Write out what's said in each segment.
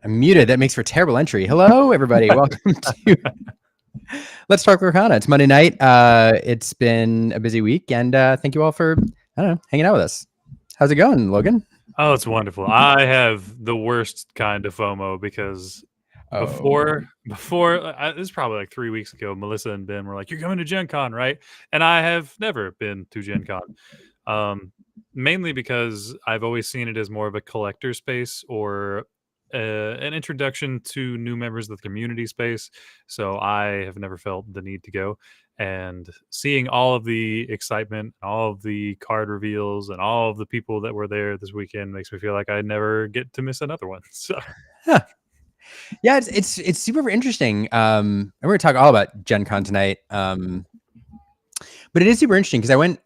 I'm muted. That makes for a terrible entry. Hello, everybody. Welcome to Let's Talk Lorcana. It's Monday night. It's been a busy week, and thank you all for hanging out with us. How's it going, Logan? Oh, it's wonderful. I have the worst kind of FOMO because before this is probably like 3 weeks ago, Melissa and Ben were like, "You're coming to Gen Con, right?" And I have never been to Gen Con. Mainly because I've always seen it as more of a collector space or an introduction to new members of the community space. So I have never felt the need to go. And seeing all of the excitement, all of the card reveals, and all of the people that were there this weekend makes me feel like I never get to miss another one. So, yeah, it's super interesting. And we're gonna talk all about Gen Con tonight. But it is super interesting because I went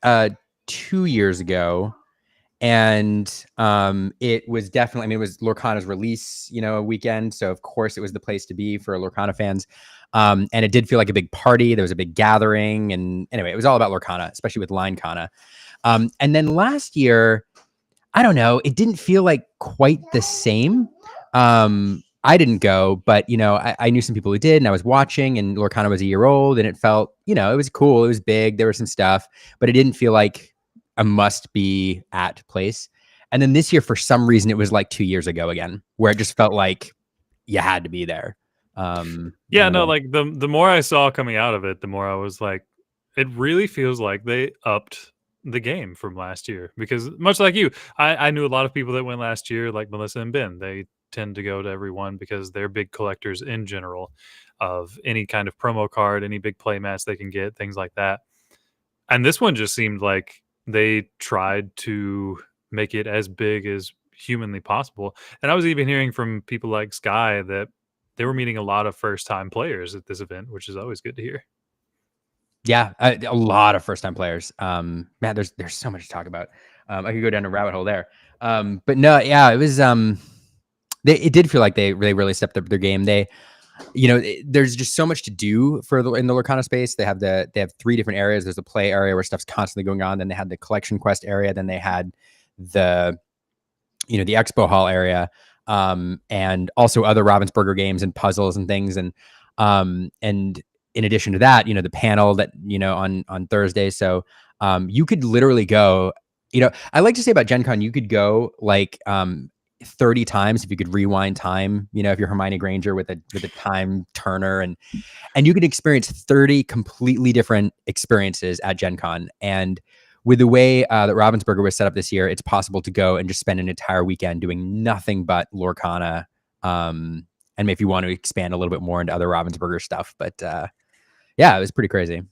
2 years ago. And it was definitely, I mean, it was Lorcana's release, weekend. So of course it was the place to be for Lorcana fans. And it did feel like a big party. There was a big gathering. And anyway, it was all about Lorcana, especially with Linecana. And then last year, I don't know, it didn't feel like quite the same. I didn't go, but I knew some people who did, and I was watching, and Lorcana was a year old, and it felt, it was cool. It was big. There was some stuff, but it didn't feel like a must be at place. And then this year, for some reason, it was like 2 years ago again, where it just felt like you had to be there. like the more I saw coming out of it, the more I was like, it really feels like they upped the game from last year. Because much like you, I knew a lot of people that went last year, like Melissa and Ben. They tend to go to everyone because they're big collectors in general of any kind of promo card, any big play mats they can get, things like that. And this one just seemed like they tried to make it as big as humanly possible. And I was even hearing from people like Sky that they were meeting a lot of first-time players at this event, which is always good to hear. Yeah, a lot of first-time players. Man, there's so much to talk about. I could go down a rabbit hole there. But no, yeah, it was. It did feel like they really stepped up their game. There's just so much to do in the Lorcana space. They have 3 different areas. There's the play area where stuff's constantly going on. Then they had the collection quest area. Then they had the expo hall area, and also other Ravensburger games and puzzles and things. And in addition to that, the panel that on Thursday. So you could literally go. I like to say about Gen Con, you could go like 30 times if you could rewind time, if you're Hermione Granger with a time turner, and you could experience 30 completely different experiences at Gen Con. And with the way that Ravensburger was set up this year, it's possible to go and just spend an entire weekend doing nothing but Lorcana. And maybe if you want to expand a little bit more into other Ravensburger stuff, but yeah, it was pretty crazy.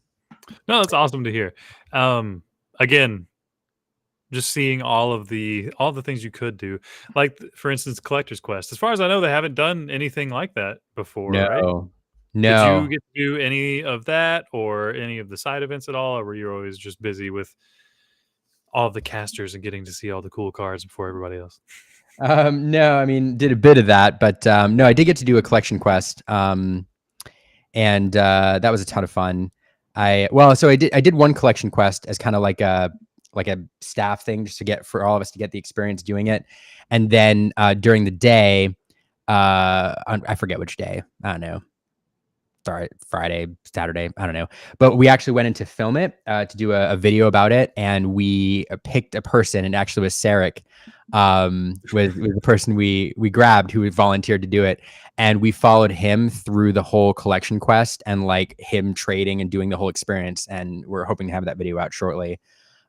No, that's awesome to hear. Again, just seeing all the things you could do, like for instance, Collector's Quest. As far as I know, they haven't done anything like that before, right? Did you get to do any of that or any of the side events at all, or were you always just busy with all of the casters and getting to see all the cool cards before everybody else? No, I mean, did a bit of that, but no, I did get to do a collection quest, and that was a ton of fun. I did one collection quest as kind of like a staff thing, just to get for all of us to get the experience doing it. And then during the day, I forget which day, I don't know, Friday, Saturday, I don't know, but we actually went in to film it, to do a video about it, and we picked a person, and actually was Sarek, with the person we grabbed who volunteered to do it, and we followed him through the whole collection quest and like him trading and doing the whole experience, and we're hoping to have that video out shortly.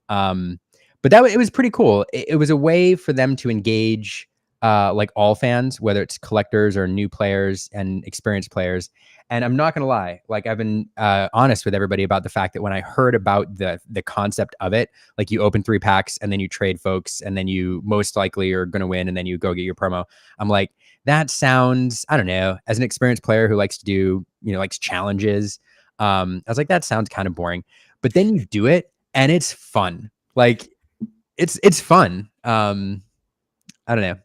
But it was pretty cool. It was a way for them to engage like all fans, whether it's collectors or new players and experienced players. And I'm not gonna lie, like I've been honest with everybody about the fact that when I heard about the concept of it, like you open 3 packs and then you trade folks, and then you most likely are gonna win, and then you go get your promo. I'm like, that sounds, I don't know, as an experienced player who likes to do, likes challenges, I was like, that sounds kind of boring. But then you do it, and it's fun. Like it's fun. I don't know.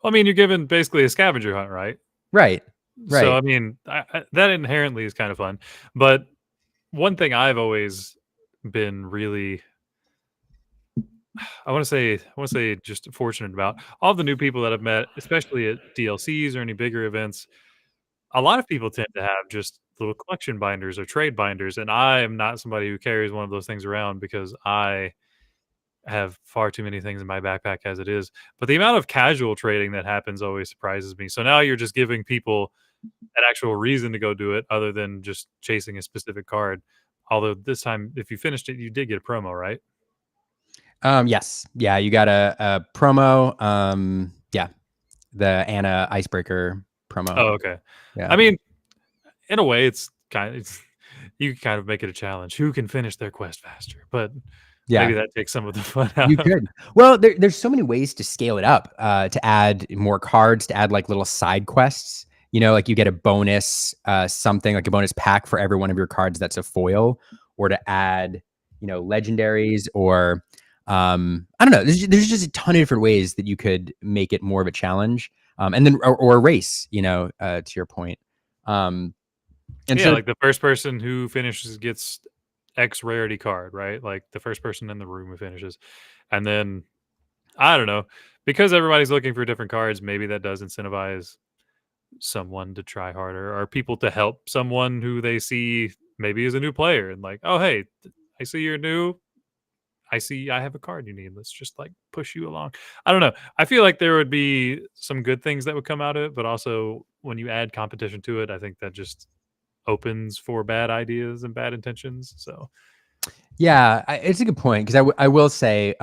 Well, I mean, you're given basically a scavenger hunt, right? Right. So, I mean, that inherently is kind of fun. But one thing I've always been really I want to say just fortunate about all the new people that I've met, especially at DLCs or any bigger events. A lot of people tend to have just little collection binders or trade binders, and I am not somebody who carries one of those things around because I have far too many things in my backpack as it is. But the amount of casual trading that happens always surprises me. So now you're just giving people an actual reason to go do it other than just chasing a specific card. Although this time, if you finished it, you did get a promo, right? Yes. Yeah, you got a promo. Yeah, the Anna Icebreaker promo. Oh, okay. Yeah. I mean, in a way, you can kind of make it a challenge. Who can finish their quest faster? But Yeah. maybe that takes some of the fun You out of it. could. Well, there's so many ways to scale it up, to add more cards, to add like little side quests. You know, like you get a bonus, something like a bonus pack for every one of your cards that's a foil, or to add, legendaries, or I don't know. There's just a ton of different ways that you could make it more of a challenge, and then or a race. To your point. And Yeah, so like the first person who finishes gets X rarity card, right? Like the first person in the room who finishes. And then I don't know, because everybody's looking for different cards, maybe that does incentivize someone to try harder or people to help someone who they see maybe is a new player and like, "Oh, hey, I see you're new. I see I have a card you need. Let's just like push you along." I don't know. I feel like there would be some good things that would come out of it, but also when you add competition to it, I think that just opens for bad ideas and bad intentions. So yeah, it's a good point, because I will say,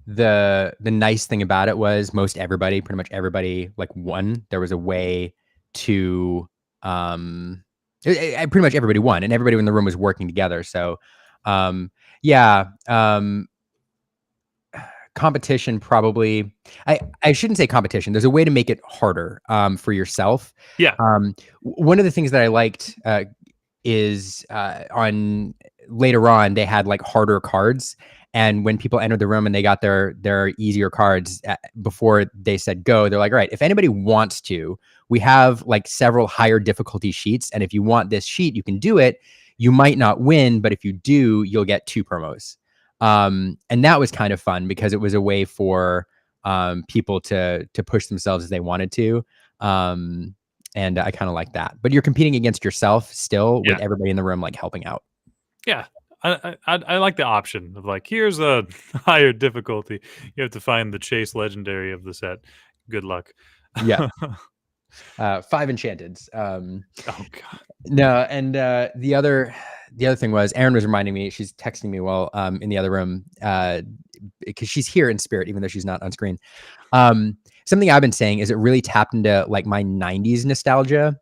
the nice thing about it was pretty much everybody like won. There was a way to pretty much everybody won, and everybody in the room was working together. So um yeah, competition probably, I shouldn't say competition. There's a way to make it harder for yourself. yeah, One of the things that I liked is on later on they had like harder cards, and when people entered the room and they got their easier cards, before they said go, they're like, all right, if anybody wants to, we have like several higher difficulty sheets, and if you want this sheet, you can do it. You might not win, but if you do, you'll get 2 promos. And that was kind of fun, because it was a way for people to push themselves as they wanted to. And I kind of like that. But you're competing against yourself still, with yeah, everybody in the room like helping out. yeah. I like the option of like, here's a higher difficulty. You have to find the chase legendary of the set. Good luck. Yeah. Oh 5 enchanteds. god. No, and the other thing was, Erin was reminding me, she's texting me while in the other room, because she's here in spirit, even though she's not on screen. Something I've been saying is it really tapped into like my 90s nostalgia,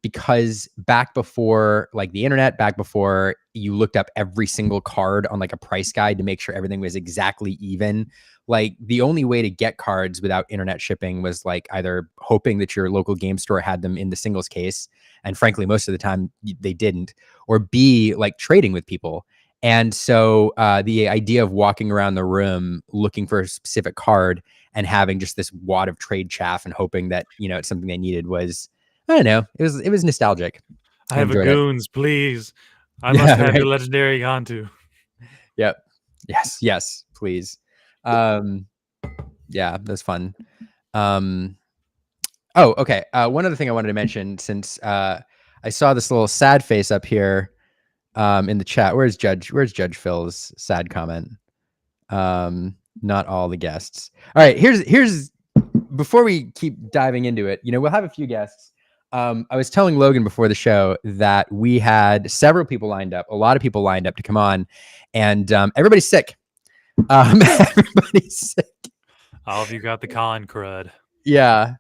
because back before like the internet, back before you looked up every single card on like a price guide to make sure everything was exactly even, like the only way to get cards without internet shipping was like either hoping that your local game store had them in the singles case, and frankly most of the time they didn't, or B, like trading with people. And so the idea of walking around the room looking for a specific card and having just this wad of trade chaff and hoping that it's something they needed was, I don't know, it was nostalgic. I I have a enjoyed it. goons, please. I must Yeah, have the right. legendary Gantu. Yep. Yes, please. Yeah, that's fun. Oh, okay. One other thing I wanted to mention, since I saw this little sad face up here in the chat. Where's Judge Phil's sad comment? Not all the guests. All right, here's before we keep diving into it, we'll have a few guests. I was telling Logan before the show that we had several people lined up, a lot of people lined up to come on, and everybody's sick. Everybody's sick. All of you got the con crud. Yeah.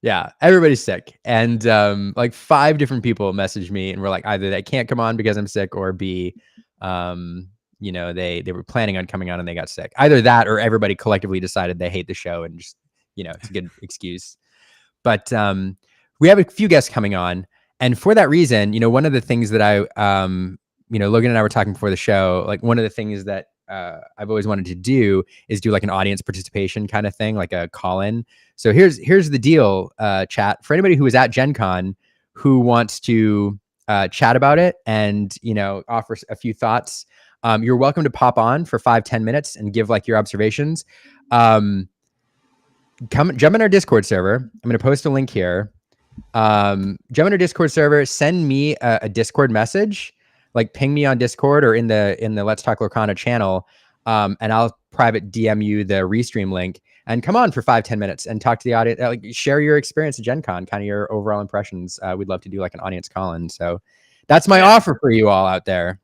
Yeah, everybody's sick. And like 5 different people messaged me and were like, either they can't come on because I'm sick, or B, they were planning on coming on and they got sick. Either that, or everybody collectively decided they hate the show and just, it's a good excuse. But we have a few guests coming on. And for that reason, one of the things that Logan and I were talking before the show, like one of the things that I've always wanted to do is do like an audience participation kind of thing, like a call-in. So here's the deal, chat. For anybody who was at GenCon who wants to chat about it and offer a few thoughts, You're welcome to pop on for 5-10 minutes and give like your observations. Jump in our Discord server. I'm going to post a link here. Jump in our Discord server. Send me a Discord message, like ping me on Discord or in the Let's Talk Lorcana channel, and I'll private DM you the restream link. And come on for 5-10 minutes and talk to the audience. Like, share your experience at GenCon, kind of your overall impressions. We'd love to do like an audience call-in. So that's my offer for you all out there.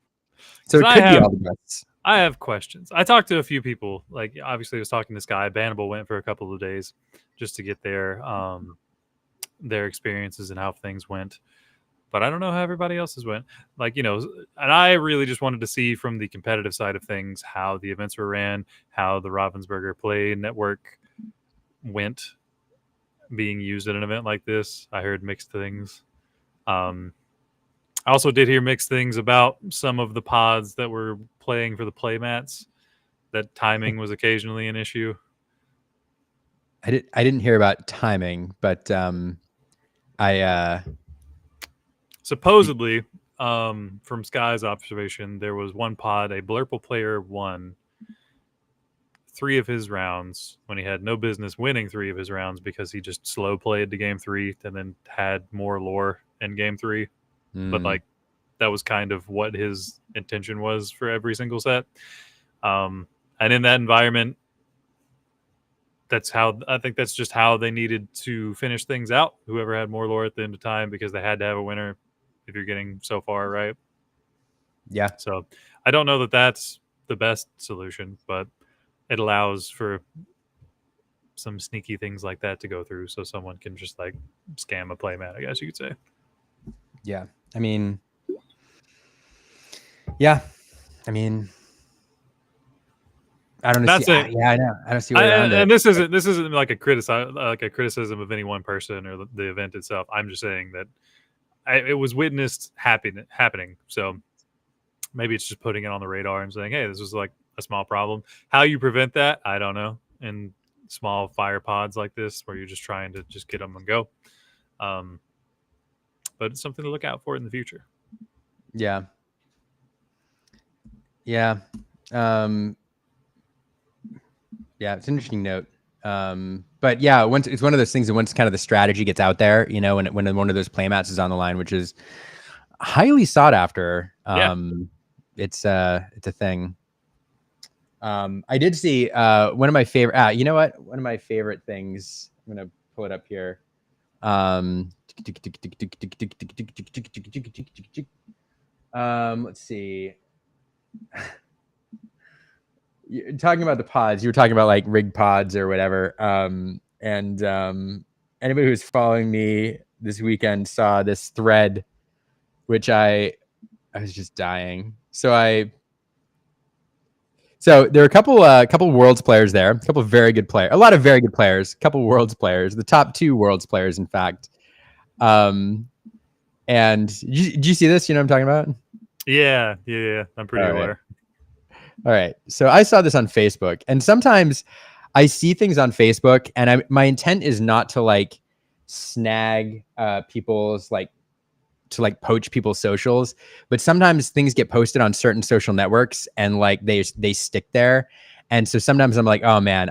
So it could be all the best. I have questions. I talked to a few people. Like, obviously, I was talking to this guy. Bannable went for a couple of days just to get their experiences and how things went. But I don't know how everybody else's went. Like, you know, and I really just wanted to see from the competitive side of things how the events were ran, how the Ravensburger Play Network went being used at an event like this. I heard mixed things. I also did hear mixed things about some of the pods that were playing for the playmats, that timing was occasionally an issue. I didn't hear about timing, but supposedly, from Sky's observation, there was one pod, a Blurple player won 3 of his rounds when he had no business winning 3 of his rounds because he just slow played to game 3 and then had more lore in game 3. But like, that was kind of what his intention was for every single set. And in that environment, I think that's just how they needed to finish things out. Whoever had more lore at the end of time, because they had to have a winner if you're getting so far, right? Yeah. So I don't know that that's the best solution, but it allows for some sneaky things like that to go through, so someone can just like scam a playmat, I guess you could say. Yeah. I mean, yeah. I mean, I don't know. Yeah, I know. I don't see where around it. And this isn't like a criticism of any one person or the event itself. I'm just saying that it was witnessed happening. So maybe it's just putting it on the radar and saying, hey, this was like a small problem. How you prevent that, I don't know. In small fire pods like this, where you're just trying to just get them and go. But it's something to look out for in the future. Yeah. Yeah. Yeah, it's an interesting note. But yeah, it's one of those things that once kind of the strategy gets out there, you know, when one of those playmats is on the line, which is highly sought after. It's a thing. I did see one of my favorite. You know what? One of my favorite things. I'm gonna pull it up here. Let's see. You're talking about the pods. You were talking about like rig pods or whatever. And anybody who's following me this weekend saw this thread, which I was just dying. So there are a couple Worlds players there, a couple of very good players, a lot of very good players, a couple Worlds players, the top 2 Worlds players, in fact. And did you see this? You know what I'm talking about? Yeah. I'm pretty aware. All right. So I saw this on Facebook, and sometimes I see things on Facebook, and my intent is not to like snag people's like to like poach people's socials, but sometimes things get posted on certain social networks and like they stick there. And so sometimes I'm like, oh man,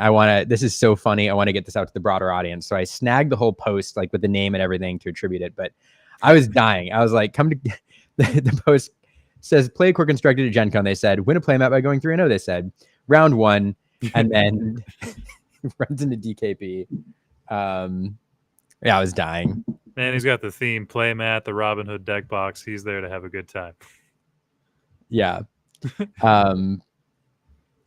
this is so funny. I want to get this out to the broader audience. So I snagged the whole post like with the name and everything to attribute it. But I was dying. I was like, come to the post says play a core constructed at GenCon. They said win a playmat by going 3-0. They said round 1, and then runs into DKP. Yeah, I was dying. Man, he's got the theme playmat, the Robin Hood deck box. He's there to have a good time. Yeah. It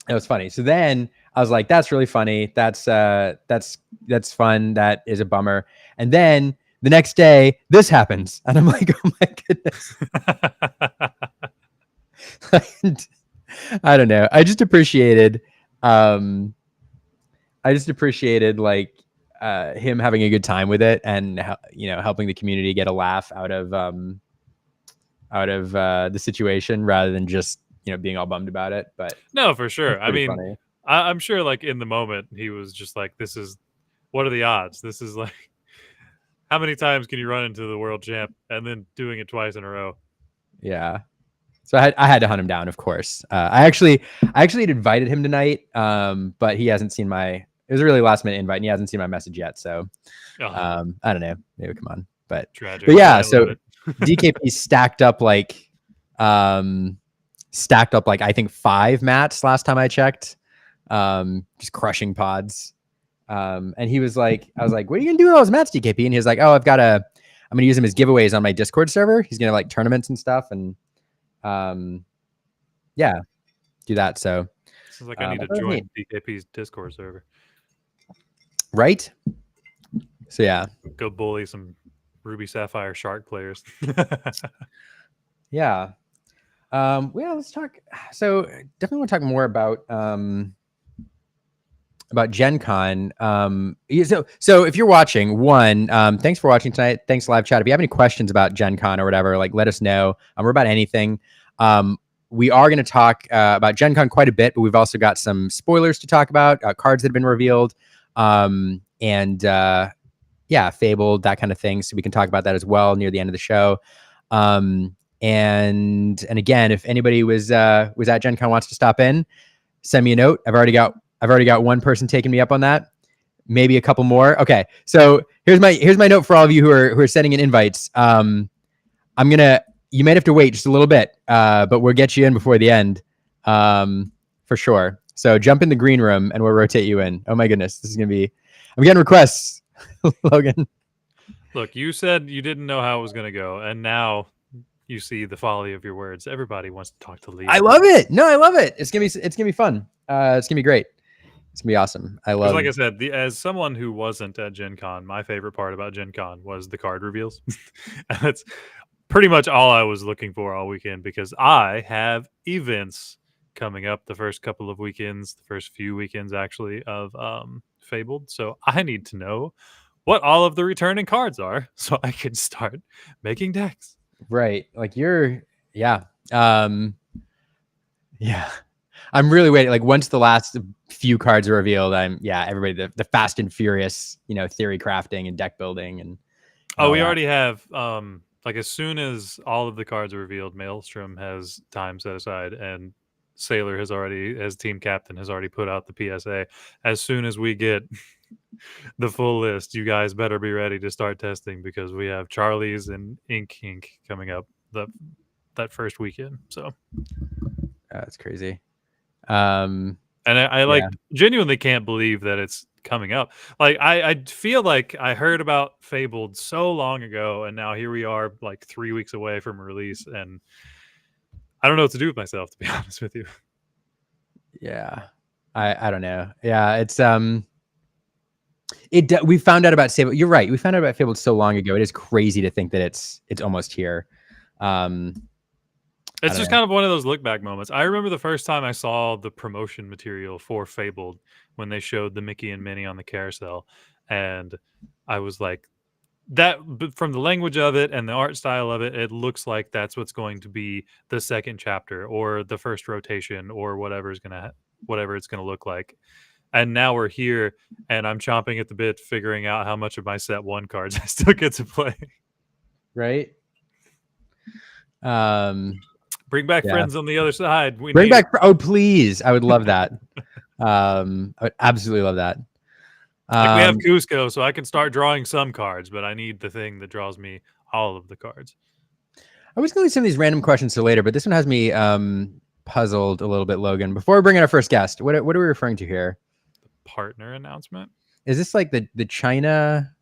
was funny. So then I was like, that's really funny. That's fun. That is a bummer. And then the next day, this happens. And I'm like, oh my goodness. I don't know. I just appreciated like him having a good time with it, and helping the community get a laugh out of the situation rather than just being all bummed about it. But no, for sure. I mean, funny. I'm sure like in the moment he was just like, what are the odds? This is like, how many times can you run into the world champ and then doing it twice in a row? Yeah. So I had to hunt him down, of course. I actually had invited him tonight, but he hasn't seen my. It was a really last minute invite, and he hasn't seen my message yet. So I don't know. Maybe come on, but tragic. But yeah, so DKP stacked up like I think 5 mats last time I checked. Just crushing pods. And he was like, I was like, what are you gonna do with all those mats, DKP? And he was like, oh, I'm gonna use them as giveaways on my Discord server. He's gonna like tournaments and stuff, and yeah, do that. So sounds like I need to join DKP's Discord server. Right? So yeah. Go bully some Ruby Sapphire Shark players. Yeah. Well, let's talk. So definitely want to talk more about GenCon. So if you're watching, thanks for watching tonight. Thanks live chat. If you have any questions about GenCon or whatever, like let us know. We're about anything. We are going to talk about GenCon quite a bit, but we've also got some spoilers to talk about, cards that have been revealed, and Fabled, that kind of thing. So we can talk about that as well near the end of the show. And again, if anybody was at GenCon, wants to stop in, send me a note. I've already got one person taking me up on that. Maybe a couple more. Okay, so here's my note for all of you who are sending in invites. You might have to wait just a little bit, but we'll get you in before the end, for sure. So jump in the green room and we'll rotate you in. Oh my goodness, this is gonna be. I'm getting requests, Logan. Look, you said you didn't know how it was gonna go, and now you see the folly of your words. Everybody wants to talk to Lee. I love it. No, I love it. It's gonna be fun. It's gonna be great. It's gonna be awesome. I love. Like I said, as someone who wasn't at Gen Con, my favorite part about Gen Con was the card reveals. And that's pretty much all I was looking for all weekend, because I have events coming up the first couple of weekends, the first few weekends actually, of Fabled. So I need to know what all of the returning cards are so I can start making decks. Right. Like yeah. I'm really waiting. Like once the last few cards are revealed, everybody, the fast and furious, theory crafting and deck building and. We already have, like as soon as all of the cards are revealed, Maelstrom has time set aside, and Sailor as team captain, has already put out the PSA. As soon as we get the full list, you guys better be ready to start testing, because we have Charlie's and Ink coming up that first weekend. So that's crazy. And I genuinely can't believe that it's coming up. Like I feel like I heard about Fabled so long ago, and now here we are like 3 weeks away from release, and I don't know what to do with myself, to be honest with you. Yeah. I don't know. Yeah, it's we found out about Fabled. You're right. We found out about Fabled so long ago. It is crazy to think that it's almost here. It's just kind of one of those look back moments. I remember the first time I saw the promotion material for Fabled when they showed the Mickey and Minnie on the carousel. And I was like, that from the language of it and the art style of it, it looks like that's what's going to be the second chapter or the first rotation or whatever it's going to look like. And now we're here, and I'm chomping at the bit, figuring out how much of my set 1 cards I still get to play. Right. Bring back friends on the other side. Bring back. Oh, please. I would love that. I would absolutely love that. Like we have Cusco, so I can start drawing some cards, but I need the thing that draws me all of the cards. I was going to leave some of these random questions to later, but this one has me puzzled a little bit, Logan. Before we bring in our first guest, what are we referring to here? The partner announcement? Is this like the China?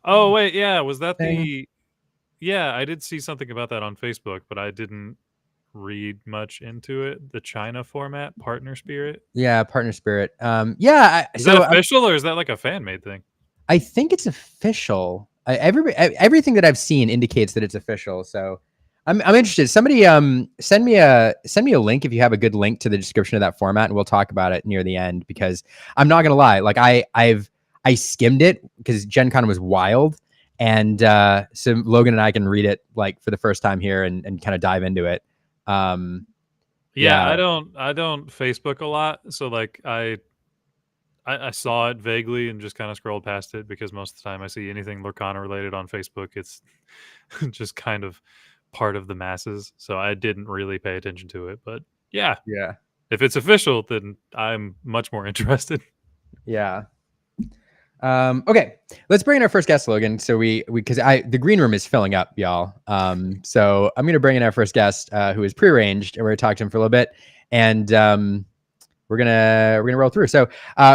Oh, wait. Yeah. Was that thing? Yeah, I did see something about that on Facebook, but I didn't read much into it. The China format, Partner Spirit. Yeah, Partner Spirit. Is that official, or is that like a fan made thing? I think it's official. Everything that I've seen indicates that it's official. So I'm interested. Somebody send me a link if you have a good link to the description of that format, and we'll talk about it near the end, because I'm not gonna lie, like I skimmed it because Gen Con was wild. And so Logan and I can read it like for the first time here and kind of dive into it. I don't Facebook a lot, so like I saw it vaguely and just kind of scrolled past it, because most of the time I see anything Lorcana related on Facebook, it's just kind of part of the masses, so I didn't really pay attention to it. But yeah, Yeah. if it's official, then I'm much more interested. Yeah. Okay, let's bring in our first guest, Logan. So because the green room is filling up, y'all. So I'm gonna bring in our first guest, who is prearranged, and we're gonna talk to him for a little bit, and we're gonna roll through. So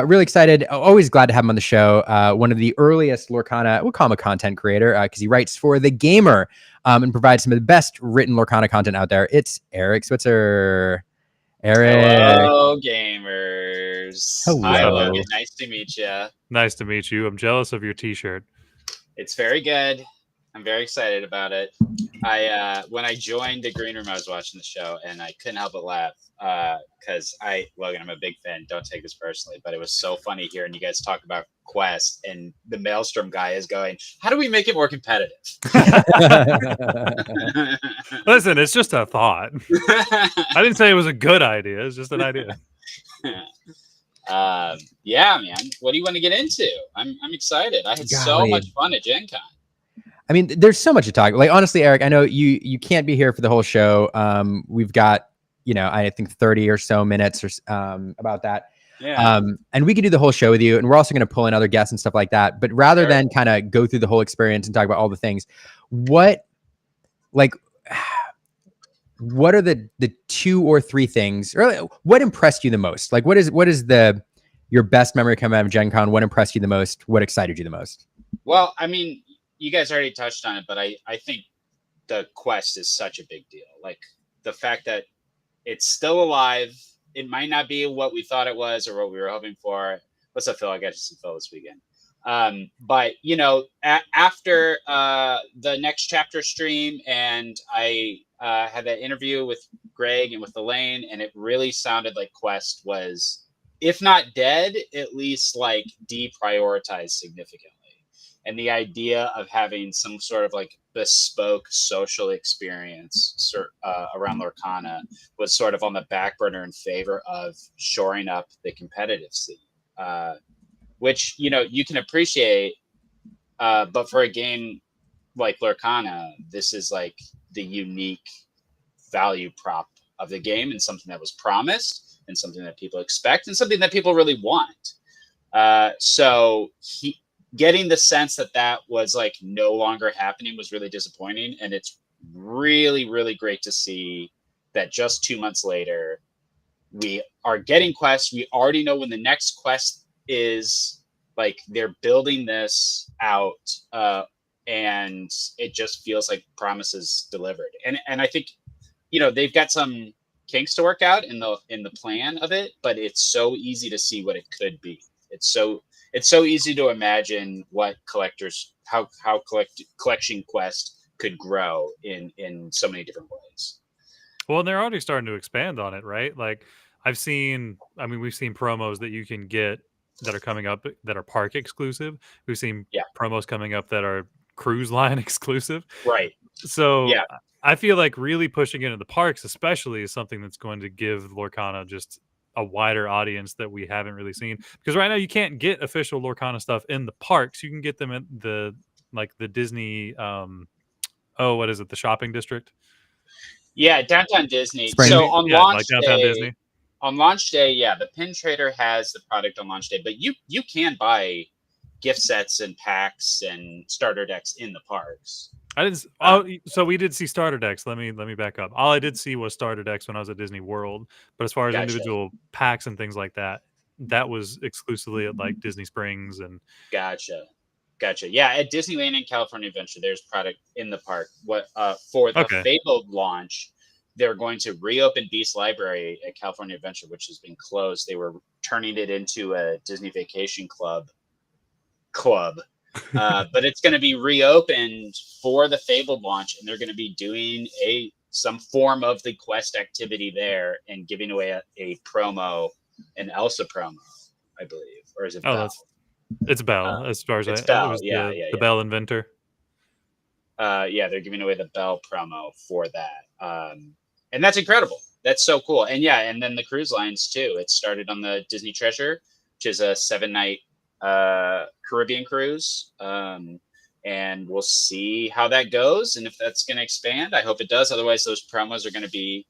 really excited. Always glad to have him on the show. One of the earliest Lorcana, we'll call him a content creator, because he writes for The Gamer, and provides some of the best written Lorcana content out there. It's Eric Switzer. Eric. Hello, gamers. Hello. Hi, Logan. Nice to meet you. Nice to meet you. I'm jealous of your T-shirt. It's very good. I'm very excited about it. When I joined the green room, I was watching the show, and I couldn't help but laugh because Logan, I'm a big fan. Don't take this personally, but it was so funny hearing you guys talk about Quest, and the Maelstrom guy is going, "How do we make it more competitive?" Listen, it's just a thought. I didn't say it was a good idea. It's just an idea. Yeah, man. What do you want to get into? I'm excited. I had so much fun at GenCon. I mean, there's so much to talk. Like, honestly, Eric, I know you can't be here for the whole show. We've got, I think 30 or so minutes or about that. Yeah. And we could do the whole show with you, and we're also going to pull in other guests and stuff like that. But rather than kind of go through the whole experience and talk about all the things, what are the 2 or 3 things, or what impressed you the most? Like, what is your best memory coming out of Gen Con? What impressed you the most? What excited you the most? Well, I mean, you guys already touched on it, but I think the Quest is such a big deal. Like, the fact that it's still alive. It might not be what we thought it was or what we were hoping for. What's up, Phil? I got you some Phil this weekend. But, after the next chapter stream, and I had that interview with Greg and with Elaine, and it really sounded like Quest was, if not dead, at least like deprioritized significantly. And the idea of having some sort of like bespoke social experience around Lorcana was sort of on the back burner in favor of shoring up the competitive scene, which, you can appreciate. But for a game like Lorcana, this is like the unique value prop of the game, and something that was promised, and something that people expect, and something that people really want. Getting the sense that was like no longer happening was really disappointing. And it's really, really great to see that just 2 months later, we are getting quests. We already know when the next quest is. Like, they're building this out, and it just feels like promises delivered. And I think, they've got some kinks to work out in the plan of it, but it's so easy to see what it could be. It's so easy to imagine what how collection quest could grow in so many different ways. Well, they're already starting to expand on it, right? Like, we've seen promos that you can get that are coming up that are park exclusive. We've seen promos coming up that are cruise line exclusive. Right. So I feel like really pushing into the parks, especially, is something that's going to give Lorcana just a wider audience that we haven't really seen. Because right now you can't get official Lorcana stuff in the parks. You can get them at the Disney, what is it? The shopping district? Yeah, Downtown Disney. Spring. So on launch like Downtown day, Disney. On launch day, the Pin Trader has the product on launch day, but you can buy gift sets and packs and starter decks in the parks. I didn't. So we did see starter decks. Let me back up. All I did see was starter decks when I was at Disney World. But as far as individual packs and things like that, that was exclusively at like Disney Springs and. Gotcha. Yeah, at Disneyland and California Adventure, there's product in the park. For the Fabled launch, they're going to reopen Beast Library at California Adventure, which has been closed. They were turning it into a Disney Vacation Club. But it's going to be reopened for the Fabled launch, and they're going to be doing some form of the quest activity there and giving away a promo, an Elsa promo, I believe, or is it Belle? It's Belle, as far as it's Belle. The Belle Inventor. They're giving away the Belle promo for that, and that's incredible. That's so cool. And and then the cruise lines too. It started on the Disney Treasure, which is a 7-night Caribbean cruise, and we'll see how that goes. And if that's going to expand, I hope it does. Otherwise, those promos are going to be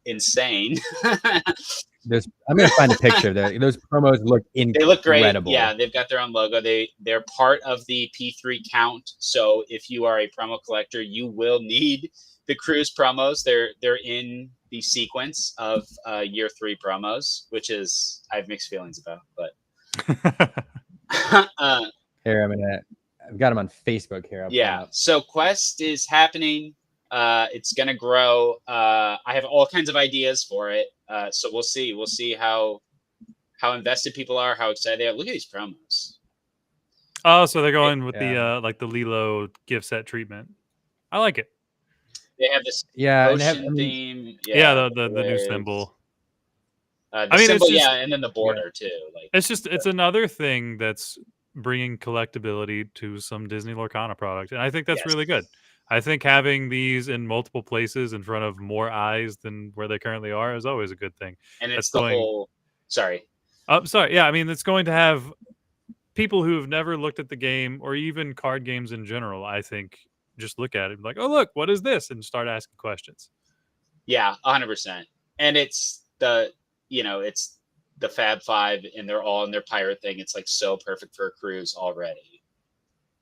insane. I'm going to find a picture there. Those promos look incredible. They look great. Yeah, they've got their own logo. They're part of the P3 count. So if you are a promo collector, you will need the cruise promos. They're in the sequence of year 3 promos, which is I have mixed feelings about. But here I've got them on Facebook here. Yeah. So Quest is happening. It's gonna grow. I have all kinds of ideas for it. So we'll see. We'll see how invested people are, how excited they are. Look at these promos. Oh, so they're going with the like the Lilo gift set treatment. I like it. They have this ocean theme. Yeah, the new symbol. The symbol, and then the border too. Like it's another thing that's bringing collectability to some Disney Lorcana product, and I think that's really good. I think having these in multiple places in front of more eyes than where they currently are is always a good thing. And it's whole. Sorry. Sorry. Yeah, I mean, it's going to have people who have never looked at the game or even card games in general. I think just look at it like, oh look, what is this, and start asking questions. Yeah, 100%. And it's the Fab Five, and they're all in their pirate thing. It's like so perfect for a cruise already.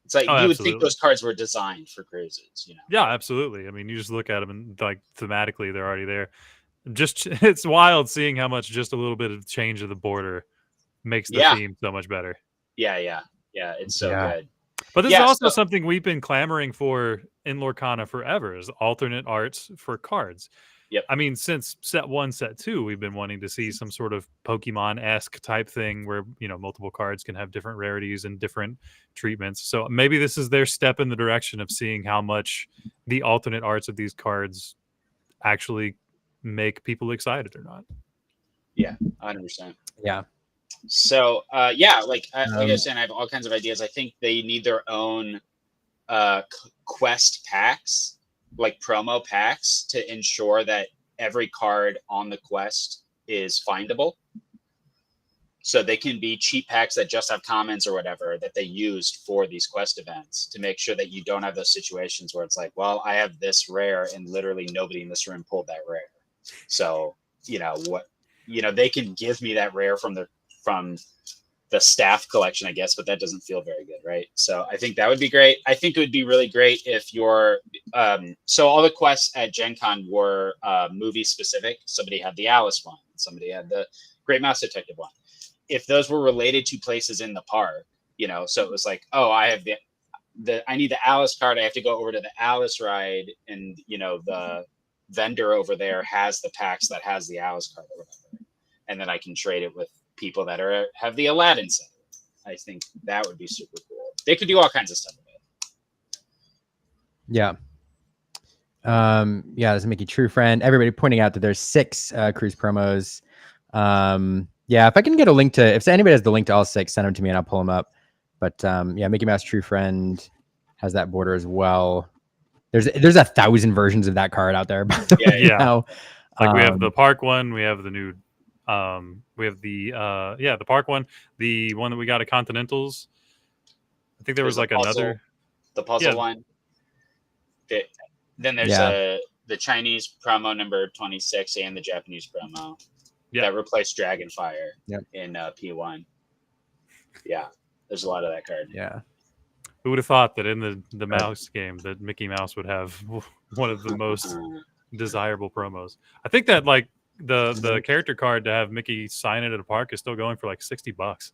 It's like you would think those cards were designed for cruises, Yeah, absolutely. I mean, you just look at them and like thematically, they're already there. Just it's wild seeing how much just a little bit of change of the border makes the theme so much better. Yeah. It's so good. But this is also something we've been clamoring for in Lorcana forever: is alternate arts for cards. Yep. I mean, since set 1, set 2, we've been wanting to see some sort of Pokemon-esque type thing where, multiple cards can have different rarities and different treatments. So maybe this is their step in the direction of seeing how much the alternate arts of these cards actually make people excited or not. Yeah, 100%. Yeah. So, like I was saying, I have all kinds of ideas. I think they need their own quest packs, like promo packs, to ensure that every card on the quest is findable. So they can be cheap packs that just have comments or whatever that they used for these quest events to make sure that you don't have those situations where it's like, well, I have this rare and literally nobody in this room pulled that rare. So, they can give me that rare from the staff collection, I guess, but that doesn't feel very good, right? So I think that would be great. I think it would be really great if so all the quests at GenCon were movie specific. Somebody had the Alice one, somebody had the Great Mouse Detective one. If those were related to places in the park, so it was like, oh, I have I need the Alice card. I have to go over to the Alice ride, and the vendor over there has the packs that has the Alice card or whatever, and then I can trade it with people that have the Aladdin set. I think that would be super cool. They could do all kinds of stuff with it. Yeah. This is Mickey True Friend. Everybody pointing out that there's 6 cruise promos. If I can get a link to, if anybody has the link to all 6, send them to me and I'll pull them up. But Mickey Mouse True Friend has that border as well. There's 1,000 versions of that card out there. Now. Like we have the park one, we have the new we have the park one, the one that we got at Continentals. I think there's like the puzzle one. Then there's the Chinese promo number 26 and the Japanese promo that replaced Dragonfire in P1. Yeah, there's a lot of that card. Yeah. Who would have thought that in the mouse game that Mickey Mouse would have one of the most desirable promos? I think that like the character card to have Mickey sign it at a park is still going for like $60.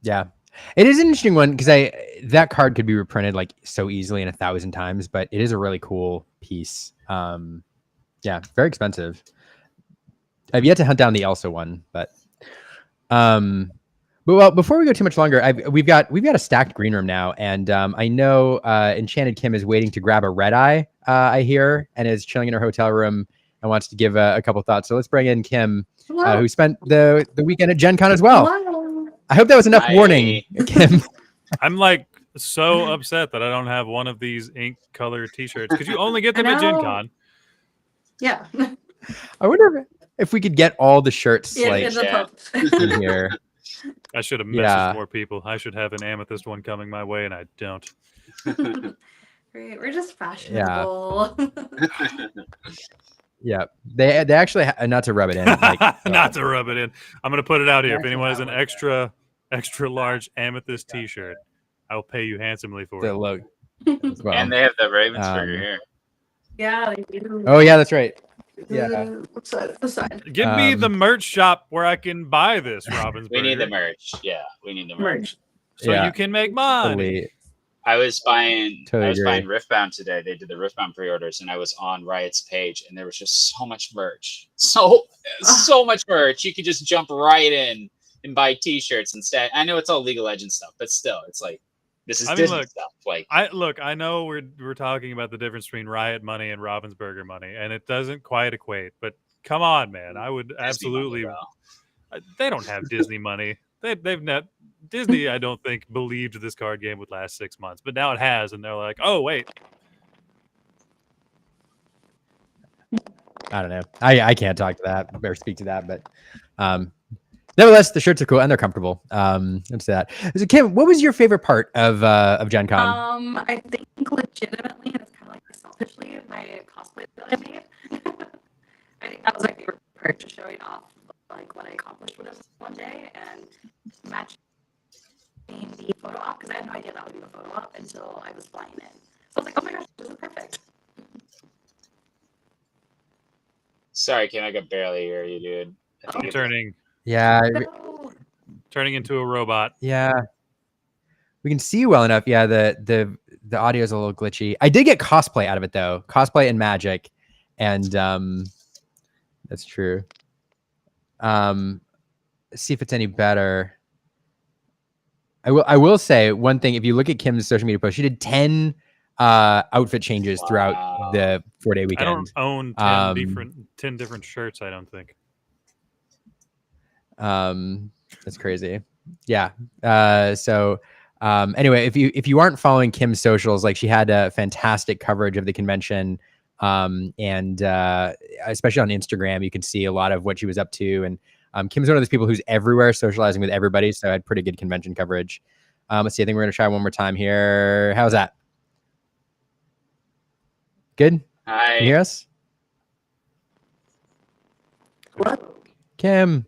Yeah, it is an interesting one because that card could be reprinted like so easily in 1,000 times, but it is a really cool piece. Very expensive. I've yet to hunt down the Elsa one, but before we go too much longer, we've got a stacked green room now, and I know Enchanted Kim is waiting to grab a red eye. I hear, and is chilling in her hotel room and wants to give a couple thoughts. So let's bring in Kim, who spent the weekend at GenCon as well. Hello. I hope that was enough warning, Kim. I'm like so upset that I don't have one of these ink color T-shirts because you only get them at GenCon. Yeah. I wonder if we could get all the shirts in here. I should have messaged more people. I should have an amethyst one coming my way, and I don't. Great. We're just fashionable. Yeah, they actually not to rub it in, like, not to rub it in. I'm gonna put it out here. If anyone has an extra large amethyst T-shirt, I will pay you handsomely for the it. logo. Well. And they have the ravens for your hair. Yeah, they do. Oh yeah, that's right. Yeah. What's that? The side. Give me the merch shop where I can buy this, Robbins. We need the merch. Yeah, we need the merch. So you can make money. Totally. I was buying Totally agree. Riftbound today. They did the Riftbound pre-orders, and I was on Riot's page, and there was just so much merch. So much merch. You could just jump right in and buy T-shirts instead. I know it's all League of Legends stuff, but still, it's like this is Disney stuff. Like, I know we're talking about the difference between Riot money and Ravensburger money, and it doesn't quite equate. But come on, man, I would absolutely. They don't have Disney money. They've not. Disney, I don't think, believed this card game would last 6 months, but now it has, and they're like, "Oh wait." I don't know. I can't talk to that or speak to that, but nevertheless, the shirts are cool and they're comfortable. Let's say that. So, Kim, what was your favorite part of Gen Con? I think legitimately, and it's kind of like selfishly, my cosplay that I made. I think that was my favorite part, just showing off like what I accomplished with it one day and matching the photo op, because I had no idea that would be the photo op until I was flying in. So I was like, oh my gosh, this is perfect. sorry, Kim, I could barely hear you, dude. I'm turning into a robot. Yeah. We can see you well enough. Yeah, the audio is a little glitchy. I did get cosplay out of it though. Cosplay and magic. And that's true. See if it's any better. I will say one thing. If you look at Kim's social media post, she did 10 outfit changes throughout the 4-day weekend. I don't own 10 different shirts, I don't think. That's crazy. Yeah. Anyway, if you aren't following Kim's socials, like, she had a fantastic coverage of the convention. And especially on Instagram, you can see a lot of what she was up to. And Kim's one of those people who's everywhere, socializing with everybody. So I had pretty good convention coverage. Let's see. I think we're going to try one more time here. How's that? Good? Hi. Can you hear us? What? Kim.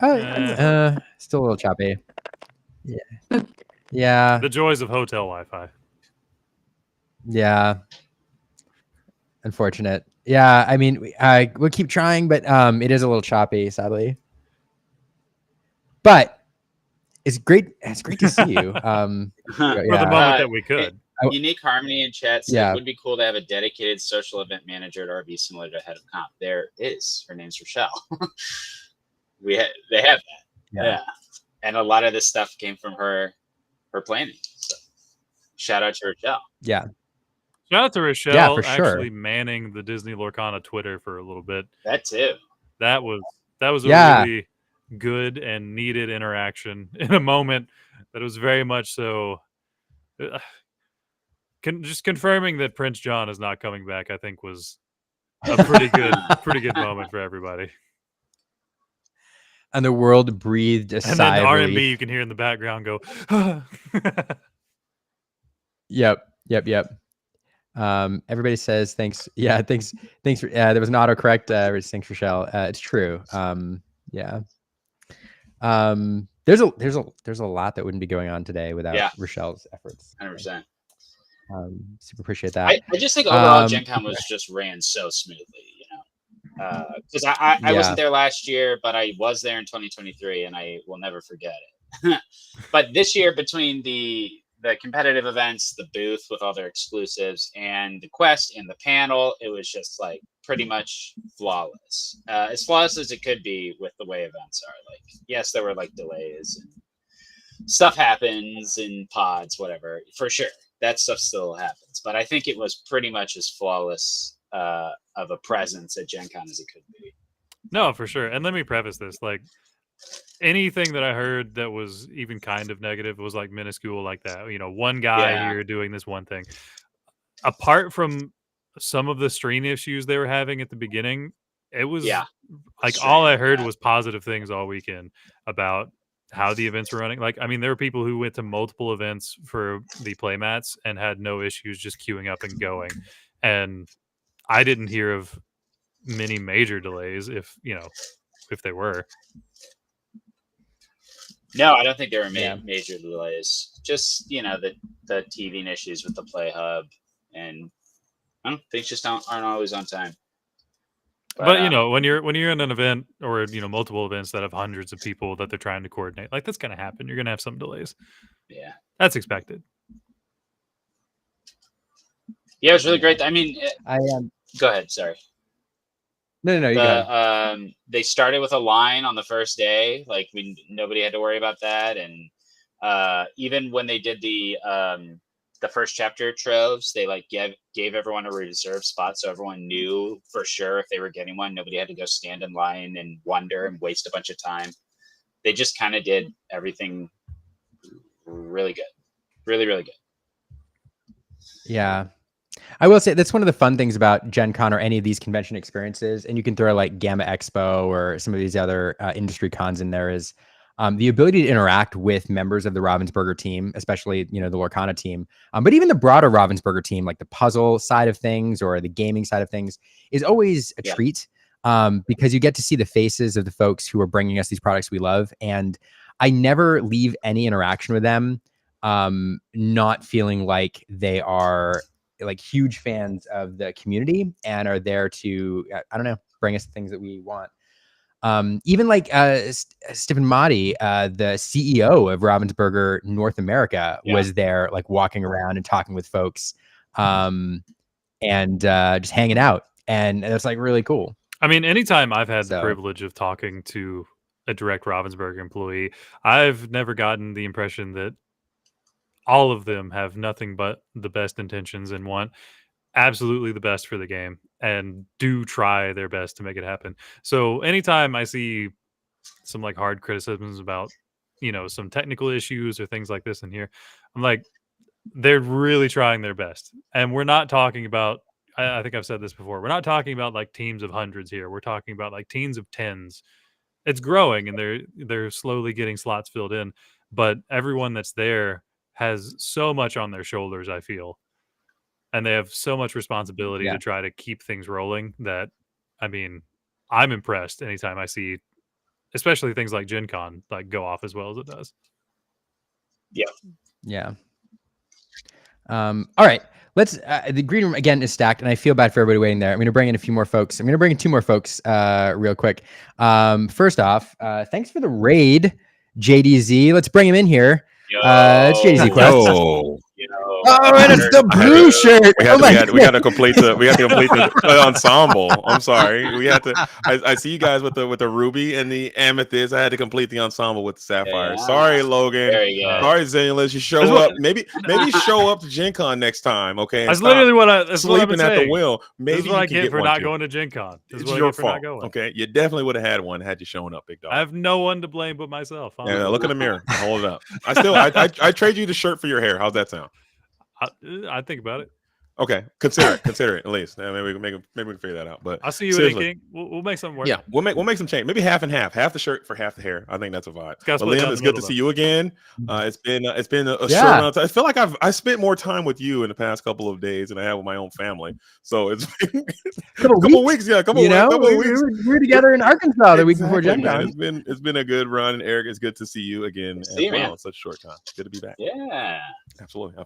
Oh, still a little choppy. Yeah. Yeah. The joys of hotel Wi-Fi. Yeah. Unfortunate. Yeah, I mean, we'll keep trying, but it is a little choppy, sadly. But it's great. It's great to see you. For the moment that we could. Unique Harmony in chat said, Yeah. it would be cool to have a dedicated social event manager at RV similar to Head of Comp. There is. Her name's Rochelle. They have that. Yeah. And a lot of this stuff came from her planning. So shout out to Rochelle. Yeah. Shout out to Rochelle for sure. actually manning the Disney Lorcana Twitter for a little bit. That too. That was a really good and needed interaction in a moment that was very much so. Just confirming that Prince John is not coming back, I think, was a pretty good moment for everybody. And the world breathed a and sigh then of R&B relief. you can hear in the background go. Yep. Everybody says thanks. Yeah, thanks. For, there was an autocorrect. Thanks, Rochelle. It's true. Yeah. There's a lot that wouldn't be going on today without Rochelle's efforts. 100%. Super appreciate that. I just think overall Gen Con was just ran so smoothly, because I wasn't there last year, but I was there in 2023, and I will never forget it. But this year, between the competitive events, the booth with all their exclusives, and the quest and the panel, it was just like pretty much flawless. As flawless as it could be with the way events are. Like, yes, there were like delays and stuff happens in pods, whatever, for sure. That stuff still happens. But I think it was pretty much as flawless of a presence at Gen Con as it could be. No, for sure. And let me preface this, like, anything that I heard that was even kind of negative was like minuscule like that. One guy here doing this one thing. Apart from some of the stream issues they were having at the beginning, it was Yeah. like Straight all I up heard that. was positive things all weekend about how the events were running. Like, I mean, there were people who went to multiple events for the playmats and had no issues just queuing up and going. And I didn't hear of many major delays, if they were. No, I don't think there were Yeah. major delays. Just the teething issues with the Play Hub, and I don't things just aren't always on time. But when you're in an event or multiple events that have hundreds of people that they're trying to coordinate, like that's gonna happen. You're gonna have some delays. Yeah, That's expected. yeah, it was really great. I mean, I go ahead. Sorry. No, you go ahead. They started with a line on the first day. Like nobody had to worry about that, and even when they did the first chapter troves, they like gave everyone a reserved spot, so everyone knew for sure if they were getting one. Nobody had to go stand in line and wonder and waste a bunch of time. They just kind of did everything really good, really, really good. Yeah. I will say that's one of the fun things about Gen Con or any of these convention experiences, and you can throw like Gamma Expo or some of these other industry cons in there, is the ability to interact with members of the Ravensburger team, especially, the Lorcana team, but even the broader Ravensburger team, like the puzzle side of things or the gaming side of things, is always a treat because you get to see the faces of the folks who are bringing us these products we love. And I never leave any interaction with them not feeling like they are like huge fans of the community and are there to, I don't know, bring us the things that we want. Even like Stephen Motti, the CEO of Ravensburger North America, was there like walking around and talking with folks and just hanging out. And it's like really cool. I mean, anytime I've had the privilege of talking to a direct Ravensburger employee, I've never gotten the impression that all of them have nothing but the best intentions and want absolutely the best for the game and do try their best to make it happen. So anytime I see some like hard criticisms about, some technical issues or things like this in here, I'm like, they're really trying their best. And we're not talking about, I think I've said this before, we're not talking about like teams of hundreds here. We're talking about like teams of tens. It's growing and they're slowly getting slots filled in, but everyone that's there has so much on their shoulders, I feel. And they have so much responsibility to try to keep things rolling that, I mean, I'm impressed anytime I see, especially things like Gen Con, like go off as well as it does. Yeah. All right. Let's, the green room again is stacked and I feel bad for everybody waiting there. I'm going to bring in a few more folks. I'm going to bring in two more folks real quick. First off, thanks for the raid, JDZ. Let's bring him in here. It's JayZ Quest. Oh, and it's the blue shirt. We got to complete the ensemble. I'm sorry. We had to. I see you guys with the ruby and the amethyst. I had to complete the ensemble with the sapphire. Sorry, Logan. Sorry, Zenless. You show up. Maybe show up to Gen Con next time. Okay. That's literally what I sleeping at the wheel. Maybe this is what I get for not going to Gen Con. It's your fault. Okay. You definitely would have had one had you shown up, big dog. I have no one to blame but myself. Yeah, look in the mirror. Hold it up. I trade you the shirt for your hair. How's that sound? I think about it. Okay, consider it at least. Maybe we can figure that out. But I'll see you at King. We'll make something work. Yeah, we'll make some change. Maybe half and half the shirt for half the hair. I think that's a vibe. But Liam, it's good to see you again. It's been a short amount of time. I feel like I spent more time with you in the past couple of days than I have with my own family. So it's been a couple weeks. Yeah, a couple weeks. We were together in Arkansas the week before Gen Con. It's been a good run, and Eric, it's good to see you again as well in such a short time. Good to be back. Yeah, absolutely.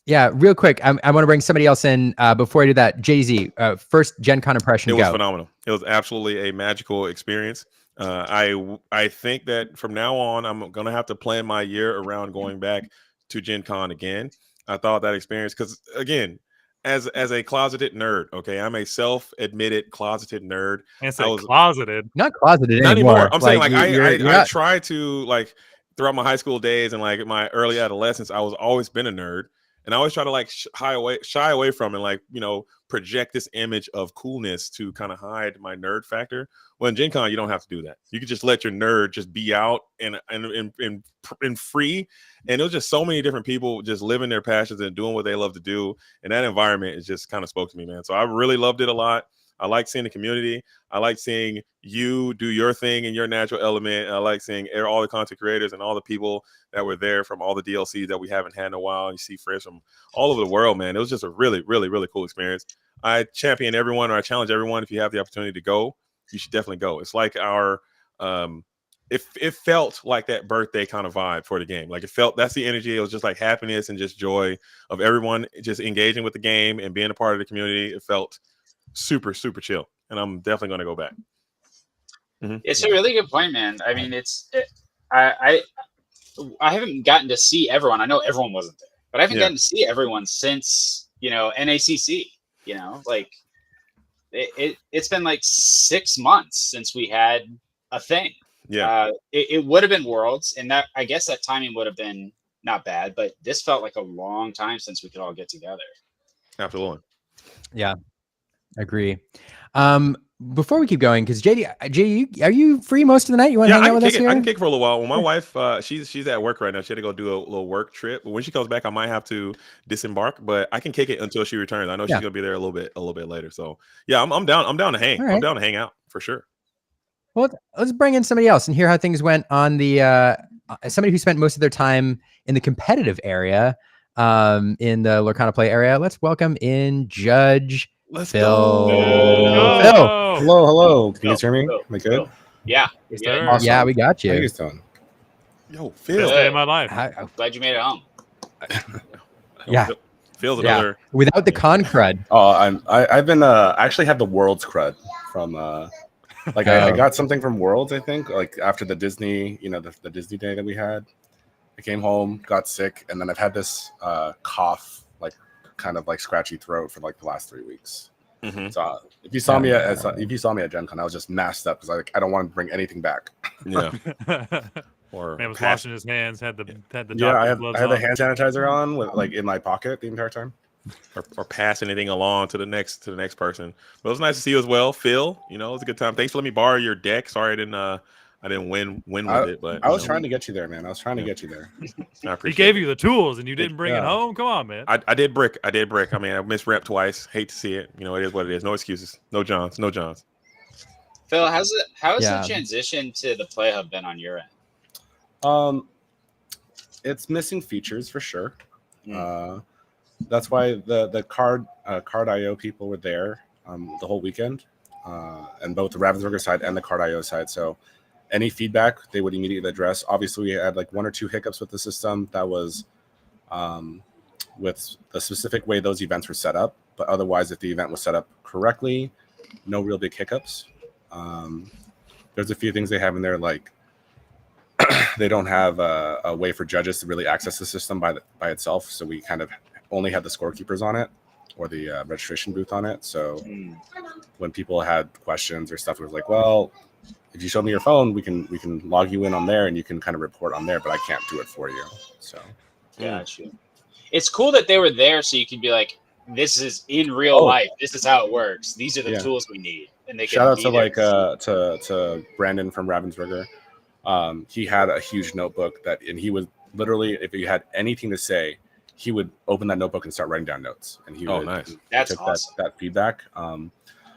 Yeah, real quick, I want to bring somebody else in before I do that. JayZ, first Gen Con impression. It was phenomenal. It was absolutely a magical experience. I think that from now on, I'm gonna have to plan my year around going back to Gen Con again. I thought that experience, because again, as a closeted nerd, okay, I'm a self-admitted closeted nerd. And so closeted, not closeted not anymore. I'm saying I try to, like, throughout my high school days and like my early adolescence, I was always been a nerd. And I always try to like shy away from and, like, project this image of coolness to kind of hide my nerd factor. Well, in Gen Con, you don't have to do that. You can just let your nerd just be out and free. And it was just so many different people just living their passions and doing what they love to do. And that environment is just kind of spoke to me, man. So I really loved it a lot. I like seeing the community. I like seeing you do your thing in your natural element. And I like seeing all the content creators and all the people that were there from all the DLCs that we haven't had in a while. You see friends from all over the world, man. It was just a really, really, really cool experience. I champion everyone, or I challenge everyone. If you have the opportunity to go, you should definitely go. It's like our it felt like that birthday kind of vibe for the game. Like that's the energy. It was just like happiness and just joy of everyone just engaging with the game and being a part of the community. It felt super, super chill. And I'm definitely going to go back. Mm-hmm. It's a really good point, man. I mean, I haven't gotten to see everyone. I know everyone wasn't there, but I haven't gotten to see everyone since, NACC, like it's been like 6 months since we had a thing. Yeah. It would have been Worlds, and that, I guess that timing would have been not bad, but this felt like a long time since we could all get together. Absolutely. Yeah, I agree. Before we keep going, because Jay, are you free most of the night? You want to hang out with us here? I can kick for a little while. Well, my wife, she's at work right now. She had to go do a little work trip. But when she comes back, I might have to disembark. But I can kick it until she returns. I know she's gonna be there a little bit later. So yeah, I'm down. I'm down to hang. Right. I'm down to hang out for sure. Well, let's bring in somebody else and hear how things went on the somebody who spent most of their time in the competitive area, in the Lorcana play area. Let's welcome in Judge Phil. Phil. Hello. Can you guys hear me? Am I good? Yeah. Awesome. Yeah, we got you. How you guys doing? Yo, Phil. Best day of my life. I'm glad you made it home. Yeah. Phil's another. Without the con crud. Oh, I've been I actually have the Worlds crud from I got something from Worlds, I think, like after the Disney, the Disney day that we had. I came home, got sick, and then I've had this cough, like kind of like scratchy throat for like the last 3 weeks. Mm-hmm. So if you saw me at GenCon, I was just masked up because I don't want to bring anything back. Yeah. Or man was washing his hands, had the I had the hand sanitizer on with like in my pocket the entire time. Or pass anything along to the next person. But it was nice to see you as well, Phil. It was a good time. Thanks for letting me borrow your deck. Sorry I didn't win with it, but I was trying to get you there, man. I was trying to get you there. I appreciate he gave you the tools and you didn't bring it home. Come on, man. I did brick. I mean, I misrep twice. Hate to see it. It is what it is. No excuses. No Johns. Phil, how has the transition to the Play Hub been on your end? It's missing features for sure. That's why the card IO people were there the whole weekend, and both the Ravensburger side and the card IO side. So any feedback they would immediately address. Obviously, we had like 1 or 2 hiccups with the system. That was with the specific way those events were set up. But otherwise, if the event was set up correctly, no real big hiccups. There's a few things they have in there, like they don't have a way for judges to really access the system by itself. So we kind of only had the scorekeepers on it, or the registration booth on it. So when people had questions or stuff, it was like, well, if you show me your phone, we can log you in on there and you can kind of report on there, but I can't do it for you. So gotcha. It's cool that they were there so you can be like, this is in real life. This is how it works. These are the tools we need. And they shout out to to Brandon from Ravensburger. He had a huge notebook and he would literally, if you had anything to say, he would open that notebook and start writing down notes. And he would nice. That's awesome. that feedback.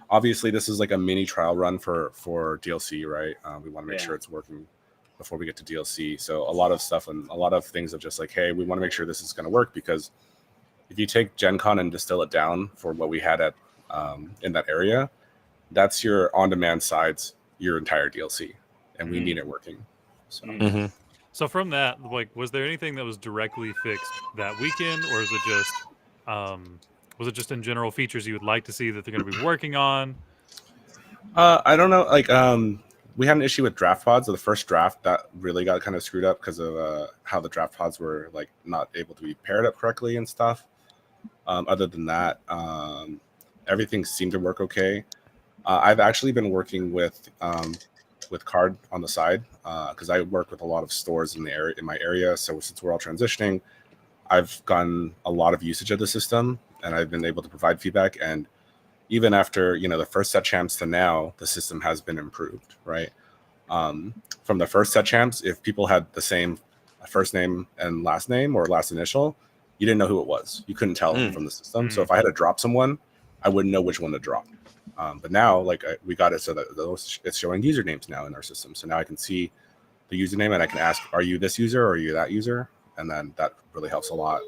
Obviously, this is like a mini trial run for DLC, right? We want to make sure it's working before we get to DLC. So a lot of stuff and a lot of things of just like, hey, we want to make sure this is going to work, because if you take GenCon and distill it down for what we had at in that area, that's your on-demand sides, your entire DLC, and we need it working. So. So from that, like, was there anything that was directly fixed that weekend, or is it just was it just in general features you would like to see that they're going to be working on? I don't know. Like, we had an issue with draft pods. So the first draft that really got kind of screwed up because of how the draft pods were like not able to be paired up correctly and stuff. Other than that, everything seemed to work okay. I've actually been working with card on the side because I work with a lot of stores in my area. So since we're all transitioning, I've gotten a lot of usage of the system, and I've been able to provide feedback. And even after the first set champs to now, the system has been improved. Right, from the first set champs, if people had the same first name and last name or last initial, you didn't know who it was. You couldn't tell from the system. So if I had to drop someone, I wouldn't know which one to drop. But now, like we got it so that it's showing usernames now in our system. So now I can see the username and I can ask, are you this user or are you that user? And then that really helps a lot.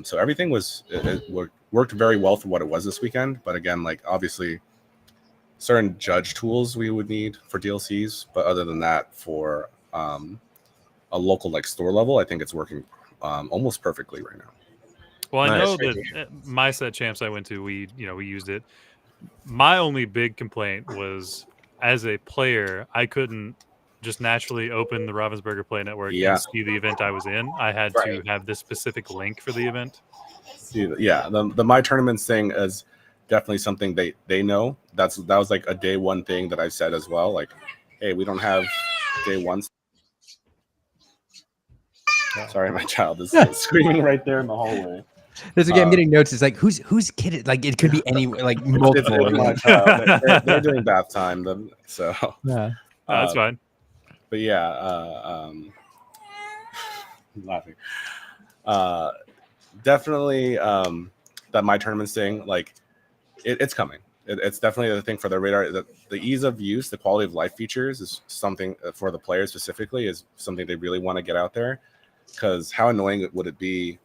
So everything worked very well for what it was this weekend. But again, like obviously certain judge tools we would need for DLCs. But other than that, for a local like store level, I think it's working almost perfectly right now. Well, I Nice. know that my set champs I went to, we used it. My only big complaint was, as a player, I couldn't just naturally open the Ravensburger Play Network and see the event I was in. I had to have this specific link for the event. Yeah, the My Tournaments thing is definitely something they know. That was like a day one thing that I said as well. Like, hey, we don't have day one. Sorry, my child is screaming right there in the hallway. There's again, I'm getting notes. It's like whose kid? Like it could be any like multiple. It's my child. They're doing bath time, so yeah, that's fine. But yeah, I'm laughing. Definitely that My Tournaments thing, like it's coming. It's definitely the thing for the radar. The ease of use, the quality of life features is something for the players specifically is something they really want to get out there. Because how annoying would it be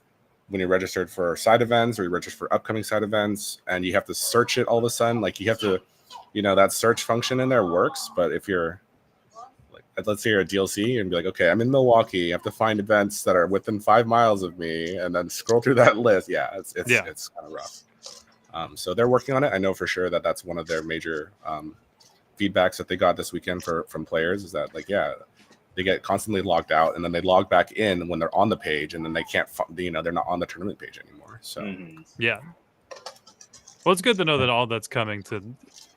when you're registered for side events or you register for upcoming side events and you have to search it all of a sudden? Like you have to, that search function in there works. But if you're like, let's say you're a DLC and be like, okay, I'm in Milwaukee. You have to find events that are within 5 miles of me and then scroll through that list. Yeah, it's kind of rough. So they're working on it. I know for sure that that's one of their major feedbacks that they got this weekend from players is that like, yeah, they get constantly logged out and then they log back in when they're on the page and then they can't, they're not on the tournament page anymore. So, yeah. Well, it's good to know that all that's coming to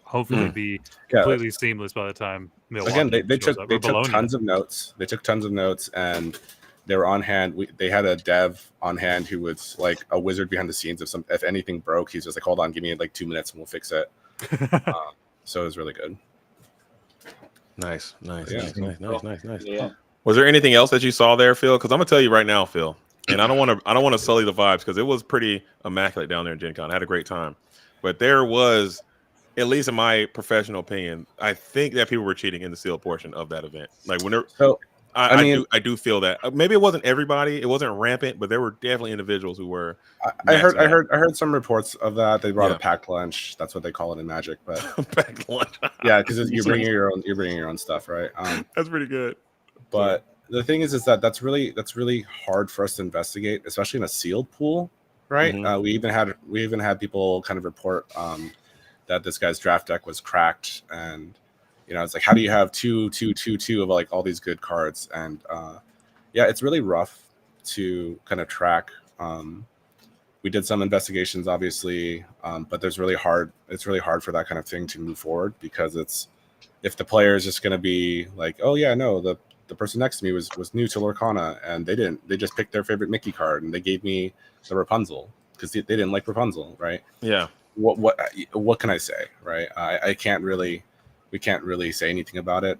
hopefully be completely seamless by the time Milwaukee. Again, they took tons of notes. They took tons of notes and they were on hand. They had a dev on hand who was like a wizard behind the scenes. If anything broke, he's just like, hold on, give me like 2 minutes and we'll fix it. So it was really good. Nice. Yeah. Was there anything else that you saw there, Phil? Because I'm gonna tell you right now, Phil, and I don't want to sully the vibes because it was pretty immaculate down there in GenCon. I had a great time, but there was, at least in my professional opinion, I think that people were cheating in the sealed portion of that event. Like when I do feel that maybe it wasn't everybody, it wasn't rampant, but there were definitely individuals who were. I heard some reports of that. They brought a packed lunch. That's what they call it in Magic, but packed lunch. Yeah, because you're bringing your own stuff, right? That's pretty good. But the thing is that's really hard for us to investigate, especially in a sealed pool, right? Mm-hmm. We even had people kind of report that this guy's draft deck was cracked, and it's like, how do you have two of like all these good cards? And it's really rough to kind of track. We did some investigations, obviously, but it's really hard for that kind of thing to move forward because if the player is just going to be like, oh yeah, no, the person next to me was new to Lorcana and they just picked their favorite Mickey card and they gave me the Rapunzel because they didn't like Rapunzel, right? Yeah. What can I say, right? We can't really say anything about it.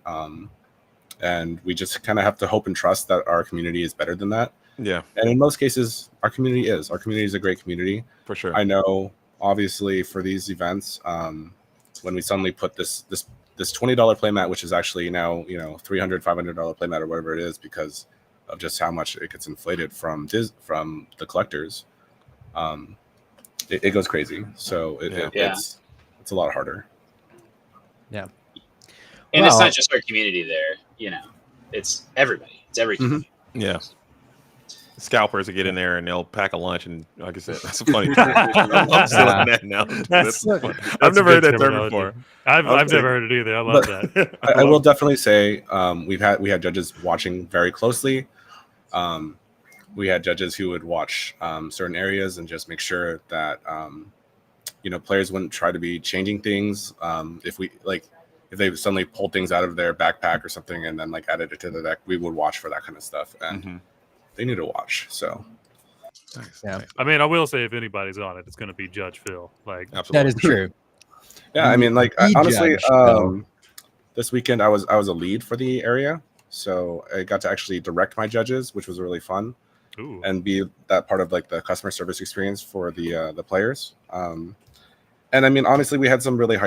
And we just kind of have to hope and trust that our community is better than that. Yeah. And in most cases, our community is a great community. For sure. I know, obviously, for these events, when we suddenly put this $20 playmat, which is actually now, $300, $500 playmat or whatever it is, because of just how much it gets inflated from the collectors, it goes crazy. So it's a lot harder. Yeah. And it's not just our community there, it's everybody. It's every community. Yeah. Scalpers to get in there and they'll pack a lunch, and like I said, that's a funny term. I'm stealing that now. I've never heard that term before. I've never heard it either. I love that. I will definitely say we had judges watching very closely. We had judges who would watch certain areas and just make sure that players wouldn't try to be changing things. If they suddenly pulled things out of their backpack or something and then like added it to the deck, we would watch for that kind of stuff. And they need to watch. So, yeah. I mean, I will say if anybody's on it, it's going to be Judge Phil. Like, absolutely. That is true. Yeah, I mean, like honestly, this weekend I was a lead for the area, so I got to actually direct my judges, which was really fun, and be that part of like the customer service experience for the players. And I mean, honestly, we had some really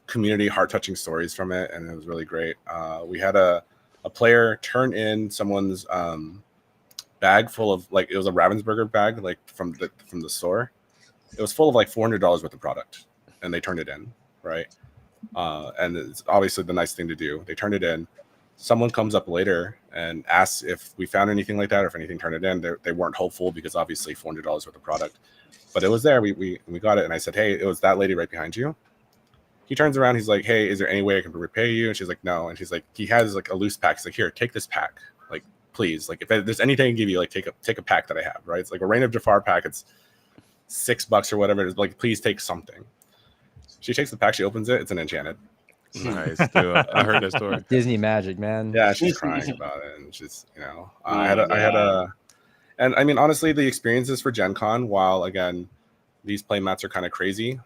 community heart-touching stories from it, and it was really great. We had a player turn in someone's bag full of like, it was a Ravensburger bag, like from the store. It was full of like $400 worth of product, and they turned it in, right? And it's obviously the nice thing to do. They turned it in. Someone comes up later and asks if we found anything like that or if anything turned it in. They weren't hopeful because obviously $400 worth of product, but it was there. We got it, and I said, hey, it was that lady right behind you. He turns around. He's like, hey, is there any way I can repay you? And she's like, no. And she's like, he has like a loose pack. He's like, here, take this pack. Like, please, like if there's anything I can give you, like take a pack that I have, right? It's like a Reign of Jafar pack. It's $6 or whatever it is. Like, please take something. She takes the pack. She opens it. It's an enchanted. Nice, dude. I heard that story. Disney magic, man. Yeah, she's crying about it, and she's, I had a, and I mean, honestly, the experiences for Gen Con, while again, these play mats are kind of crazy.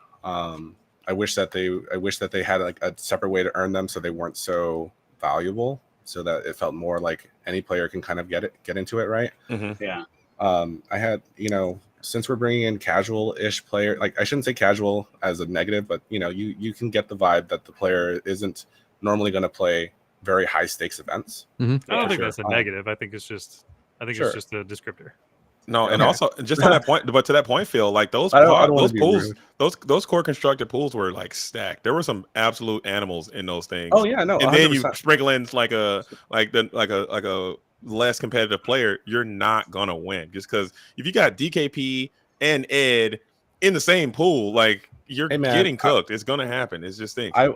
I wish that they had like a separate way to earn them, so they weren't so valuable, so that it felt more like any player can kind of get into it, right? Mm-hmm. Yeah. I had, since we're bringing in casual-ish player, like I shouldn't say casual as a negative, but you can get the vibe that the player isn't normally going to play very high stakes events. Mm-hmm. I don't think that's a negative. I think it's just a descriptor. No, and also just on that point, but to that point, Phil, like those pools, those core constructed pools were like stacked. There were some absolute animals in those things. Oh yeah, no, and 100%. Then you sprinkle in like a less competitive player, you're not gonna win just because if you got DKP and Ed in the same pool, like you're getting cooked. It's gonna happen. It's just things. I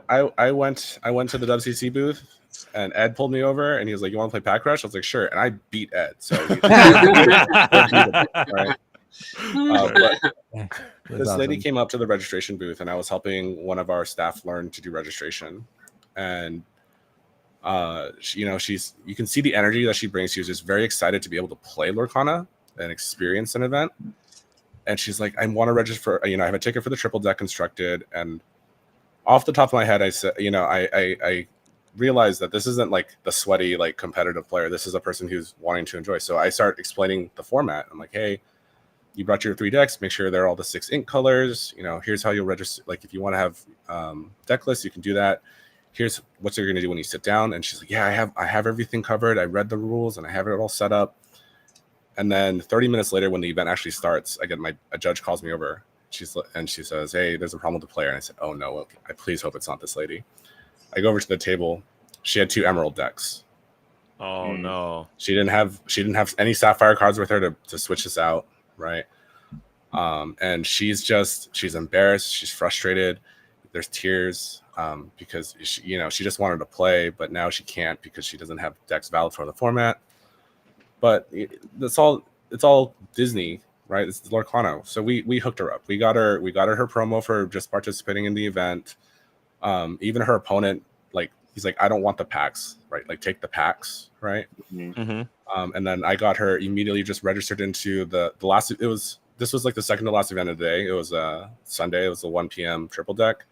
went to the WCC booth. And Ed pulled me over and he was like, you want to play Pack Rush? I was like, sure. And I beat Ed. So right? This lady came up to the registration booth and I was helping one of our staff learn to do registration. And you can see the energy that she brings. She was just very excited to be able to play Lorcana and experience an event. And she's like, I want to register for, I have a ticket for the triple deck constructed. And off the top of my head, I said, I realized that this isn't like the sweaty, like competitive player. This is a person who's wanting to enjoy. So I start explaining the format. I'm like, hey, you brought your 3 decks. Make sure they're all the 6 ink colors. Here's how you'll register. Like if you want to have deck lists, you can do that. Here's what you're going to do when you sit down. And she's like, yeah, I have everything covered. I read the rules and I have it all set up. And then 30 minutes later, when the event actually starts, a judge calls me over. She says, hey, there's a problem with the player. And I said, oh no, okay. I please hope it's not this lady. I go over to the table. She had 2 emerald decks. Oh no. She didn't have any sapphire cards with her to switch this out, right? And she's embarrassed, she's frustrated. There's tears because she just wanted to play, but now she can't because she doesn't have decks valid for the format. But it's all Disney, right? It's Lorcana. So we hooked her up. We got her her promo for just participating in the event. Even her opponent, like he's like, I don't want the packs, right? Like take the packs, right? Mm-hmm. And then I got her immediately just registered into the last. This was like the second to last event of the day. It was Sunday. It was the 1 p.m. triple deck.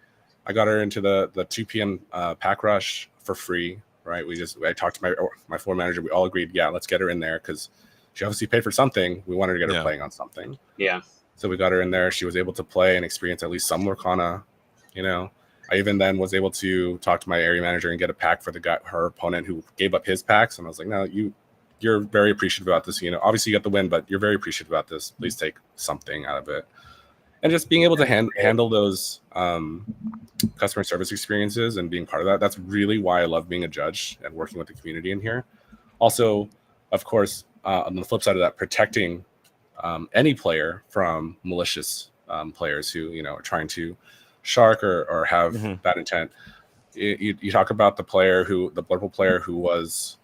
I got her into the 2 p.m. Pack Rush for free, right? I talked to my floor manager. We all agreed, yeah, let's get her in there because she obviously paid for something. We wanted to get her playing on something. Yeah. So we got her in there. She was able to play and experience at least some Lorcana, I even then was able to talk to my area manager and get a pack for her opponent who gave up his packs. And I was like, no, you're very appreciative about this. Obviously you got the win, but you're very appreciative about this. Please take something out of it. And just being able to handle those customer service experiences and being part of that. That's really why I love being a judge and working with the community in here. Also, of course, on the flip side of that, protecting any player from malicious players who, are trying to shark or have bad intent. You talk about the Blurple player who was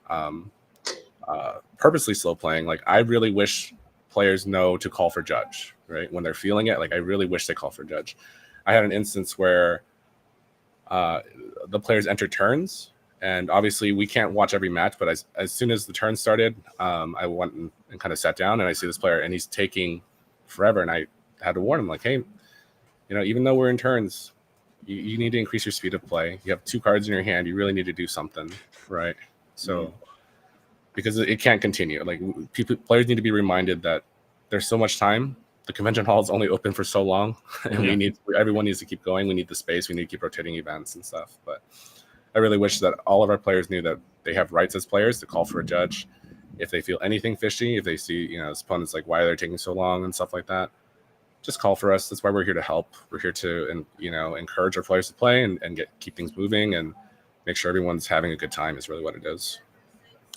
purposely slow playing. Like I really wish players know to call for judge, right? When they're feeling it, like I really wish they call for judge. I had an instance where the players enter turns, and obviously we can't watch every match, but as soon as the turn started, I went and kind of sat down and I see this player and he's taking forever, and I had to warn him like, hey, even though we're in turns, you need to increase your speed of play. You have 2 cards in your hand. You really need to do something, right? So, because it can't continue. Like players need to be reminded that there's so much time the convention hall is only open for so long, and everyone needs to keep going. We need the space. We need to keep rotating events and stuff. But I really wish that all of our players knew that they have rights as players to call for a judge if they feel anything fishy, if they see opponents like why they're taking so long and stuff like that. Just call for us. That's why we're here to help. We're here to encourage our players to play and keep things moving and make sure everyone's having a good time is really what it is.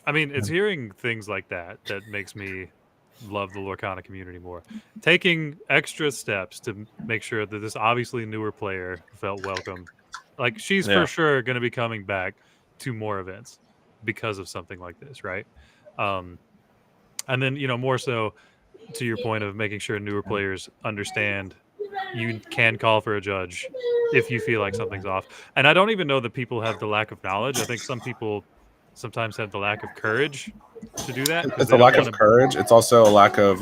I mean, it's hearing things like that makes me love the Lorcana community more. Taking extra steps to make sure that this obviously newer player felt welcome. Like, she's for sure going to be coming back to more events because of something like this, right? And then, more so to your point of making sure newer players understand you can call for a judge if you feel like something's off. And I don't even know that people have the lack of knowledge. I think some people sometimes have the lack of courage to do that. It's a lack of courage. It's also a lack of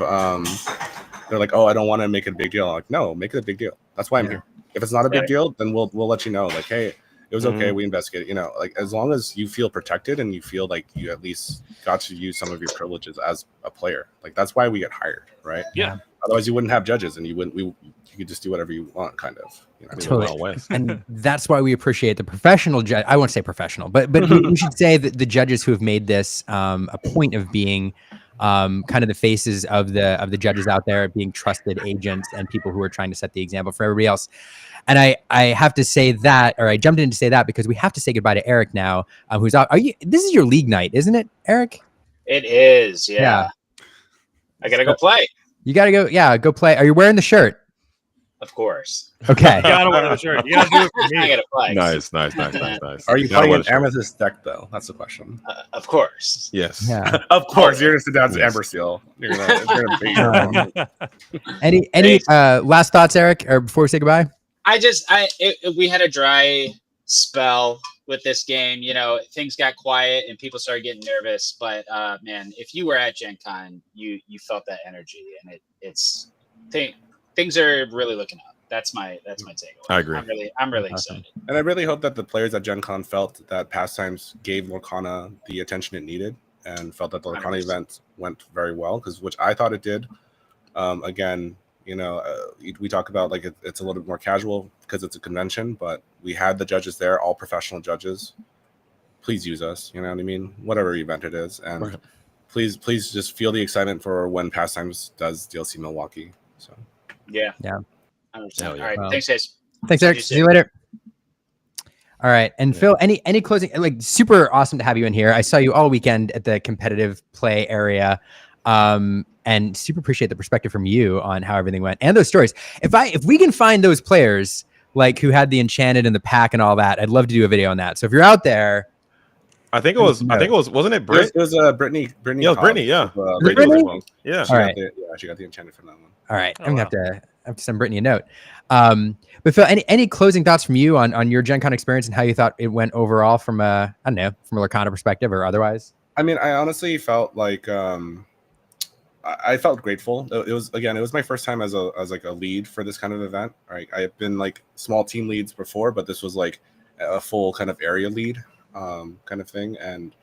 they're like, oh, I don't want to make it a big deal. I'm like, no, make it a big deal. That's why I'm here. If it's not a big deal, then we'll let you know. Like, hey, it was okay. We investigated. Like, as long as you feel protected and you feel like you at least got to use some of your privileges as a player. Like, that's why we get hired, right? Yeah. Otherwise, you wouldn't have judges, and you could just do whatever you want, kind of. Totally. And that's why we appreciate the professional judge. I won't say professional, but we should say that the judges who have made this a point of being kind of the faces of the judges out there, being trusted agents and people who are trying to set the example for everybody else. And I have to say that, or I jumped in to say that because we have to say goodbye to Eric now, who's out. This is your league night, isn't it, Eric? It is. Yeah. I gotta go play. You gotta go. Yeah, go play. Are you wearing the shirt? Of course. Okay. You gotta wear the shirt. You gotta do it for me. I gotta play. Nice. Are you playing an Amethyst deck, though? That's the question. Of course. Yes. Yeah. Of course. You're gonna sit down to Ember Seal. You're gonna beat your Any last thoughts, Eric, or before we say goodbye? We had a dry spell with this game. Things got quiet and people started getting nervous. But man, if you were at GenCon, you felt that energy, and things are really looking up. That's my takeaway. I agree. I'm really excited. And I really hope that the players at GenCon felt that Pastimes gave Lorcana the attention it needed and felt that the Lorcana 100%. Event went very well, which I thought it did. Again, we talk about like it's a little bit more casual because it's a convention, but we had the judges there, all professional judges. Please use us. You know what I mean? Whatever event it is, and please just feel the excitement for when Pastimes does DLC Milwaukee. So. Yeah. 100%. All right. Thanks, guys. Thanks, Eric. See you later. All right. And Phil, any closing, like, super awesome to have you in here. I saw you all weekend at the competitive play area. And super appreciate the perspective from you on how everything went and those stories. If we can find those players like who had the Enchanted and the pack and all that, I'd love to do a video on that. So if you're out there, I think it was. Wasn't it Britt? It was Brittany. Yeah, it was Brittany. Yeah. Brittany? Yeah. All right. She got the Enchanted from that one. All right. I'm gonna have to send Brittany a note. But Phil, any closing thoughts from you on your GenCon experience and how you thought it went overall from a Lorcana perspective or otherwise? I mean, I honestly felt like I felt grateful. It was my first time as like a lead for this kind of event. Right, I have been like small team leads before, but this was like a full kind of area lead kind of thing, and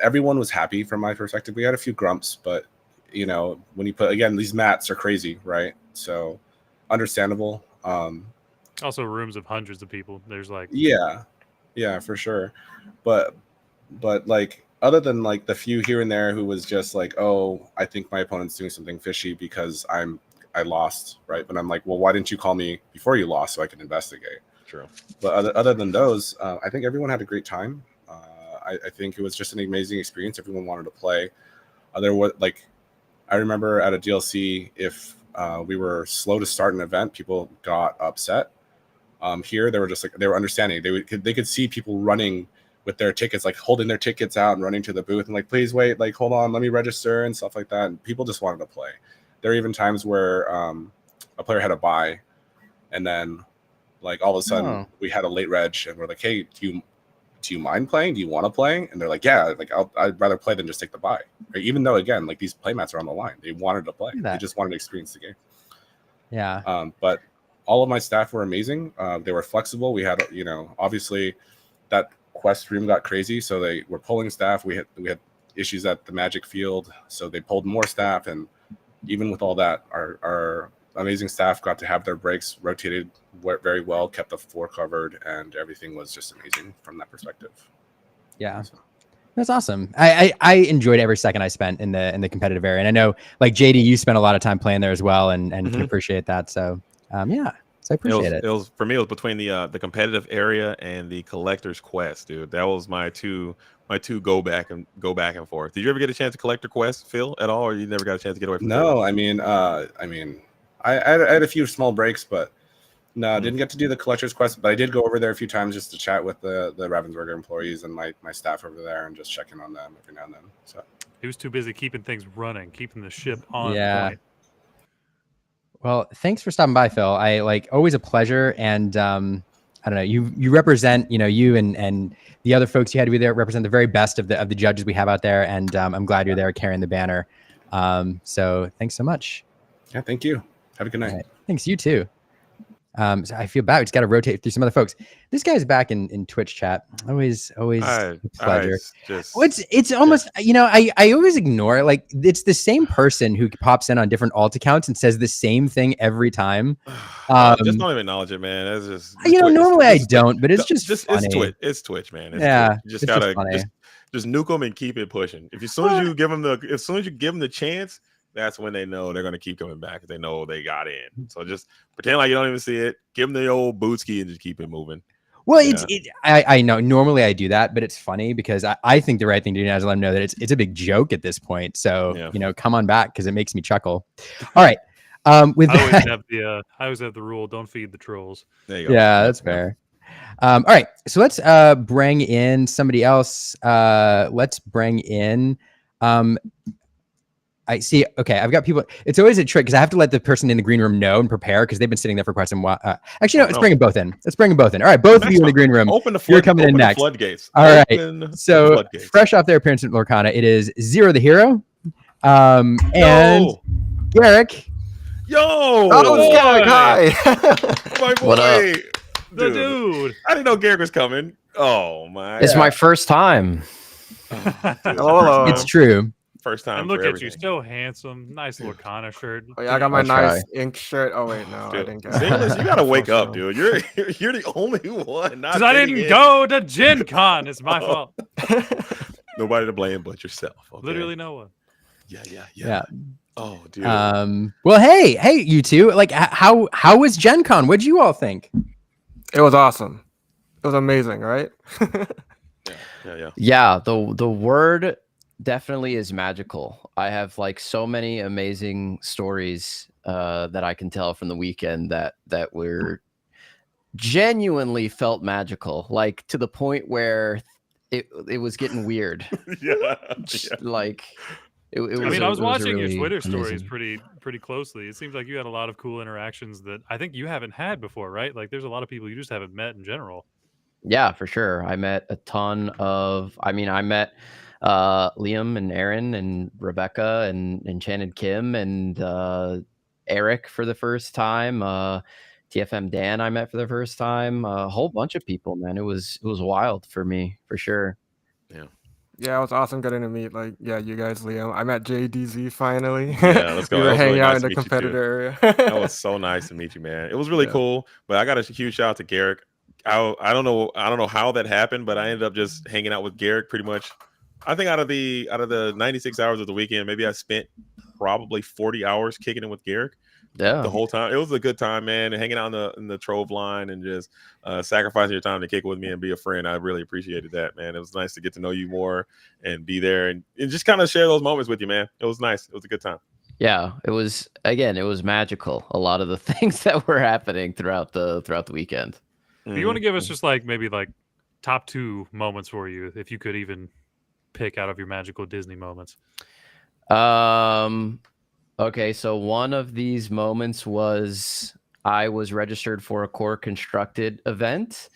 everyone was happy from my perspective. We had a few grumps, but when you put, again, these mats are crazy, right? So understandable. Also rooms of hundreds of people. There's like yeah, for sure. But like, other than like the few here and there who was just like, oh, I think my opponent's doing something fishy because I lost, right? But I'm like, well, why didn't you call me before you lost so I can investigate? True. But other than those, I think everyone had a great time. I think it was just an amazing experience. Everyone wanted to play. There was like, I remember at a DLC, if we were slow to start an event, people got upset. Here, they were just like, they were understanding. They could see people running with their tickets, like holding their tickets out and running to the booth and like, please wait, like, hold on, let me register and stuff like that. And people just wanted to play. There are even times where a player had a buy, and then like all of a sudden we had a late reg, and we're like, hey, do you mind playing? Do you want to play? And they're like, yeah, like I'd rather play than just take the buy. Right? Even though, again, like these playmats are on the line, they wanted to play. They just wanted to experience the game. Yeah. But all of my staff were amazing. They were flexible. We had, obviously that quest room got crazy, so they were pulling staff. We had issues at the Magic Field, so they pulled more staff, and even with all that, our amazing staff got to have their breaks rotated very well, kept the floor covered, and everything was just amazing from that perspective. Yeah. That's awesome. I enjoyed every second I spent in the competitive area. And I know, like, JD, you spent a lot of time playing there as well, and can appreciate that. So yeah. So I appreciate it. It was for me, it was between the competitive area and the collector's quest, dude. That was my two go back and forth. Did you ever get a chance to collect your quest, Phil, at all, or you never got a chance to get away from No, I had a few small breaks, but no, I didn't get to do the collector's quest, but I did go over there a few times just to chat with the Ravensburger employees and my staff over there and just check in on them every now and then. So he was too busy keeping things running, keeping the ship on point. Well, thanks for stopping by, Phil. Always a pleasure. And I don't know, you represent, you and the other folks you had to be there represent the very best of the judges we have out there. And I'm glad you're there carrying the banner. So thanks so much. Yeah, thank you. Have a good night. Right. Thanks, you too. So I feel bad. We just got to rotate through some other folks. This guy's back in Twitch chat. Always a pleasure. It's almost, I always ignore it. Like, it's the same person who pops in on different alt accounts and says the same thing every time. Just don't even acknowledge it, man. It's just normally I don't, but it's just funny. It's Twitch, man. Twitch. You just gotta just nuke them and keep it pushing. As soon as you give them the chance, that's when they know they're going to keep coming back. They know they got in. So just pretend like you don't even see it. Give them the old bootski and just keep it moving. Well, I know normally I do that, but it's funny because I think the right thing to do now is let them know that it's a big joke at this point. So, come on back because it makes me chuckle. All right. I always have the rule, don't feed the trolls. There you go. Yeah, that's fair. All right. So let's bring in somebody else. Let's bring in I see. Okay, I've got people. It's always a trick because I have to let the person in the green room know and prepare because they've been sitting there for quite some while. Actually, no, let's bring them both in. All right, both of you in the green room. You're coming in next. Floodgates. All right. So fresh off their appearance at Lorcana, it is Zero the Hero, and Garrick. Yo! Oh, Garrick! Hi. My boy. What up? Dude. I didn't know Garrick was coming. Oh my! It's my first time. Hello. It's true. First time. And look at you, so handsome. Nice Lorcana shirt. Oh, yeah, I got my nice ink shirt. Oh wait, no, dude, I didn't get it. You gotta wake up, dude. You're the only one. Because I didn't go to GenCon. It's my fault. Nobody to blame but yourself. Okay? Literally no one. Yeah. Oh, dude. Well, hey, you two. Like, how was GenCon? What'd you all think? It was awesome. It was amazing, right? Yeah. The word definitely is magical. I have so many amazing stories that I can tell from the weekend that were genuinely felt magical, to the point where it was getting weird. I was watching your Twitter stories pretty closely. It seems like you had a lot of cool interactions that I think you haven't had before, right? Like, there's a lot of people you just haven't met in general. Yeah, for sure. I met a ton of. I met Liam and Aaron and Rebecca and Enchanted Kim and Eric for the first time. TFM Dan I met for the first time. A whole bunch of people, man. It was wild for me, for sure. Yeah, it was awesome getting to meet you guys, Liam. I met JayZ finally. Yeah, let's go. We were hanging out in the competitor area. That was so nice to meet you, man. It was really cool. But I got a huge shout out to Garrick. I don't know how that happened, but I ended up just hanging out with Garrick pretty much. I think out of the 96 hours of the weekend, maybe I spent probably 40 hours kicking it with Garrick. Yeah, the whole time. It was a good time, man. And hanging out in the Trove line and just sacrificing your time to kick with me and be a friend. I really appreciated that, man. It was nice to get to know you more and be there and just kind of share those moments with you, man. It was nice. It was a good time. Yeah, it was magical. A lot of the things that were happening throughout the weekend. Do you want to give us just maybe top 2 moments for you, if you could even pick out of your magical Disney moments? Okay, so one of these moments was I was registered for a Core Constructed event,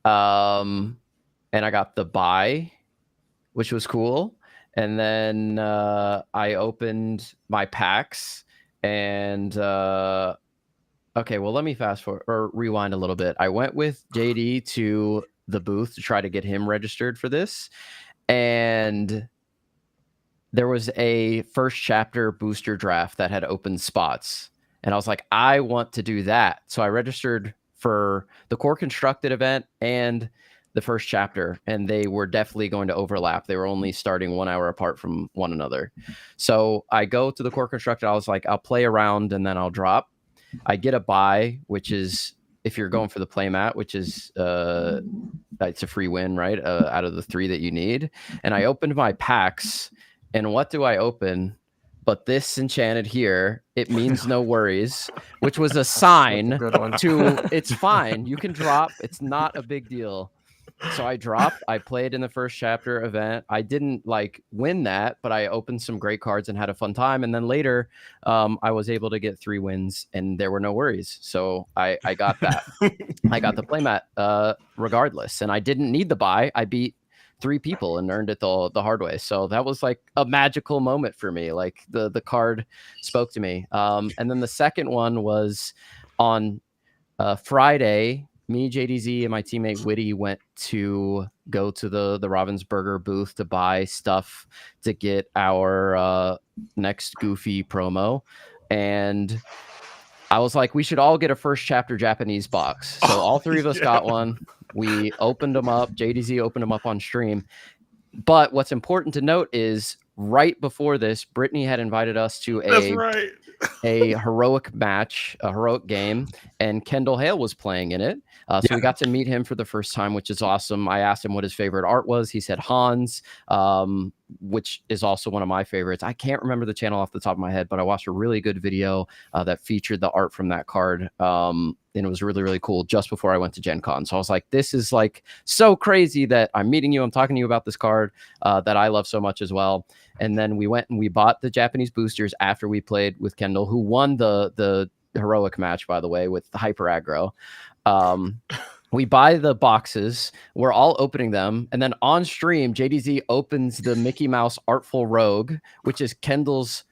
and I got the buy, which was cool. And then I opened my packs, and okay, well, let me fast forward or rewind a little bit. I went with JD to the booth to try to get him registered for this, and there was a first chapter booster draft that had open spots. And I was like, I want to do that. So I registered for the core constructed event and the first chapter, and they were definitely going to overlap. They were only starting 1 hour apart from one another. So I go to the core constructed. I was like, I'll play around and then I'll drop. I get a buy, which is, if you're going for the playmat, which is it's a free win, right? Out of the 3 that you need. And I opened my packs, and what do I open? But this enchanted here, it means no worries, which was a sign to it's fine. You can drop. It's not a big deal. So I dropped. I played in the first chapter event. I didn't like win that, but I opened some great cards and had a fun time. And then later, I was able to get 3 wins, and there were no worries. So I got that. I got the playmat regardless, and I didn't need the buy. I beat 3 people and earned it the hard way. So that was like a magical moment for me. Like the card spoke to me. And then the second one was on Friday. Me, JayZ, and my teammate Witty went to go to the Ravensburger booth to buy stuff to get our next Goofy promo. And I was like, we should all get a first chapter Japanese box. So all 3 of us got one. We opened them up. JayZ opened them up on stream. But what's important to note is right before this, Brittany had invited us to a heroic match, a heroic game, and Kendall Hale was playing in it. So we got to meet him for the first time, which is awesome. I asked him what his favorite art was. He said Hans, which is also one of my favorites. I can't remember the channel off the top of my head, but I watched a really good video that featured the art from that card. And it was really, really cool just before I went to Gen Con. So I was like, this is like so crazy that I'm meeting you. I'm talking to you about this card that I love so much as well. And then we went and we bought the Japanese boosters after we played with Kendall, who won the heroic match, by the way, with the hyper aggro. We buy the boxes. We're all opening them. And then on stream, JayZ opens the Mickey Mouse Artful Rogue, which is Kendall's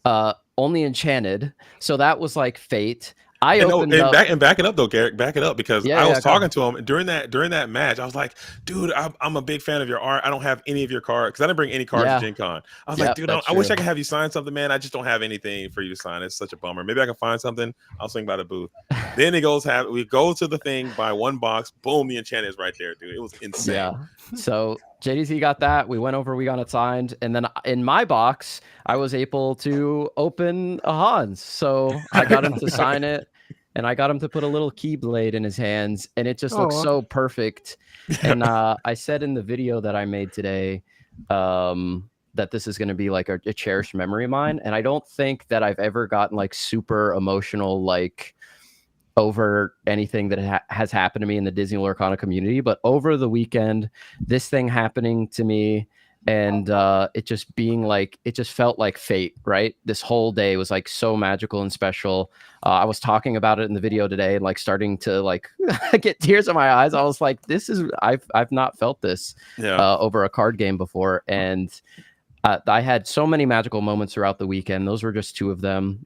only enchanted. So that was like fate. Back it up though, Garrick. Back it up, because I was talking to him during that match. I was like, dude, I'm a big fan of your art. I don't have any of your cards because I didn't bring any cards to Gen Con. I was like, dude, I wish I could have you sign something, man. I just don't have anything for you to sign. It's such a bummer. Maybe I can find something. I'll swing by the booth. Then we go to the thing, buy 1 box, boom, the enchant is right there, dude. It was insane. Yeah. So JayZ got that. We went over, we got it signed. And then in my box, I was able to open a Hans. So I got him to sign it. And I got him to put a little keyblade in his hands, and it just looks so perfect. And I said in the video that I made today that this is going to be like a cherished memory of mine. And I don't think that I've ever gotten like super emotional, like over anything that has happened to me in the Disney Lorcana community. But over the weekend, this thing happening to me, and it just being like, it just felt like fate, right? This whole day was like so magical and special. I was talking about it in the video today and like starting to like get tears in my eyes. I was like, this is, I've not felt this over a card game before. And I had so many magical moments throughout the weekend. Those were just 2 of them,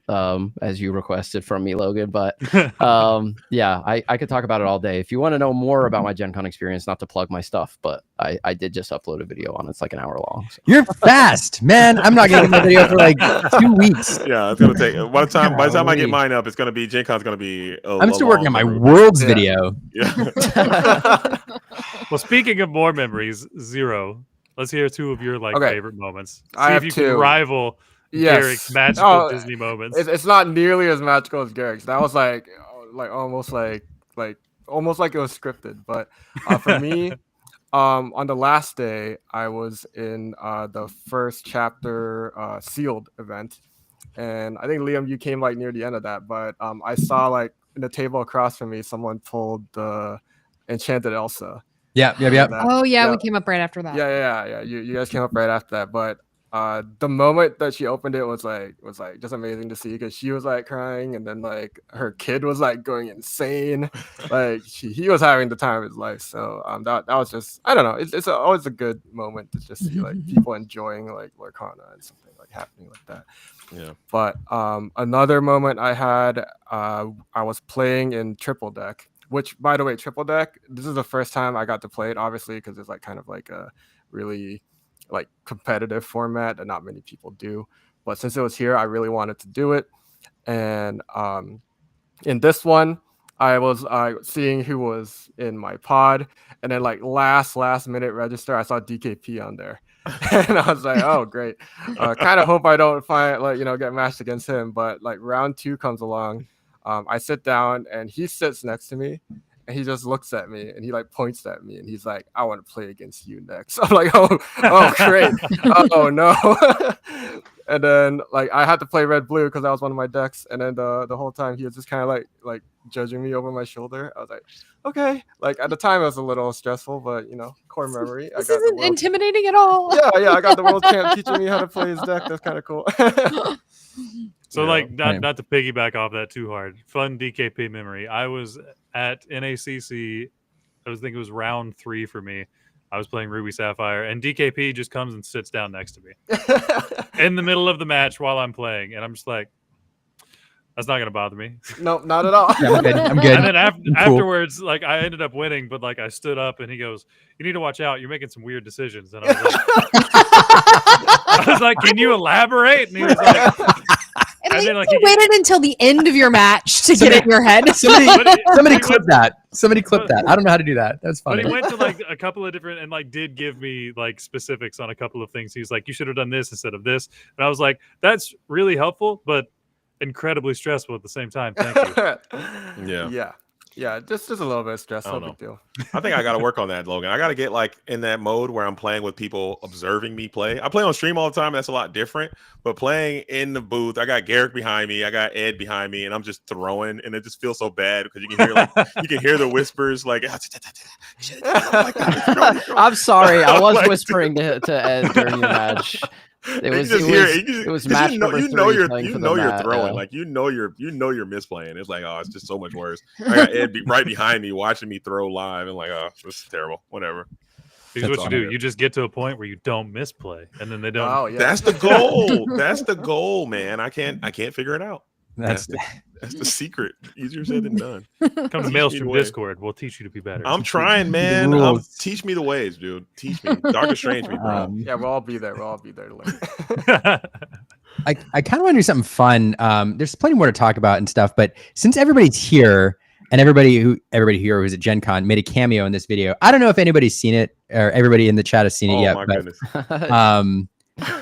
as you requested from me, Logan. But yeah, I could talk about it all day. If you want to know more about my Gen Con experience, not to plug my stuff, but I did just upload a video on it. It's like an hour long. So. You're fast, man. I'm not getting the video for like 2 weeks. Yeah, it's gonna take. By the time I get mine up, it's gonna be Gen Con's gonna be. I'm still working on my Worlds video. Yeah. Well, speaking of more memories, Zero. Let's hear 2 of your favorite moments. See I have if you 2. can rival Garrick's magical Disney moments. It's not nearly as magical as Garrick's. That was like almost like it was scripted. But for me, on the last day, I was in the first chapter sealed event, and I think Liam, you came like near the end of that. But I saw like in the table across from me, someone pulled the Enchanted Elsa. Yeah. Oh yeah, we came up right after that. Yeah. You guys came up right after that, but the moment that she opened it was like just amazing to see, because she was like crying, and then like her kid was like going insane, like he was having the time of his life. So that was just, I don't know, it's always a good moment to just see like people enjoying like Lorcana and something like happening like that. Yeah. But another moment I had, I was playing in Triple Deck. Which, by the way, Triple Deck, this is the first time I got to play it, obviously, because it's like kind of like a really like competitive format that not many people do. But since it was here, I really wanted to do it. And in this one, I was seeing who was in my pod, and then like last minute register, I saw DKP on there, and I was like, oh great. Kind of hope I don't find get matched against him. But like round 2 comes along, I sit down and he sits next to me, and he just looks at me and he like points at me and he's like, I want to play against you next. I'm like, oh great. Oh no. And then like I had to play red blue because that was one of my decks. And then the whole time he was just kind of like judging me over my shoulder. I was like, okay. Like at the time it was a little stressful, but core memory. This isn't intimidating at all. Yeah. I got the world champ teaching me how to play his deck. That's kind of cool. So not to piggyback off that too hard. Fun DKP memory. I was at NACC. I think it was round 3 for me. I was playing Ruby Sapphire, and DKP just comes and sits down next to me in the middle of the match while I'm playing, and I'm just like, that's not gonna bother me. No, not at all. Yeah, I'm good. And then afterwards, like I ended up winning, but like I stood up and he goes, "You need to watch out. You're making some weird decisions." And I was like, "Can you elaborate?" And he was like. At least you waited until the end of your match to get it in your head. Somebody clip that. Somebody clip that. I don't know how to do that. That's funny. But he went to like a couple of different and like did give me like specifics on a couple of things. He's like, you should have done this instead of this. And I was like, that's really helpful, but incredibly stressful at the same time. Thank you. Yeah, just a little bit of stress. No big deal. I think I got to work on that, Logan. I got to get like in that mode where I'm playing with people observing me play. I play on stream all the time. That's a lot different. But playing in the booth, I got Garrick behind me, I got Ed behind me, and I'm just throwing, and it just feels so bad because you can hear the whispers like. I'm sorry, I was whispering to Ed during the match. It was match number 3. You're throwing like you're misplaying. It's like, oh, it's just so much worse. I got Ed right behind me watching me throw live and like, oh, this is terrible. Whatever. Here's what you do. You just get to a point where you don't misplay, and then they don't. Oh, yeah. That's the goal. That's the goal, man. I can't figure it out. That's the secret. Easier said than done. Come to Maelstrom Discord. We'll teach you to be better. I'm trying, man. Teach me the ways, dude. Teach me. Doctor Strange me, bro. Yeah, we'll all be there. I kind of want to do something fun. There's plenty more to talk about and stuff, but since everybody's here and everybody here who's at GenCon made a cameo in this video, I don't know if anybody's seen it or everybody in the chat has seen it yet. But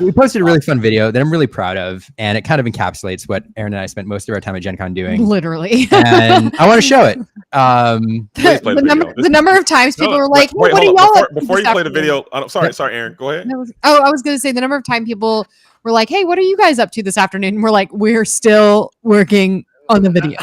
we posted a really fun video that I'm really proud of, and it kind of encapsulates what Aaron and I spent most of our time at GenCon doing. Literally. And I want to show it. The number of times people were like, "What are y'all?" Before you play the video, sorry, Aaron, go ahead. I was going to say the number of time people were like, "Hey, what are you guys up to this afternoon?" And we're like, "We're still working on the video."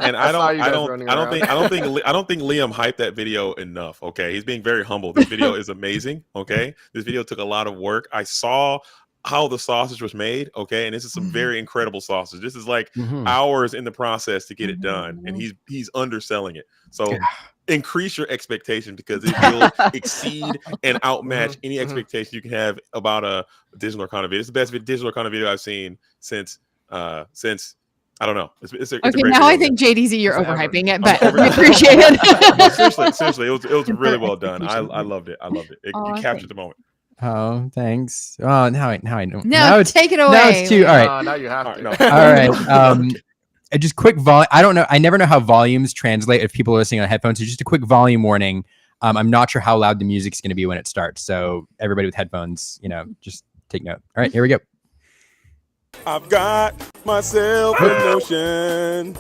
And I don't think Liam hyped that video enough. Okay, he's being very humble. This video is amazing. Okay, this video took a lot of work. I saw how the sausage was made. Okay, and this is some very incredible sausage. This is like hours in the process to get it done, and he's underselling it. So increase your expectation because it will exceed and outmatch any expectation you can have about a Disney Lorcana video. It's the best Disney Lorcana video I've seen since I don't know. It's okay, now I think JDZ, you're overhyping it, but we appreciate it. Seriously, it was really well done. I loved it. It captured the moment. Oh, thanks. Oh, now I know. No, take it away. Now it's too. All right. Now you have to. All right. Just quick volume. I don't know. I never know how volumes translate if people are listening on headphones. So just a quick volume warning. I'm not sure how loud the music's going to be when it starts. So everybody with headphones, just take note. All right, here we go. I've got myself a notion.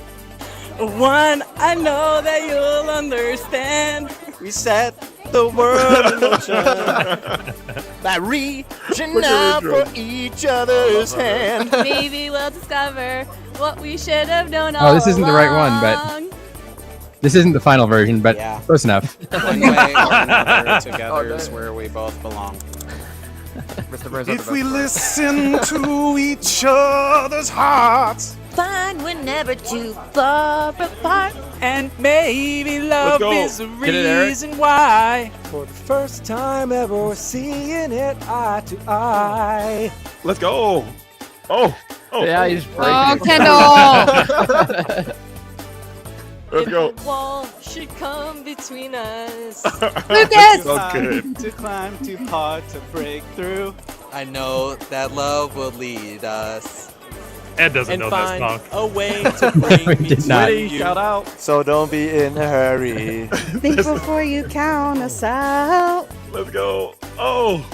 One I know that you'll understand. We set the world in motion by reaching out for each other's hand. Maybe we'll discover what we should have known all along. Oh, this isn't the right one, but this isn't the final version, but close enough. One way or another, together is where we both belong. If we listen to each other's hearts, find we're never too far apart, and maybe love is the reason why. For the first time ever, seeing it eye to eye. Let's go. Oh. Yeah, he's breaking. Oh, Kendall. Let's go. The wall should come between us. Lucas! So good. To climb, too hard to break through. I know that love will lead us. Ed doesn't And know that find song. a way to bring me did to not. you. Shout out. So don't be in a hurry. Think before you count us out. Let's go. Oh.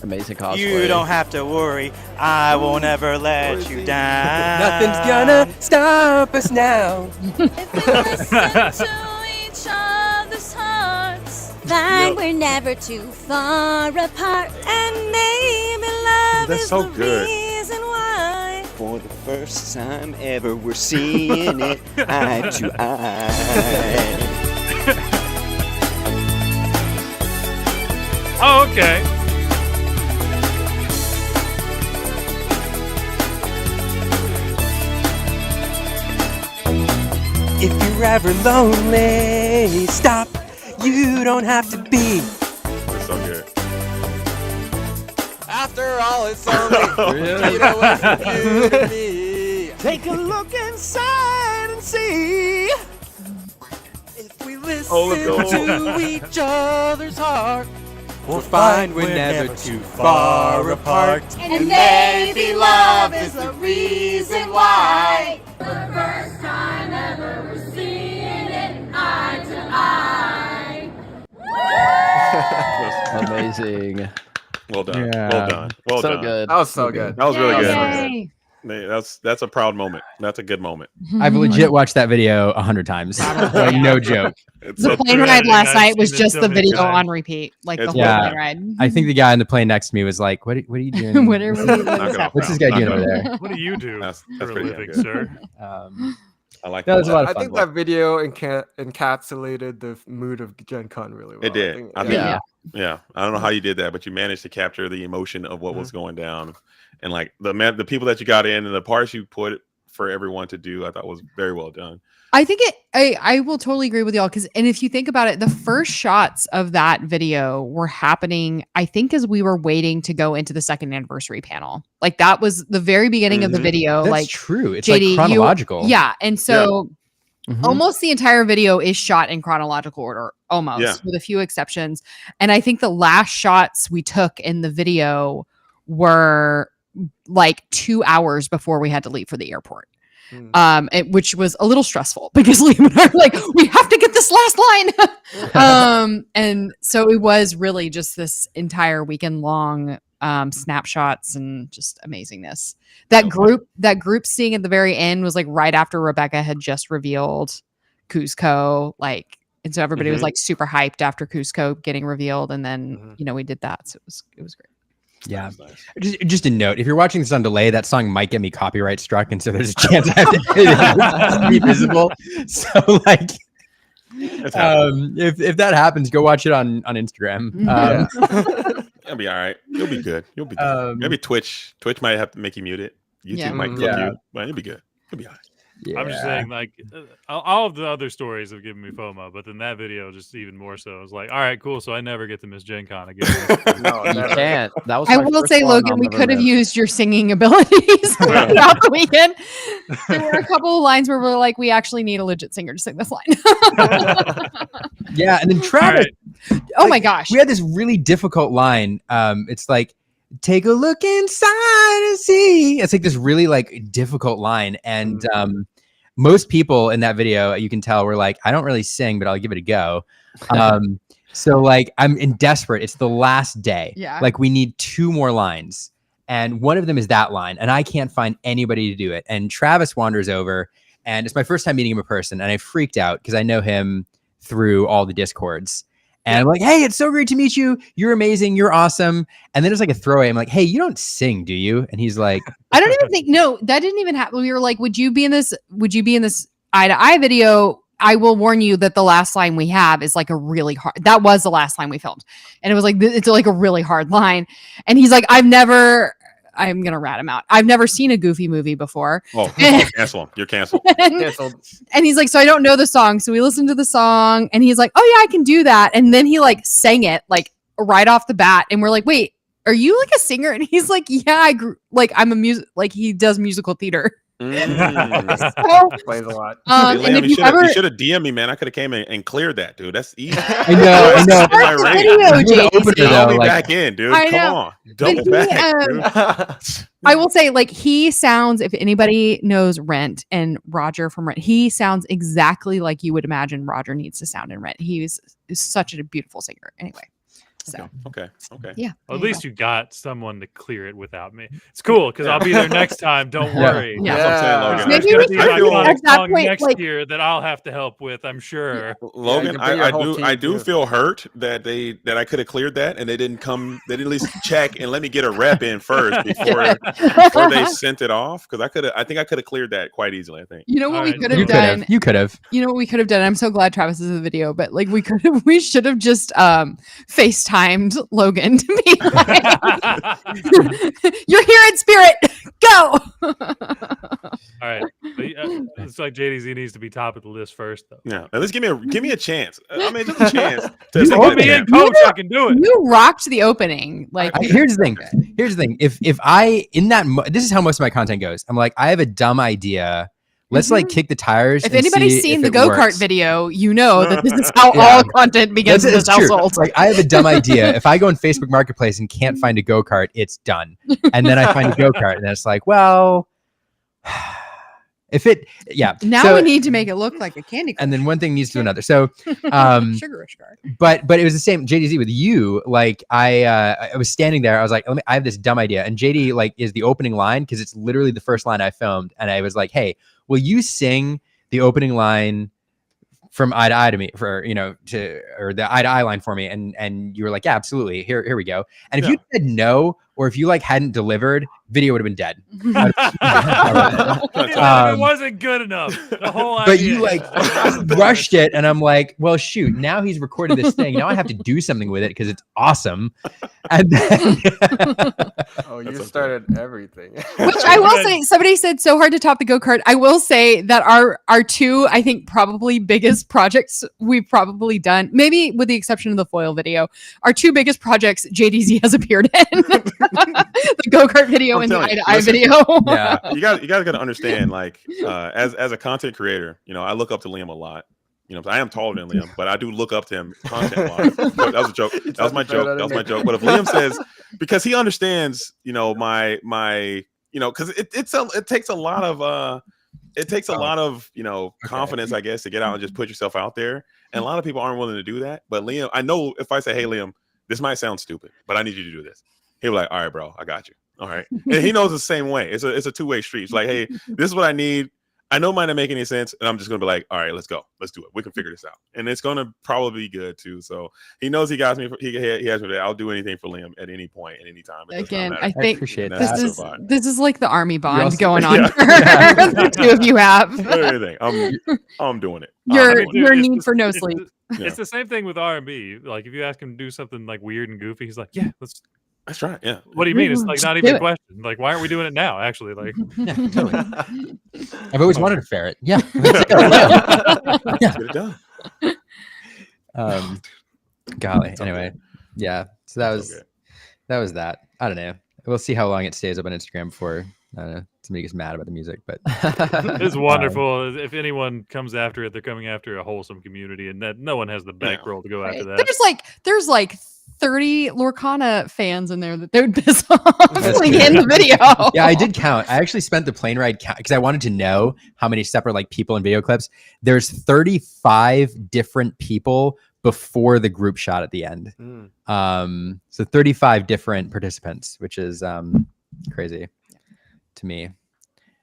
Amazing cosplay. You don't have to worry. I won't ever let you down. Nothing's gonna stop us now. If we listen to each other's hearts, then we're never too far apart. And maybe love That's is so the good. reason why. For the first time ever, we're seeing it eye to eye. Oh, okay. If you're ever lonely, stop. You don't have to be. That's so good. After all, it's only you know what you do to me. Take a look inside and see if we listen let's go. to each other's heart. We'll find we're never too far apart. And maybe love is the reason why. The first time ever we're seeing it eye to eye. Amazing. Well done. Yeah. Well done. Well So done. good. That was so good. That was really good. Yay. Man, that's a proud moment. That's a good moment. I've legit watched that video 100 times. Like, no joke. It's The so plane good. ride last I've night was seen it just so the many video times. on repeat, like the It's whole yeah. plane ride. I think the guy on the plane next to me was like, "What are you doing? What are we doing? Knock it off What's this now. guy Knock doing it over off. there?" What do you do That's for a pretty living, good. sir? I like That was a lot of I fun. think that video encapsulated the mood of Gen Con really well. It did. I think, Yeah. yeah. I don't know how you did that, but you managed to capture the emotion of what was going down, and like the people that you got in and the parts you put for everyone to do. I thought was very well done. I think I will totally agree with y'all, and if you think about it, the first shots of that video were happening, I think, as we were waiting to go into the second anniversary panel. Like that was the very beginning of the video. That's like true. It's JD, like chronological. yeah, and so Mhm. almost the entire video is shot in chronological order, almost, Yeah. with a few exceptions. And I think the last shots we took in the video were like 2 hours before we had to leave for the airport. Which was a little stressful because Liam and I were like, we have to get this last line. And so it was really just this entire weekend long snapshots and just amazingness. That group scene at the very end was like right after Rebecca had just revealed Cusco, like, and so everybody was like super hyped after Cusco getting revealed, and then we did that, so it was great. Yeah. Just a note: if you're watching this on delay, that song might get me copyright struck, and so there's a chance I have to be visible. So, like, if that happens, go watch it on Instagram. It'll be all right. You'll be good. You'll be good. Maybe Twitch might have to make you mute it. YouTube might clip you, but it'll be good. It'll be all right. Yeah. I'm just saying, like, all of the other stories have given me FOMO, but then that video just even more so. I was like, all right, cool. So I never get to miss Gen Con again. No, You never. can't. That was I my will first say, one Logan, I'll we never could have miss. used your singing abilities throughout the weekend. There were a couple of lines where we're like, we actually need a legit singer to sing this line. Yeah, and then Travis. Oh my gosh. We had this really difficult line. It's like, take a look inside and see. It's like this really like difficult line, and most people in that video, you can tell, were like, I don't really sing, but I'll give it a go. So like, I'm desperate. It's the last day. Yeah. Like, we need 2 more lines, and one of them is that line, and I can't find anybody to do it. And Travis wanders over, and it's my first time meeting him in person, and I freaked out because I know him through all the Discords. And I'm like, hey, it's so great to meet you. You're amazing. You're awesome. And then it's like a throwaway. I'm like, hey, you don't sing, do you? And he's like, I don't even think, no, that didn't even happen. We were like, would you be in this eye to eye video? I will warn you that the last line we have is like a really hard, that was the last line we filmed. And it was like, it's like a really hard line. And he's like, I'm going to rat him out. I've never seen a Goofy movie before. Oh, cancel him. You're canceled. And he's like, so I don't know the song. So we listened to the song and he's like, oh yeah, I can do that. And then he like sang it right off the bat. And we're like, wait, are you like a singer? And he's like, yeah, I'm a music, like he does musical theater. So, Plays a lot. Hey, and Liam, if you you ever, should have DM'd me, man. I could have came in and cleared that, dude. That's easy. I know. In my Start the rating. video, You're the opener, JayZ. though, Throw me like- back in, dude. I Come know. on. Double But he, back, dude. I will say, like, he sounds, if anybody knows Rent and Roger from Rent, he sounds exactly like you would imagine Roger needs to sound in Rent. Is such a beautiful singer. Anyway, so Okay. yeah. Well, at least you got someone to clear it without me. It's cool because I'll be there next time. Don't worry. Yeah. That's what I'm saying, Logan. There's Maybe gonna we be should an feel- iconic at that song point, next like- year that I'll have to help with. I'm sure. Logan, you can bring your whole I team, do too. feel hurt that I could have cleared that and they didn't at least check and let me get a rep in first before they sent it off, because I think I could have cleared that quite easily. I think. You know what we Alright. could You have could done? have. You could have. You know what we could have done? I'm so glad Travis is in the video, but like we should have just FaceTimed Logan to be like, you're here in spirit. Go. All right. But, it's like JayZ needs to be top of the list first, though. Yeah, at least give me a chance. I mean, just a chance. To Just take put that me in, chance. coach. I can do it. You rocked the opening. Like Here's the thing. Here's the thing. If I in that this is how most of my content goes. I'm like, I have a dumb idea. Let's like kick the tires. if and anybody's see seen if the it go-kart works. video, you know that this is how Yeah. all content begins in It's this true. household. Like I have a dumb idea. If I go on Facebook Marketplace and can't find a go kart, it's done. And then I find a go kart, and then it's like, well, if it, yeah. Now So- we need to make it look like a candy crush. and then one thing leads to another. So, Sugarish card. but it was the same JDZ with you. Like I was standing there. I was like, I have this dumb idea, and JD like is the opening line because it's literally the first line I filmed, and I was like, hey, will you sing the opening line from Eye to Eye to me or the Eye to Eye line for me? And you were like, yeah, absolutely. Here we go. And if you said no, or if you like hadn't delivered, video would have been dead. It wasn't good enough. The whole idea. But you like rushed it, and I'm like, well, shoot, now he's recorded this thing. Now I have to do something with it because it's awesome. And then Oh, you started everything. Which I will say, somebody said so hard to top the go-kart. I will say that our two, I think, probably biggest projects we've probably done, maybe with the exception of the foil video, our two biggest projects JDZ has appeared in. The go-kart video I'm and the telling you, eye-to-eye listen. video. yeah, You guys got to understand, like, as a content creator, I look up to Liam a lot. I am taller than Liam, but I do look up to him content wise. That was a joke. That was my joke. That was my joke. But if Liam says, because he understands, my because it takes a lot of confidence, I guess, to get out and just put yourself out there. And a lot of people aren't willing to do that. But Liam, I know if I say, hey, Liam, this might sound stupid, but I need you to do this. He'll be like, all right, bro, I got you. All right. And he knows the same way. It's a two-way street. It's like, hey, this is what I need. I know it might not make any sense. And I'm just going to be like, all right, let's go. Let's do it. We can figure this out. And it's going to probably be good too. So he knows he got me. He has me there. I'll do anything for Liam at any point, at any time. Again, I I think appreciate that. this is like the army bond also- going on Yeah. for the two of you have. Anything. I'm doing it. Your I'm doing it. your it's need the- for no it's sleep. the- Yeah. It's the same thing with R&B. Like if you ask him to do something like weird and goofy, he's like, yeah, let's. That's right. Yeah. What do you mean? It's like not Do even a it. question. Like, why aren't we doing it now? Actually, like, yeah, totally. I've always wanted a ferret. Yeah. Let's get it done. Golly. It's all Anyway, yeah. So that It's was all good. that. I don't know. We'll see how long it stays up on Instagram before I don't know, somebody gets mad about the music. But it's wonderful. If anyone comes after it, they're coming after a wholesome community, and that no one has the bankroll to go after that. There's like 30 Lorcana fans in there that they would piss off That's like true. in the video. yeah, I did count. I actually spent the plane ride count because I wanted to know how many separate like people in video clips. There's 35 different people before the group shot at the end. So 35 different participants, which is crazy to me.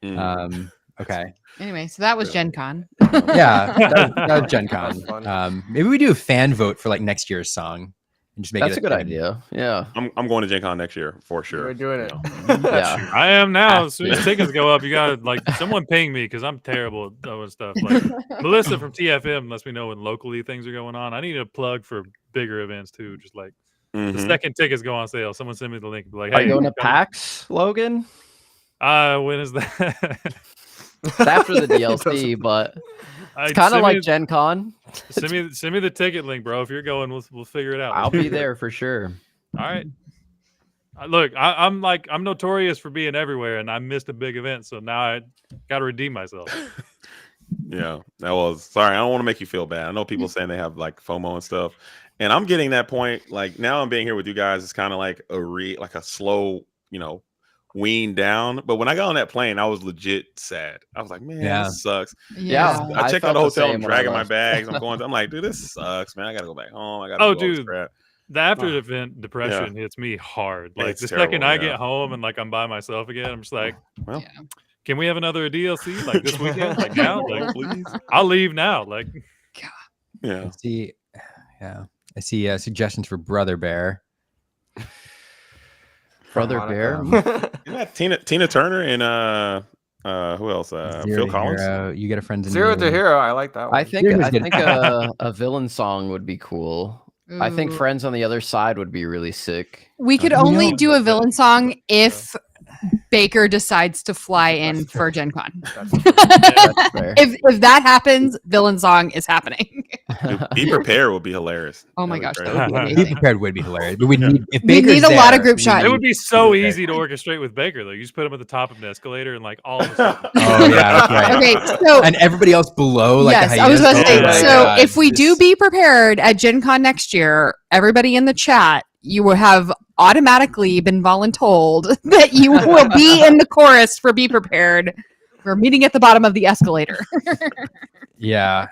Okay. Anyway, so that was GenCon. Yeah, that was That was GenCon. fun. Maybe we do a fan vote for like next year's song and just make That's it a good thing. idea. Yeah. I'm going to GenCon next year for sure. We're doing it. Yeah. I am now. As soon as tickets go up, you gotta like someone ping me because I'm terrible at doing stuff. Like Melissa from TFM lets me know when locally things are going on. I need a plug for bigger events too. Just like the Mhm. second tickets go on sale, someone send me the link. Be like, Are hey, you going to come- PAX, Logan? When is that? It's after the DLC, but it's kind of like Gen Con. send me the ticket link, bro. If you're going, we'll figure it out. I'll be there for sure. All right. Look, I'm notorious for being everywhere, and I missed a big event, so now I got to redeem myself. Yeah, that was sorry. I don't want to make you feel bad. I know people saying they have like FOMO and stuff, and I'm getting that point. Like now, I'm being here with you guys. It's kind of like a slow, wean down. But when I got on that plane, I was legit sad. I was like, man, this sucks. Yeah, I checked out the hotel. I'm dragging my left. bags. I'm like, dude, this sucks, man. I gotta go back home. I gotta do all this crap. The after event depression hits me hard. Like It's the terrible, second I get home and like I'm by myself again, I'm just like, well, can we have another DLC like this weekend? Like now, like please. I'll leave now. Like, yeah. I see suggestions for Brother Bear. Brother Bear. Yeah, Tina Turner and who else? Phil Collins. Hero. You get a friend in Zero Need. to Hero. I like that one. I think a villain song would be cool. I think Ooh. Friends on the Other Side would be really sick. We could only do a villain song if Baker decides to fly in for Gen Con. That's fair. If that happens, villain song is happening. Dude, Be Prepared would be hilarious. Oh my gosh, That'd that be would be great. amazing. Be Prepared would be hilarious, but we need if We Baker's need a lot of there, group shots. it would be so easy to orchestrate with Baker though. You just put him at the top of an escalator and like all of a sudden. Oh yeah, that's right. Okay, so And everybody else below, like yes, the I was hyenas. about to say. Oh my So God, if we do this- Be Prepared at Gen Con next year, everybody in the chat, you will have automatically been voluntold that you will be in the chorus for Be Prepared. We're meeting at the bottom of the escalator. yeah,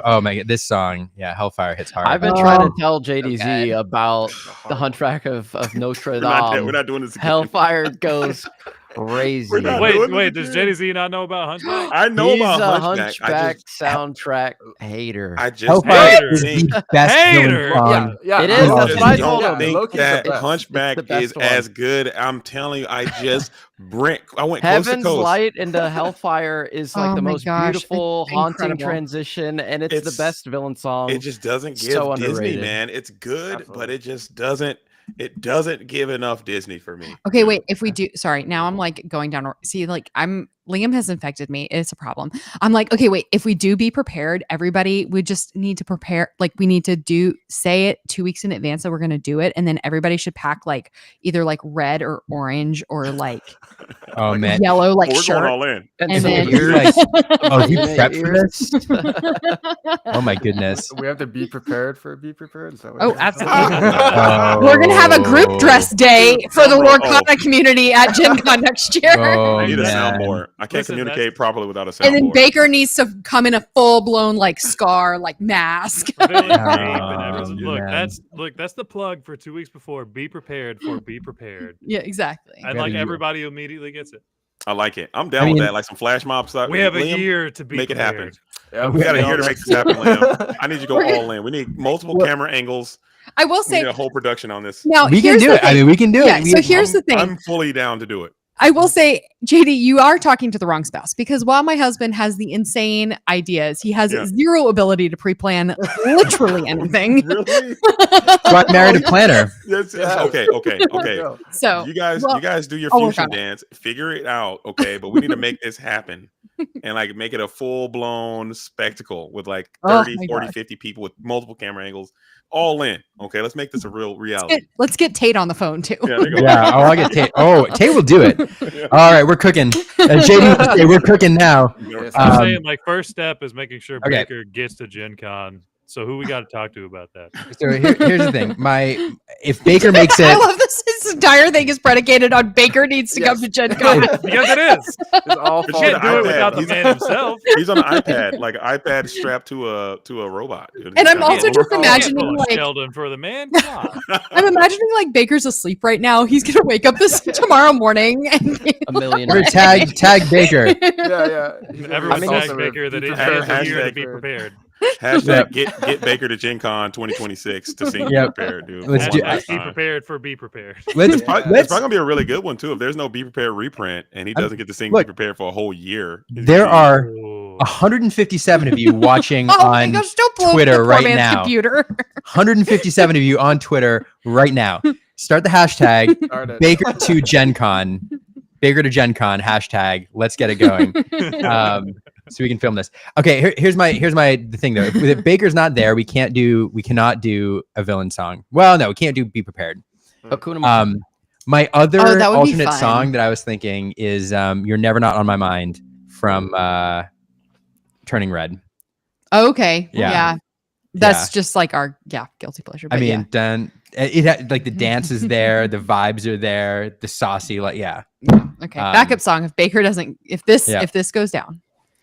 oh my God, this song, yeah, Hellfire hits hard. I've been trying to tell JDZ okay. about the Hunchback of Notre Dame. We're not doing this again. Hellfire goes crazy. We're not Wait, doing wait, this does again. JayZ not know about Hunchback? I know He's about a Hunchback. soundtrack hater. I just Hellfire Hater. is the best Hater. villain song. Yeah, It I is, love that's it. what I just told don't him. think Loki's the that best. Hunchback It's the best is one. as good. I'm telling you, I just I went coast to Heaven's coast. Light into Hellfire is like Oh the my most gosh, beautiful, it's haunting incredible. transition, and it's the best villain song. It just doesn't give So Disney, underrated. man. It's good, but Absolutely. it just doesn't. It doesn't give enough Disney for me. Okay, wait. If we do, sorry, now I'm like going down. See, like Liam has infected me. It's a problem. I'm like, okay, wait. If we do Be Prepared, everybody, we just need to prepare. Like, we need to say it 2 weeks in advance that we're going to do it, and then everybody should pack like either like red or orange or like Oh man, yellow like We're shirt. going all in. And so then- you're like, oh, you Yeah, prepped for this? Oh my goodness. We have to be prepared for Be Prepared. Is that what Oh, you're saying? absolutely. We're gonna have a group dress day for the Lorcana community at Gen Con next year. Oh, I need a man. soundboard. I can't Listen, communicate properly without a soundboard. And then Baker needs to come in a full blown like scar, like mask. Villain creep Oh, and everything. man. That's the plug for 2 weeks before. Be prepared for Be Prepared. Yeah, exactly. And We like gotta do- everybody immediately gets it. I like it. I'm down I with mean- that. Like some flash mob stuff. We have a Liam, year to be make it happen. prepared. Yeah, We got a year to make this happen, Liam. I need you to go We're gonna- all in. We need multiple Well- camera angles. I will We need say a whole production on this. now We can here's do the it. I thing. mean, we can do Yeah, it. so here's the thing. I'm fully down to do it. I will say, JD, you are talking to the wrong spouse because while my husband has the insane ideas, he has Yeah. zero ability to pre-plan literally anything. Really? So I married a planner. Yes, yes. Yeah. Okay. So You guys, well, you guys do your I'll work fusion on it. dance. Figure it out, okay? But we need to make this happen and like make it a full blown spectacle with like Oh 30, my 40, gosh. 50 people with multiple camera angles, all in. Okay, let's make this a real reality. let's get Tate on the phone too. Yeah, there you go. Yeah. Oh, I'll get Tate. Oh, Tate will do it. All right, we're cooking. JD, will say, we're cooking now. Yes, I'm Um, saying like first step is making sure okay. Baker gets to Gen Con. So who we got to talk to about that? So here's the thing. If Baker makes I it, love this entire thing is predicated on Baker needs to come to Gen Con. Because it is. It's all But You shit, can't do it iPad. without the He's- man himself. He's on an iPad, like an iPad strapped to a robot. Dude. And I'm Yeah. also You just can't imagining pull a like Sheldon for the man. Come on. I'm imagining like Baker's asleep right now. He's gonna wake up this tomorrow morning and A million. we're tag Baker. yeah. Everyone mean, tags also Baker that be is prepared. has a year to Hashtag- be prepared. Hashtag get Baker to Gen Con 2026 to sing Yep. prepared, dude. Let's One do- last Be time. prepared for Be Prepared. Let's It's probably let's. gonna be a really good one too. If there's no Be Prepared reprint and he doesn't get to sing look, Be Prepared for a whole year, it's There gonna are Ooh. 157 of you watching oh my on gosh, don't blow Twitter up the poor right man's now. computer. 157 of you on Twitter right now. Start the hashtag Started. Baker to Gen Con. Baker to Gen Con hashtag. Let's get it going. So we can film this. Okay, here's the thing though. If Baker's not there, we cannot do a villain song. Well, no, we can't do Be Prepared. Hakuna Matata. My other Oh, that would be alternate fun. song that I was thinking is "You're Never Not on My Mind" from Turning Red. Oh, okay. Yeah. Yeah. That's Yeah. just like our guilty pleasure. But I yeah. mean, then it had, like the dance is there, the vibes are there, the saucy yeah. Okay. Backup song if Baker doesn't if this goes down.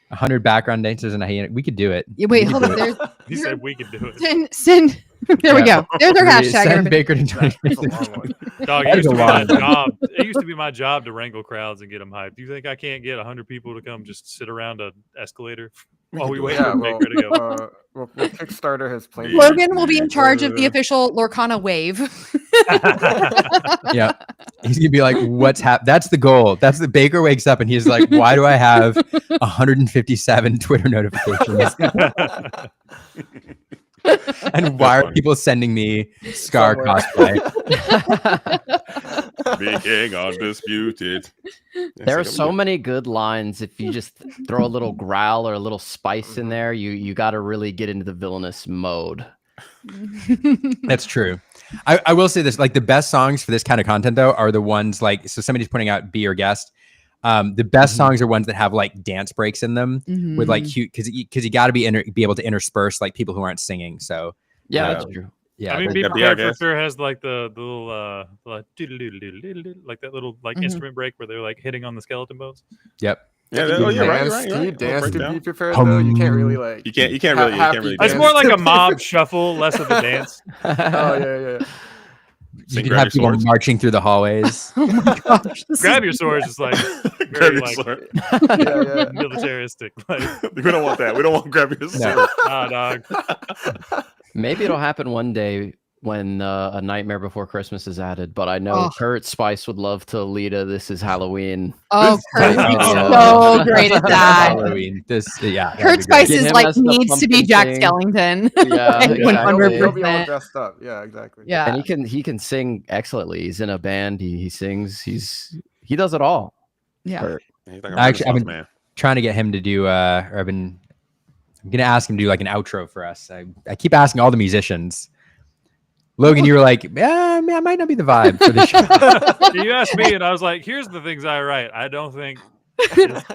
100 background dancers and we could do it. Yeah, wait, We hold could on. do it. He said we could do it. Send there we go. There's our hashtag. Send everybody. Baker to That's a long one. Dog, That it is used, a to be my long one. job. It used to be my job to wrangle crowds and get them hyped. Do you think I can't get 100 people to come just sit around an escalator while we wait Yeah, for well, Baker to go? well, Kickstarter has plenty. Logan will be in charge of the official Lorcana wave. Yeah. He's gonna be like, what's that's the goal. That's the Baker wakes up and he's like, why do I have 157 Twitter notifications? And why are people sending me Scar cosplay? Being undisputed. There are so many good lines. If you just throw a little growl or a little spice in there, you got to really get into the villainous mode. That's true. I will say this, like the best songs for this kind of content though are the ones like, so somebody's putting out Be Your Guest. The best songs are ones that have like dance breaks in them with like cute, because you got to be able to intersperse like people who aren't singing. So yeah, that's true. Yeah, I mean, Be Be Our Prepared for Guest. sure has like the little like like that little like instrument break where they're like hitting on the skeleton bones. Yep. Yeah, Can you you're right. dance- Can you dance Break to down. Be Prepared though? You can't really like. You can't really It's dance. more like a mob shuffle, less of a dance. Oh yeah. You Sing can Grab have Your people Swords. marching through the hallways. Oh my gosh. Grab your swords is like Grab very your like sword. Yeah. militaristic. Like, We don't want that. We don't want grab your sword. nah, dog. Maybe it'll happen one day when A Nightmare Before Christmas is added. But I know Oh. Kurt Spice would love to lead a This Is Halloween. Oh, This- Kurt would be Oh. so great at that. Halloween. That'd Kurt be Spice great. Get is him like as the needs to be pumpkin Jack king. Skellington. Yeah, Like, exactly. 100%. He'll be all dressed up. Yeah, exactly. Yeah. And he can sing excellently. He's in a band. He sings. He does it all. Yeah. Kurt. He's like a Actually, I've Renaissance been man. trying to get him to do I'm gonna ask him to do like an outro for us. I keep asking all the musicians. Logan, you were like, yeah, man, might not be the vibe for this show. You asked me, and I was like, "Here's the things I write. I don't think."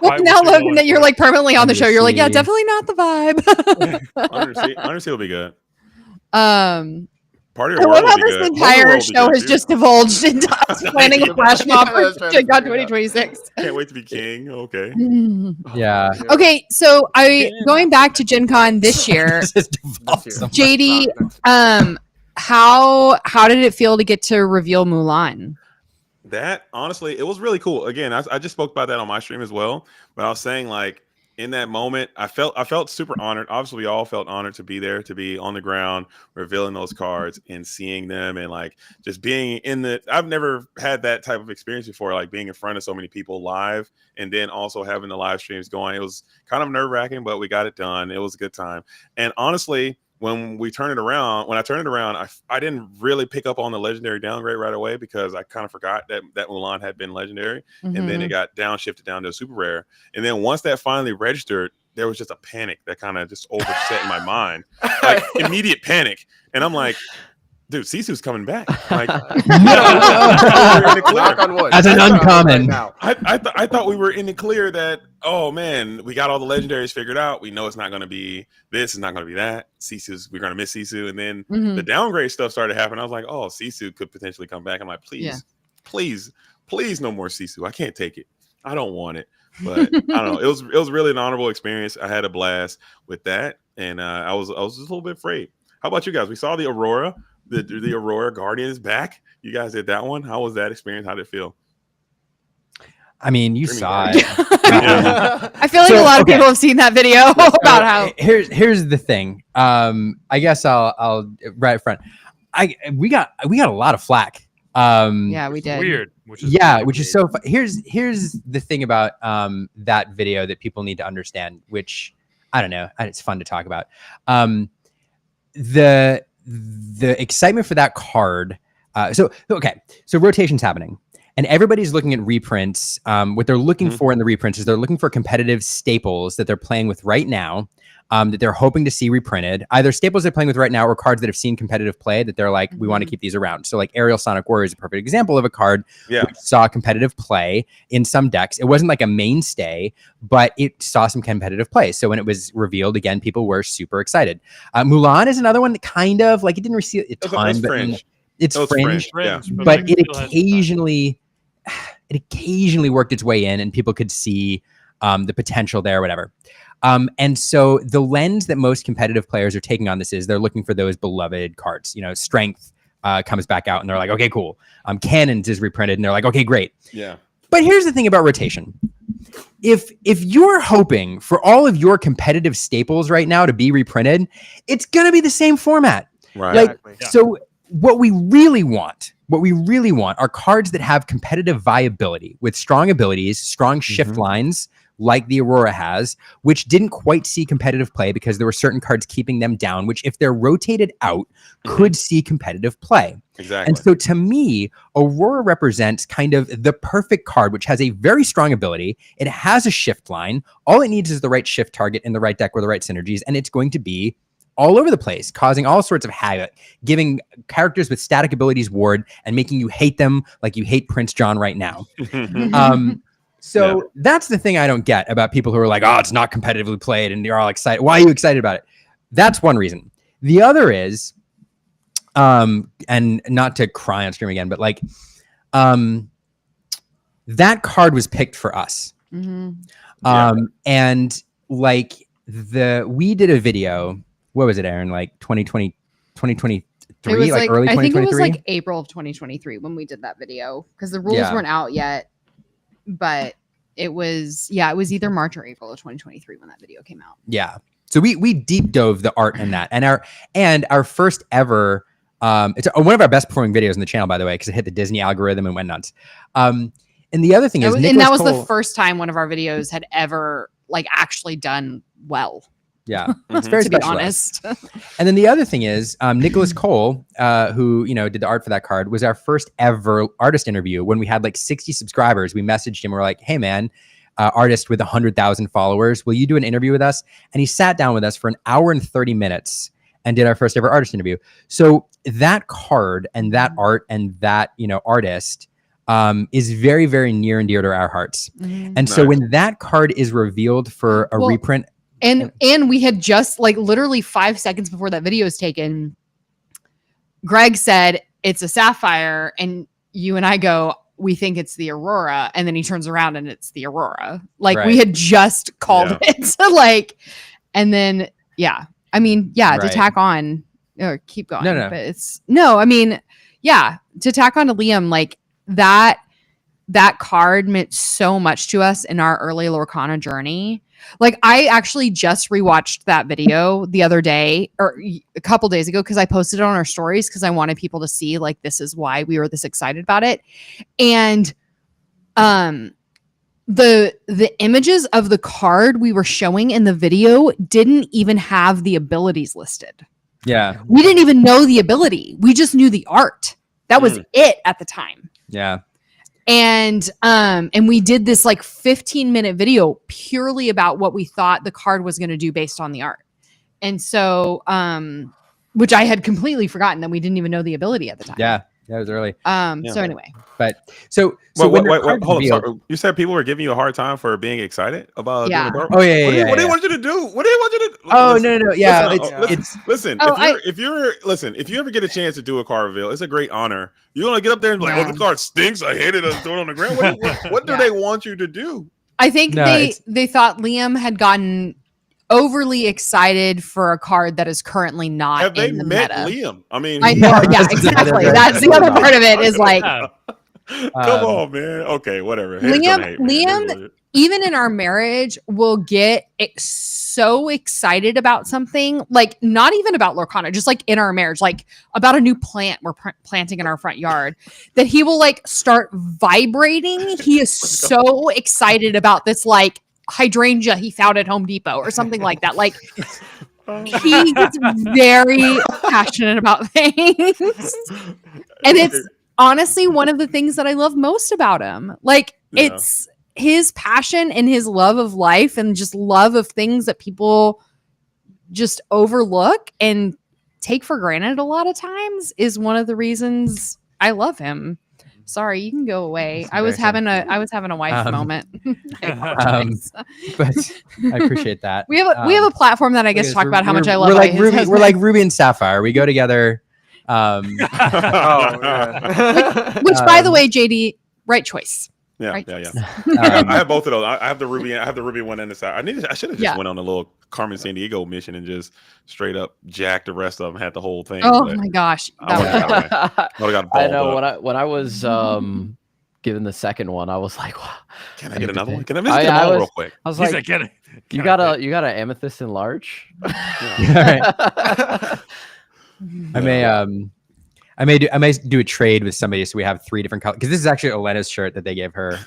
Well, now Logan, that you're like permanently on the show, you're like, yeah, Undersea. definitely not the vibe. Undersea will be good. Um, Party I of love World how will be this good. entire World will be show good, has too. just divulged into us planning a flash mob for That's right, GenCon that's right. 2026. Can't wait to be king. Okay. Yeah. Okay, so going back to GenCon this year, This is devolved This so year. JD, how did it feel to get to reveal Mulan? That honestly, it was really cool. Again, I just spoke about that on my stream as well. But I was saying, like, in that moment, I felt super honored. Obviously, we all felt honored to be there, to be on the ground, revealing those cards and seeing them, and like just being in the. I've never had that type of experience before, like being in front of so many people live, and then also having the live streams going. It was kind of nerve wracking, but we got it done. It was a good time, and honestly. When I turned it around, I didn't really pick up on the legendary downgrade right away because I kind of forgot that Mulan had been legendary, and then it got downshifted down to a super rare. And then once that finally registered, there was just a panic that kind of just overset in my mind, like immediate panic. And I'm like, dude, Sisu's coming back. Like, Knock on wood. As an Knock on wood uncommon. now. I thought we were in the clear that, oh man, we got all the legendaries figured out. We know it's not going to be this, it's not going to be that. We're going to miss Sisu. And then the downgrade stuff started happening. I was like, oh, Sisu could potentially come back. I'm like, please, no more Sisu. I can't take it. I don't want it. But I don't know. It was really an honorable experience. I had a blast with that. And I was just a little bit afraid. How about you guys? We saw the Aurora. The Aurora Guardian is back. You guys did that one. How was that experience? How did it feel? I mean, you Dreaming saw Guardian. it. I feel like a lot of people have seen that video about how. Here's the thing. I guess I'll right up front. We got a lot of flack. Yeah, we did. Weird. Which is so. Here's the thing about that video that people need to understand. Which I don't know. It's fun to talk about. The excitement for that card. So rotation's happening, and everybody's looking at reprints. What they're looking for in the reprints is they're looking for competitive staples that they're playing with right now, that they're hoping to see reprinted. Either staples they're playing with right now or cards that have seen competitive play that they're like, we want to keep these around. So like Aerial Sonic Warrior is a perfect example of a card which saw competitive play in some decks. It wasn't like a mainstay, but it saw some competitive play. So when it was revealed again, people were super excited. Mulan is another one that kind of like, it didn't receive a ton, but it's fringe, but it occasionally worked its way in and people could see the potential there, whatever. And so the lens that most competitive players are taking on this is they're looking for those beloved cards. You know, Strength comes back out and they're like, okay, cool. Cannons is reprinted and they're like, okay, great. Yeah. But here's the thing about rotation. If you're hoping for all of your competitive staples right now to be reprinted, it's going to be the same format. Right. Like, so what we really want are cards that have competitive viability with strong abilities, strong shift lines, like the Aurora has, which didn't quite see competitive play because there were certain cards keeping them down, which if they're rotated out could see competitive play. Exactly. And so to me, Aurora represents kind of the perfect card, which has a very strong ability. It has a shift line. All it needs is the right shift target in the right deck with the right synergies, and it's going to be all over the place, causing all sorts of havoc, giving characters with static abilities ward and making you hate them like you hate Prince John right now. So that's the thing I don't get about people who are like, oh, it's not competitively played and you're all excited. Why are you excited about it? That's one reason. The other is, and not to cry on stream again, but like, that card was picked for us. And like we did a video, what was it, Aaron? Like 2023, like early 2023? I think it was like April of 2023 when we did that video because the rules weren't out yet. But it was either March or April of 2023 when that video came out. Yeah. So we deep dove the art in that, and our first ever. It's one of our best performing videos on the channel, by the way, because it hit the Disney algorithm and went nuts. And the other thing is, and that was the first time one of our videos had ever like actually done well. Yeah, it's very to be honest. And then the other thing is, Nicholas Cole, who did the art for that card, was our first ever artist interview. When we had like 60 subscribers, we messaged him. We're like, "Hey, man, artist with 100,000 followers, will you do an interview with us?" And he sat down with us for an hour and 30 minutes and did our first ever artist interview. So that card and that art and that artist is very, very near and dear to our hearts. And so when that card is revealed for a reprint. And we had just like literally 5 seconds before that video was taken, Greg said it's a sapphire, and you and I go, we think it's the Aurora, and then he turns around and it's the Aurora. Like we had just called it. So like, and then to tack on or keep going. No. But it's to tack on to Liam, like that card meant so much to us in our early Lorcana journey. Like I actually just rewatched that video the other day or a couple days ago because I posted it on our stories because I wanted people to see like this is why we were this excited about it. And the images of the card we were showing in the video didn't even have the abilities listed. Yeah. We didn't even know the ability. We just knew the art. That was it at the time. Yeah. And we did this like 15-minute video purely about what we thought the card was going to do based on the art. And so, which I had completely forgotten that we didn't even know the ability at the time. Yeah. That was early. So anyway, but so wait, hold on. Sorry. You said people were giving you a hard time for being excited about doing the Oh yeah. What do you want you to do? What do you want you to do? Oh, no. Yeah. Listen, if you ever get a chance to do a card reveal, it's a great honor. You want to get up there and be like, oh, the card stinks. I hate it. I throw it on the ground. What do they want you to do? I think they thought Liam had gotten overly excited for a card that is currently not Have they in the met meta. Liam? I mean, I know. Yeah, exactly. That's the other part of it is like, come on, man. Okay, whatever. Liam, even in our marriage, will get so excited about something, like not even about Lorcana, just like in our marriage, like about a new plant we're planting in our front yard, that he will like start vibrating. He is so excited about this like hydrangea he found at Home Depot or something like that. Like he gets very passionate about things, and honestly one of the things that I love most about him. Like Yeah. it's his passion and his love of life and just love of things that people just overlook and take for granted a lot of times is one of the reasons I love him. Sorry, you can go away. That's I was having embarrassing. a wife moment. I apologize. But I appreciate that. we have a platform that I guess Look at talk this. about how much I love We're like his Ruby. We're husband. like Ruby and Sapphire. We go together. Which by the way, JD, right choice. Yeah, Right yeah, choice. yeah. I have both of those. I have the Ruby. I have the Ruby one and the side. I should have just Yeah. went on a little Carmen Sandiego mission and just straight up jacked the rest of them. Had the whole thing. Oh but my gosh. I would have got I balled know up. when I was given the second one, I was like, wow, Can I get another one? Can I just get them all real quick? I was He's like, "Can I- you can I got an amethyst in large? I may do a trade with somebody so we have 3 different colors because this is actually Olena's shirt that they gave her.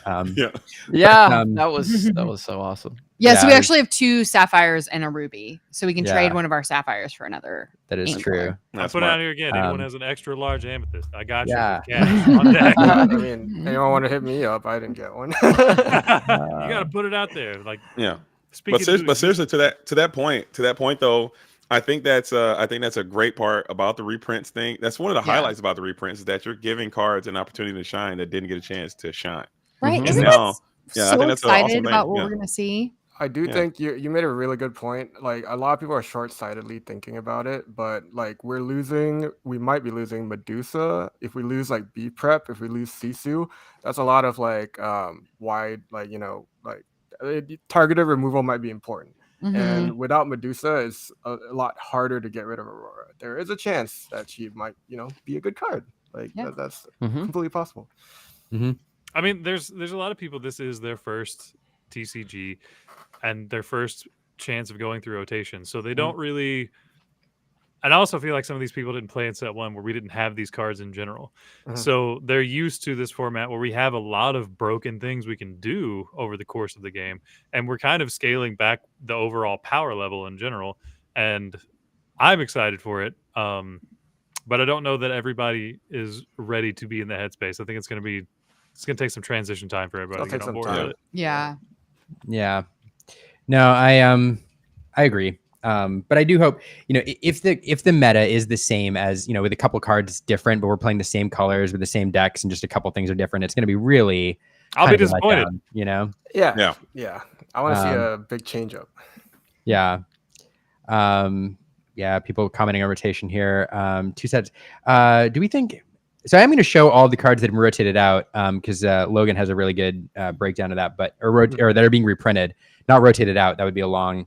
Yeah, that was so awesome. Yeah, so we Yeah, actually have 2 sapphires and a ruby, so we can trade Yeah. one of our sapphires for another. That is ink true. color. I'll put it out here again. Anyone has an extra large amethyst, I got Yeah. you. Cash on deck. I mean, anyone want to hit me up? I didn't get one. You got to put it out there. Like, Yeah. speaking But seriously, to that point though, I think that's a great part about the reprints thing. That's one of the Yeah. highlights about the reprints is that you're giving cards an opportunity to shine that didn't get a chance to shine. Right? And Isn't now, that I so think that's an awesome excited thing. about what Yeah. we're gonna see? I do Yeah. think you made a really good point. Like a lot of people are short-sightedly thinking about it, but like we might be losing Medusa if we lose like B Prep, if we lose Sisu. That's a lot of like wide targeted removal might be important. And without Medusa, it's a lot harder to get rid of Aurora. There is a chance that she might, be a good card. Like Yeah. that's completely possible. I mean, there's a lot of people. This is their first TCG and their first chance of going through rotation, so they don't really. And I also feel like some of these people didn't play in set 1 where we didn't have these cards in general, so they're used to this format where we have a lot of broken things we can do over the course of the game, and we're kind of scaling back the overall power level in general. And I'm excited for it. But I don't know that everybody is ready to be in the headspace. I think it's going to take some transition time for everybody to get on board with it. Yeah. Yeah. No, I agree. But I do hope, if the meta is the same as, with a couple cards different, but we're playing the same colors with the same decks and just a couple things are different, it's going to be really. I'll be kind of a disappointed. letdown, Yeah. I want to see a big change up. Yeah. Yeah. People commenting on rotation here. 2 sets. Do we think? So I'm going to show all the cards that have been rotated out because Logan has a really good breakdown of that, or that are being reprinted, not rotated out. That would be a long.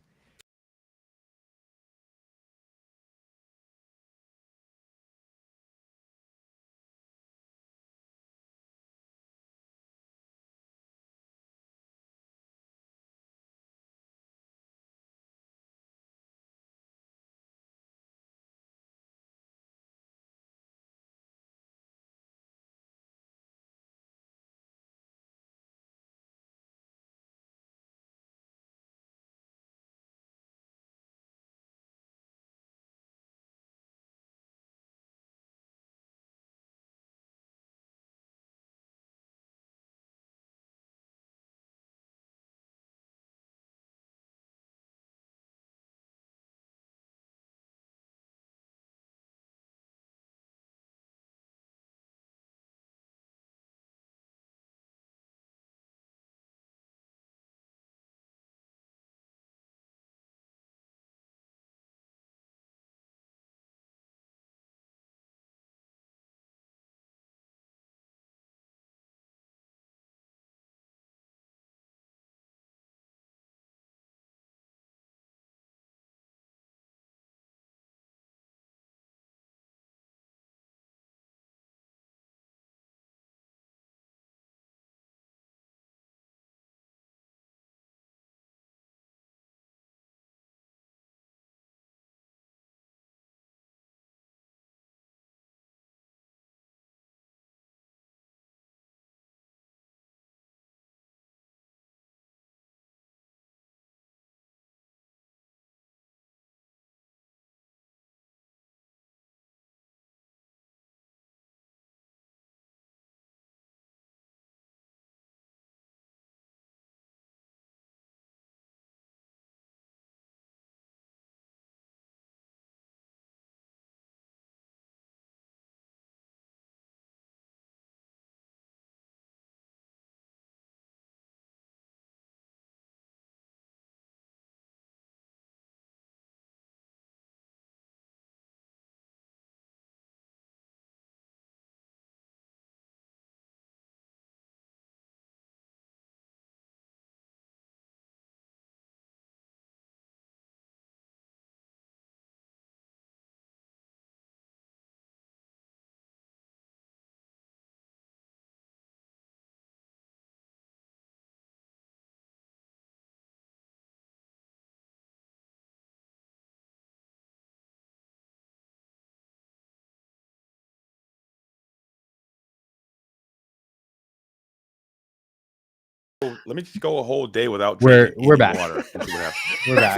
Let me just go a whole day without We're drinking any back. water. and see what happens. We're back.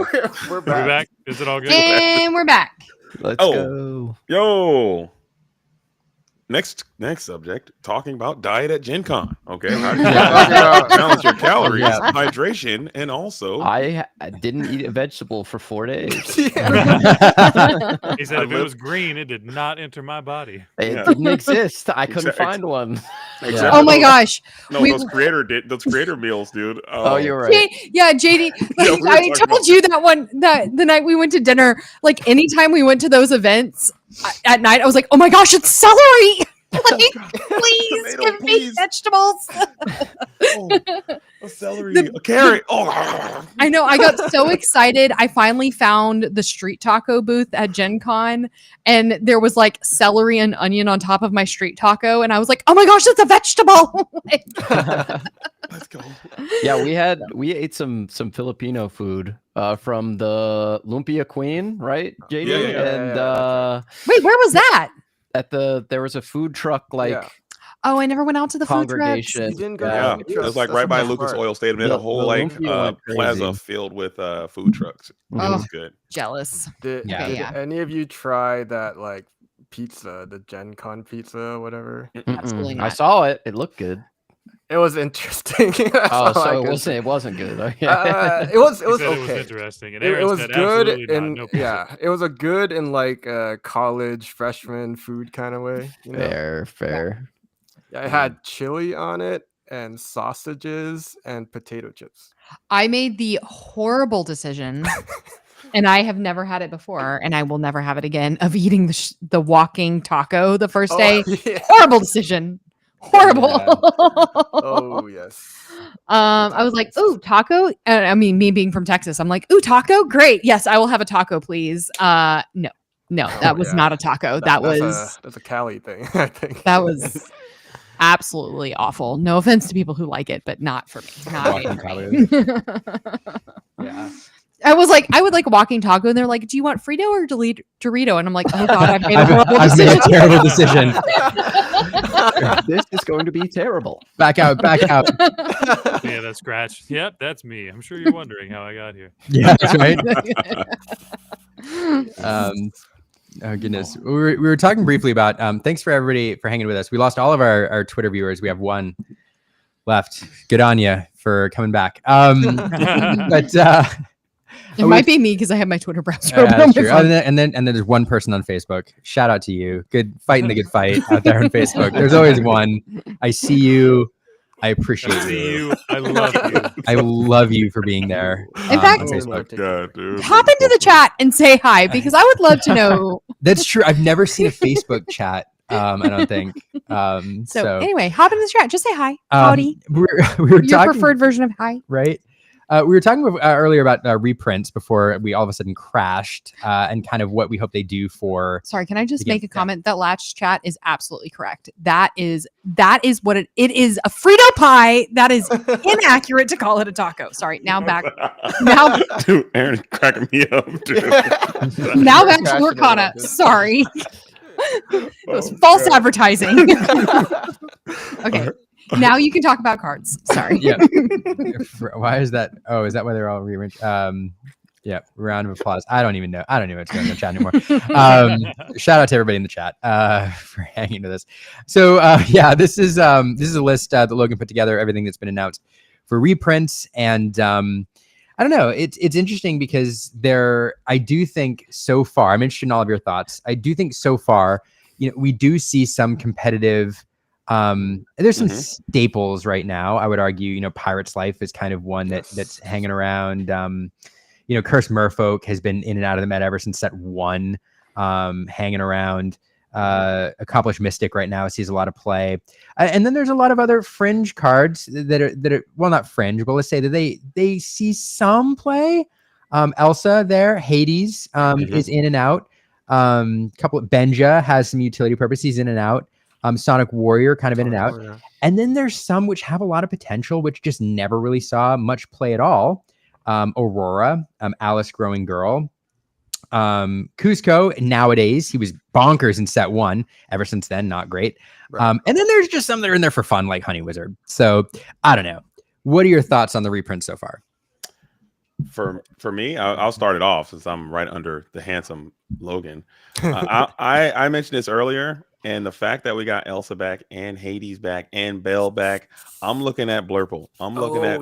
We're Are we back? Is it all good? And we're back. Let's Oh. go. Yo. Next subject, talking about diet at Gen Con. Okay. How do you balance your calories, hydration, and also I didn't eat a vegetable for 4 days. He said if it was green, it did not enter my body. It didn't exist. I couldn't find one. Except Oh for my those- gosh. No, those creator meals, dude. Oh, you're right. Yeah, JD. Yeah, we were I talking told about- you that the night we went to dinner, like anytime we went to those events at night, I was like, oh my gosh, it's celery. Like, please Tomato, give me please. vegetables. A celery, a carrot. Oh, I know. I got so excited. I finally found the street taco booth at Gen Con, and there was like celery and onion on top of my street taco. And I was like, oh my gosh, it's a vegetable. let's go. Yeah, we ate some Filipino food from the Lumpia Queen, right, JD? Yeah. And Wait, where was that? there was a food truck Oh, I never went out to the food trucks. congregation. You didn't go Yeah, to it the food was like trucks. right by That's the Lucas best Oil Stadium. They had a The whole like Lumpia went plaza crazy. filled with food trucks. It Oh. was good. Jealous. Did, Yeah. did Yeah. any of you try that like pizza, the Gen Con pizza, whatever? Absolutely I not. saw it. It looked good. It was interesting. That's Oh, all I so could say. it wasn't good. Okay. It was He said okay. it was interesting. And It Aaron was said, good absolutely in not. No pizza. yeah. It was a good in like college freshman food kind of way. You know? Fair. Yeah, it had chili on it and sausages and potato chips. I made the horrible decision, and I have never had it before, and I will never have it again, of eating the walking taco the first day. Yeah. Horrible decision. Horrible. Oh yes. I was like, ooh, taco. I mean, me being from Texas, I'm like, ooh, taco. Great. Yes, I will have a taco, please. No, that was yeah. not a taco. That's a Cali thing, I think. That was absolutely awful. No offense to people who like it, but not for me. Not Walking for me. Yeah. I was like, I would like a walking taco, and they're like, "Do you want Frito or Dorito?" And I'm like, "Oh God, I've made a horrible I've made decision." a terrible decision. This is going to be terrible. Back out. Yeah, that scratch. Yep, that's me. I'm sure you're wondering how I got here. Yeah, that's right. Oh goodness, we were talking briefly about. Thanks for everybody for hanging with us. We lost all of our Twitter viewers. We have one left. Good on you for coming back. But It might be me because I have my Twitter browser yeah, open on that's my true. phone. And then there's one person on Facebook. Shout out to you. Good fighting the good fight out there on Facebook. There's always one. I see you. I appreciate I see you. you. I love you. I love you for being there. In fact, on Facebook. God, dude. Hop into the chat and say hi because I would love to know. That's true. I've never seen a Facebook chat. I don't think. So anyway, hop into the chat. Just say hi. Howdy. We were Your talking, preferred version of hi. right? We were talking earlier about reprints before we all of a sudden crashed, and kind of what we hope they do for. Sorry, can I just Again, make a comment? That Latch chat is absolutely correct. That is what it is a Frito pie. That is inaccurate to call it a taco. Sorry. Now back. Now Dude, Aaron's cracking me up, dude. now back to Lorcana. Sorry. It was false advertising. Okay. Now you can talk about cards. Sorry. Yeah. Why is that? Oh, is that why they're all rearranged? Yeah. Round of applause. I don't even know. I don't know what's going on in the chat anymore. Shout out to everybody in the chat for hanging to this. So yeah, this is a list that Logan put together. Everything that's been announced for reprints, and I don't know. It's interesting because I do think so far. I'm interested in all of your thoughts. I do think so far, we do see some competitive. There's some staples right now. I would argue, Pirate's Life is kind of one that's hanging around. Curse Merfolk has been in and out of the meta ever since set 1, hanging around. Accomplished Mystic right now sees a lot of play, and then there's a lot of other fringe cards that are well, not fringe, but let's say that they see some play. Elsa there, Hades is in and out. Couple of Benja has some utility purpose. He's in and out. Sonic Warrior kind of in and out. And then there's some which have a lot of potential, which just never really saw much play at all. Aurora, Alice Growing Girl. Cusco, nowadays, he was bonkers in set 1. Ever since then, not great. And then there's just some that are in there for fun, like Honey Wizard. So I don't know. What are your thoughts on the reprint so far? For me, I'll start it off since I'm right under the handsome Logan. I mentioned this earlier, and the fact that we got Elsa back and Hades back and Belle back, I'm looking at Blurple. I'm looking at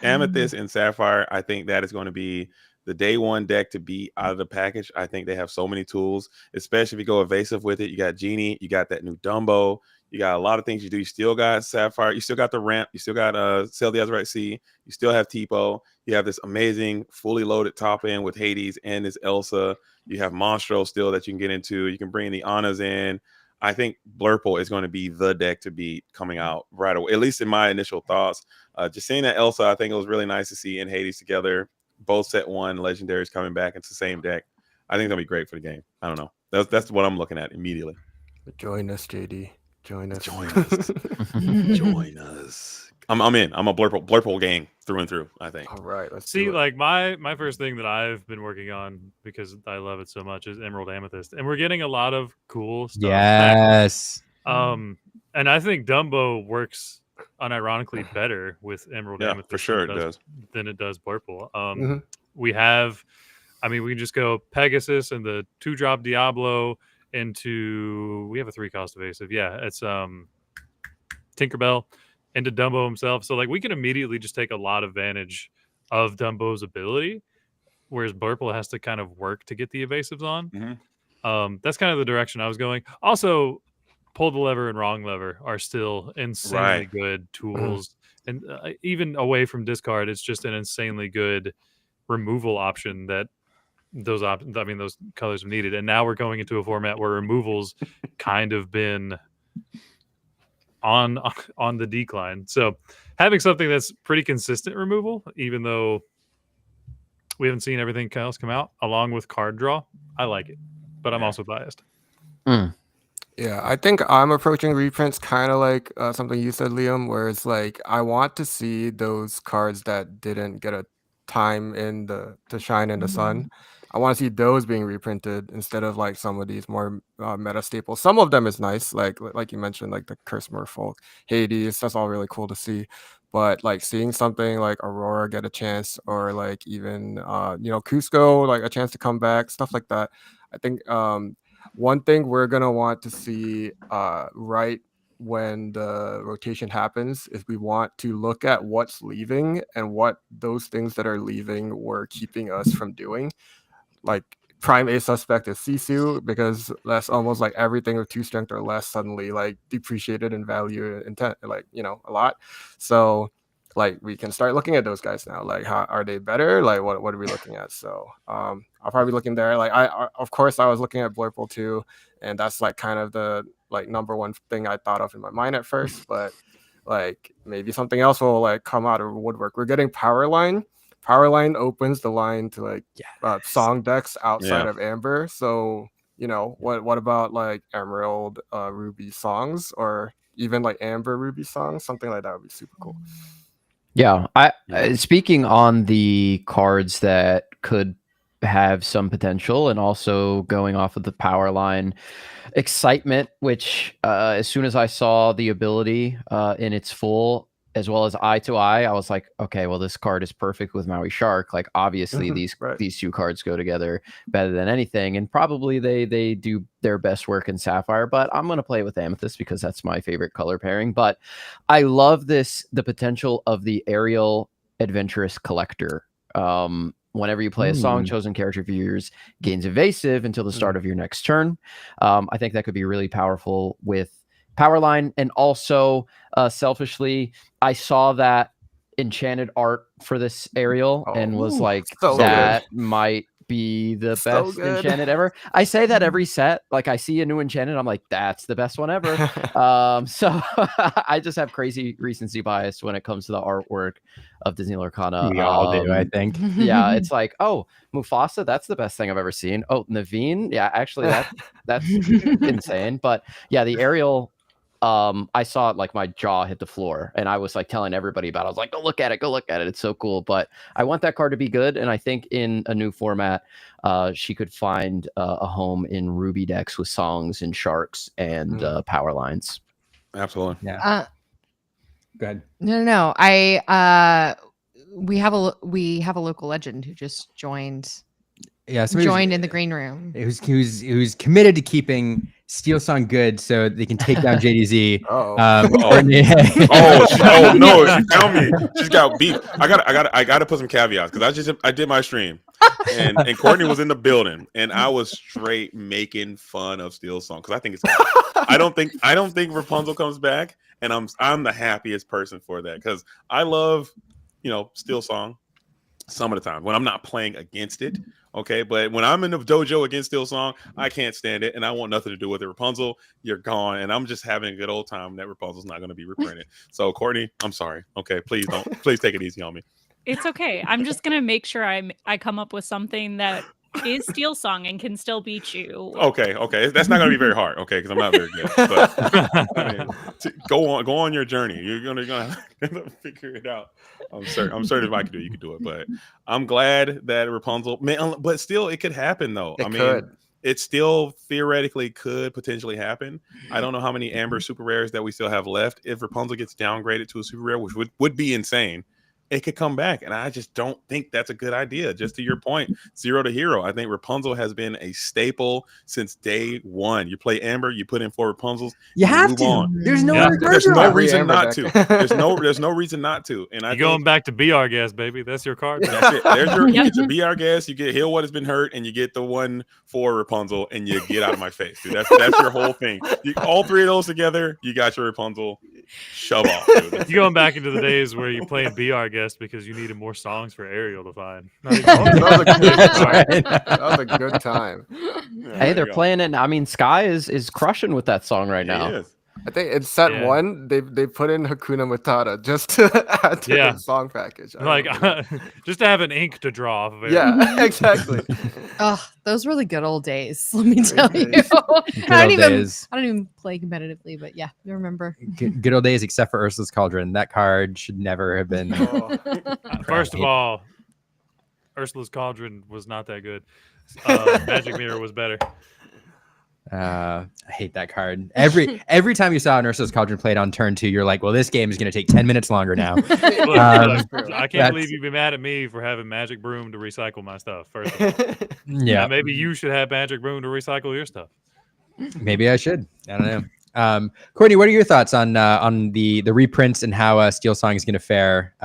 Amethyst and Sapphire. I think that is going to be the day one deck to be out of the package. I think they have so many tools, especially if you go evasive with it. You got Genie, you got that new Dumbo, you got a lot of things you do. You still got Sapphire, you still got the ramp, you still got Sail the Azurite Sea, you still have Tipo, you have this amazing fully loaded top end with Hades and this Elsa. You have Monstro still that you can get into. You can bring the Annas in. I think Blurple is going to be the deck to beat coming out right away, at least in my initial thoughts. Just seeing that Elsa, I think it was really nice to see in Hades together. Both set one legendaries coming back into the same deck. I think that'll be great for the game. I don't know. That's what I'm looking at immediately. Join us, JD. Join us. Join us. Join us. I'm in. I'm a Blurple gang through and through, I think. All right. Let's see. do it. Like my first thing that I've been working on because I love it so much is Emerald Amethyst, and we're getting a lot than cool stuff. Yes. And I think Dumbo works unironically better with Emerald Amethyst for sure it does than it does Blurple. We have, I mean, we can just go Pegasus and the 2-drop Diablo into, we have a 3-cost evasive. Yeah, it's Tinkerbell into Dumbo himself. So like we can immediately just take a lot of advantage of Dumbo's ability, whereas Blurple has to kind of work to get the evasives on. That's kind of the direction I was going. Also, Pull the Lever and Wrong Lever are still insanely good tools. And even away from discard, it's just an insanely good removal option that those colors have needed. And now we're going into a format where removals kind of been on the decline. So having something that's pretty consistent removal, even though we haven't seen everything else come out, along with card draw, I like it. But I'm also biased. Yeah, I think I'm approaching reprints kind of like something you said, Liam, where it's like I want to see those cards that didn't get a time to shine in the sun. I want to see those being reprinted instead of like some of these more meta staples. Some of them is nice, like you mentioned, like the Curse Merfolk, Hades. That's all really cool to see. But like seeing something like Aurora get a chance, or like even Cusco like a chance to come back, stuff like that. I think one thing we're gonna want to see right when the rotation happens is we want to look at what's leaving and what those things that are leaving were keeping us from doing. Like prime A suspect is Sisu, because that's almost like everything with 2 strength or less suddenly like depreciated in value intent, like a lot. So like we can start looking at those guys now. Like, how are they better? Like, what are we looking at? So I'll probably be looking there. Like I of course I was looking at Blurple too, and that's like kind of the like number one thing I thought of in my mind at first. But like maybe something else will like come out of woodwork. We're getting Powerline. Powerline opens the line to like song decks outside of Amber. So what about like Emerald Ruby songs, or even like Amber Ruby songs? Something like that would be super cool. Yeah, speaking on the cards that could have some potential, and also going off of the power line excitement, which as soon as I saw the ability in its full, as well as eye to eye, I was like, okay, well, this card is perfect with Maui Shark. Like, obviously, these 2 cards go together better than anything, and probably they do their best work in Sapphire. But I'm gonna play with Amethyst because that's my favorite color pairing. But I love the potential of the Aerial Adventurous Collector. Whenever you play a song, chosen character of yours gains evasive until the start of your next turn. I think that could be really powerful with Powerline. And also, selfishly, I saw that enchanted art for this Aerial and was like, that might be the best enchanted ever. I say that every set. Like, I see a new enchanted, I'm like, that's the best one ever. So I just have crazy recency bias when it comes to the artwork of Disney Lorcana. We all do, I think. Yeah, it's like, oh, Mufasa, that's the best thing I've ever seen. Oh, Naveen, yeah, actually, that's insane. But yeah, the Aerial, I saw it, like my jaw hit the floor, and I was like telling everybody about it. I was like, go look at it, it's so cool. But I want that card to be good, and I think in a new format, she could find a home in Ruby decks with songs and sharks and power lines. Absolutely. Yeah. Go ahead. No. We have a local legend who just joined. Yeah, Joined in the green room. Who's committed to keeping Steel Song good so they can take down JayZ. Oh no, she found me. She's got beef. I gotta put some caveats because I did my stream and Courtney was in the building and I was straight making fun of Steel Song because I think it's I don't think Rapunzel comes back and I'm the happiest person for that because I love Steel Song some of the time when I'm not playing against it. Okay, but when I'm in the dojo against Steel Song, I can't stand it, and I want nothing to do with it. Rapunzel, you're gone, and I'm just having a good old time. That Rapunzel's not going to be reprinted. So, Courtney, I'm sorry. Okay, please take it easy on me. It's okay. I'm just gonna make sure I come up with something that is Steel Song and can still beat you. Okay, that's not going to be very hard. Okay, because I'm not very good. But I mean, go on your journey. You're gonna have to figure it out. I'm certain if I could do it, you could do it. But I'm glad that Rapunzel, man. But still, it could happen though. It still theoretically could potentially happen. I don't know how many Amber super rares that we still have left. If Rapunzel gets downgraded to a super rare, which would be insane, it could come back. And I just don't think that's a good idea. Just to your point, Zero to Hero. I think Rapunzel has been a staple since day one. You play Amber, you put in 4 Rapunzels. You have move to. on. There's no reason not to. There's no reason not to. And you're going back to Be Our Guest, baby. That's your card. That's it. You get your Be Our Guest, you get Heal What Has Been Hurt, and you get the 1 for Rapunzel, and you get out of my face, dude. That's your whole thing. All 3 of those together, you got your Rapunzel. Shove off, dude. You're going back into the days where you played Be Our Guest because you needed more songs for Ariel to find. That was a good time. Hey, they're playing it. I mean, Sky is crushing with that song right now. I think in set 1 they put in Hakuna Matata just to add to the song package. Like just to have an ink to draw off of it. Yeah, exactly. Oh, those were the good old days. Let me tell you. I don't even play competitively, but yeah, you remember. Good old days, except for Ursula's Cauldron. That card should never have been. First of all, Ursula's Cauldron was not that good. Magic Mirror was better. I hate that card. Every time you saw an Ursula's Cauldron played on turn 2, you're like, well, this game is going to take 10 minutes longer now. I can't believe you'd be mad at me for having Magic Broom to recycle my stuff. First of all. Yeah, maybe you should have Magic Broom to recycle your stuff. Maybe I should. I don't know. Courtney, what are your thoughts on the reprints and how Steel Song is going to fare?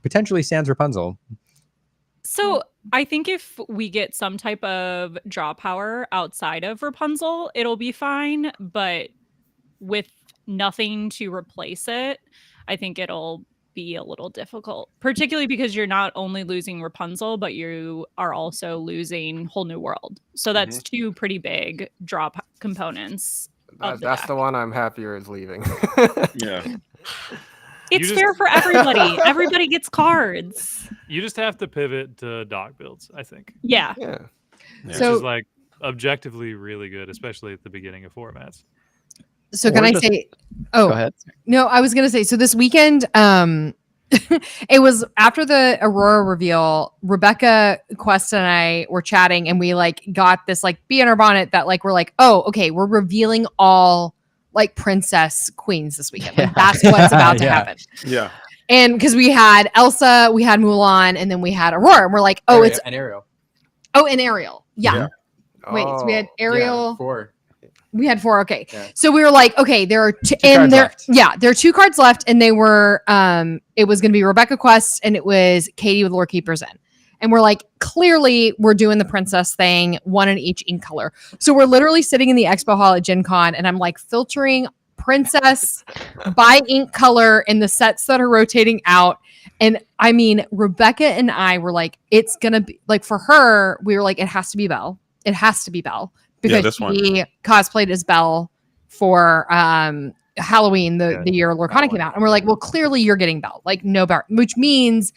Potentially sans Rapunzel. So I think if we get some type of draw power outside of Rapunzel, it'll be fine. But with nothing to replace it, I think it'll be a little difficult, particularly because you're not only losing Rapunzel, but you are also losing Whole New World. So that's 2 pretty big draw components. That's the one I'm happier is leaving. Yeah. It's fair for everybody. Everybody gets cards. You just have to pivot to dock builds, I think. Yeah. Which is like objectively really good, especially at the beginning of formats. So can I say? Oh, go ahead. No, I was gonna say. So this weekend, it was after the Aurora reveal. Rebecca, Quest, and I were chatting, and we got this bee in our bonnet that we're like, oh, okay, we're revealing all princess queens this weekend. That's what's about to happen. Yeah. And because we had Elsa, we had Mulan, and then we had Aurora, and we're like, oh, it's an Ariel. Oh, and Ariel. Yeah. Wait, so we had Ariel. Yeah, 4. We had 4. Okay. Yeah. So we were like, okay, there are two cards left. Yeah, there are 2 cards left, and they were it was gonna be Rebecca Quest and it was Katie with Lore Keepers in. And we're like, clearly we're doing the princess thing, 1 in each ink color. So we're literally sitting in the expo hall at GenCon, and I'm filtering princess by ink color in the sets that are rotating out. And I mean, Rebecca and I were like, it's gonna be for her, we were like, it has to be Belle. It has to be Belle because she cosplayed as Belle for Halloween the year Lorcana came out. And we're like, well, clearly you're getting Belle, no Belle, which means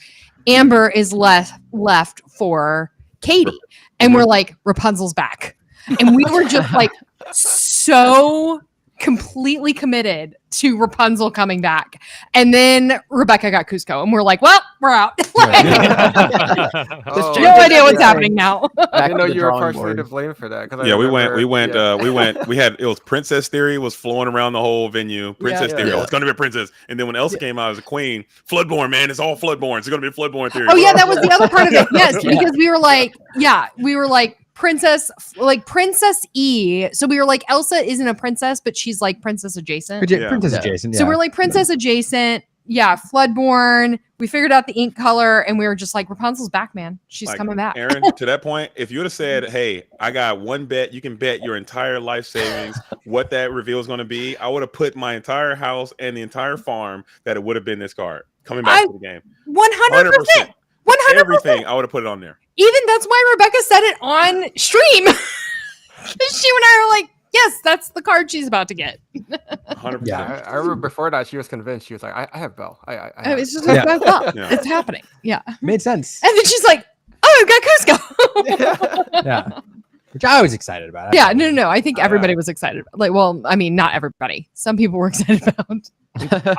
Amber is left for Katie. And we're like, Rapunzel's back. And we were just so completely committed to Rapunzel coming back. And then Rebecca got Cusco, and we're like, well, we're out. Like, Oh, no idea what's happening now. I didn't know to the you were drawing partially board. to blame for that. 'Cause I Yeah, we remember- had it was Princess Theory was flowing around the whole venue. Princess Yeah. Theory, Yeah. oh, it's gonna be a princess. And then when Elsa came out as a queen, Floodborn, man, it's all Floodborn. It's gonna be Floodborn Theory. Oh yeah, that was the other part of it. Yes, because we were like Princess E. So we were like, Elsa isn't a princess, but she's like princess adjacent. Yeah. Princess Yeah. Jason. So we're like princess adjacent. Yeah, Floodborn. We figured out the ink color, and we were just like, Rapunzel's back, man. She's Like, coming back. Aaron, to that point, if you would have said, "Hey, I got one bet, you can bet your entire life savings what that reveal is going to be," I would have put my entire house and the entire farm that it would have been this card coming back to the game. 100%. 100%. Everything, I would have put it on there. Even that's why Rebecca said it on stream. She and I were like, yes, that's the card she's about to get. 100%. Yeah, I remember before that she was convinced. She was like, "I have Belle. I have It's just Yeah. like, well, Yeah. it's happening. Yeah. made sense. And then she's like, oh, I've got Cusco. Yeah, which I was excited about. Yeah, no. I think everybody was excited. Like, well, I mean, not everybody. Some people were excited about.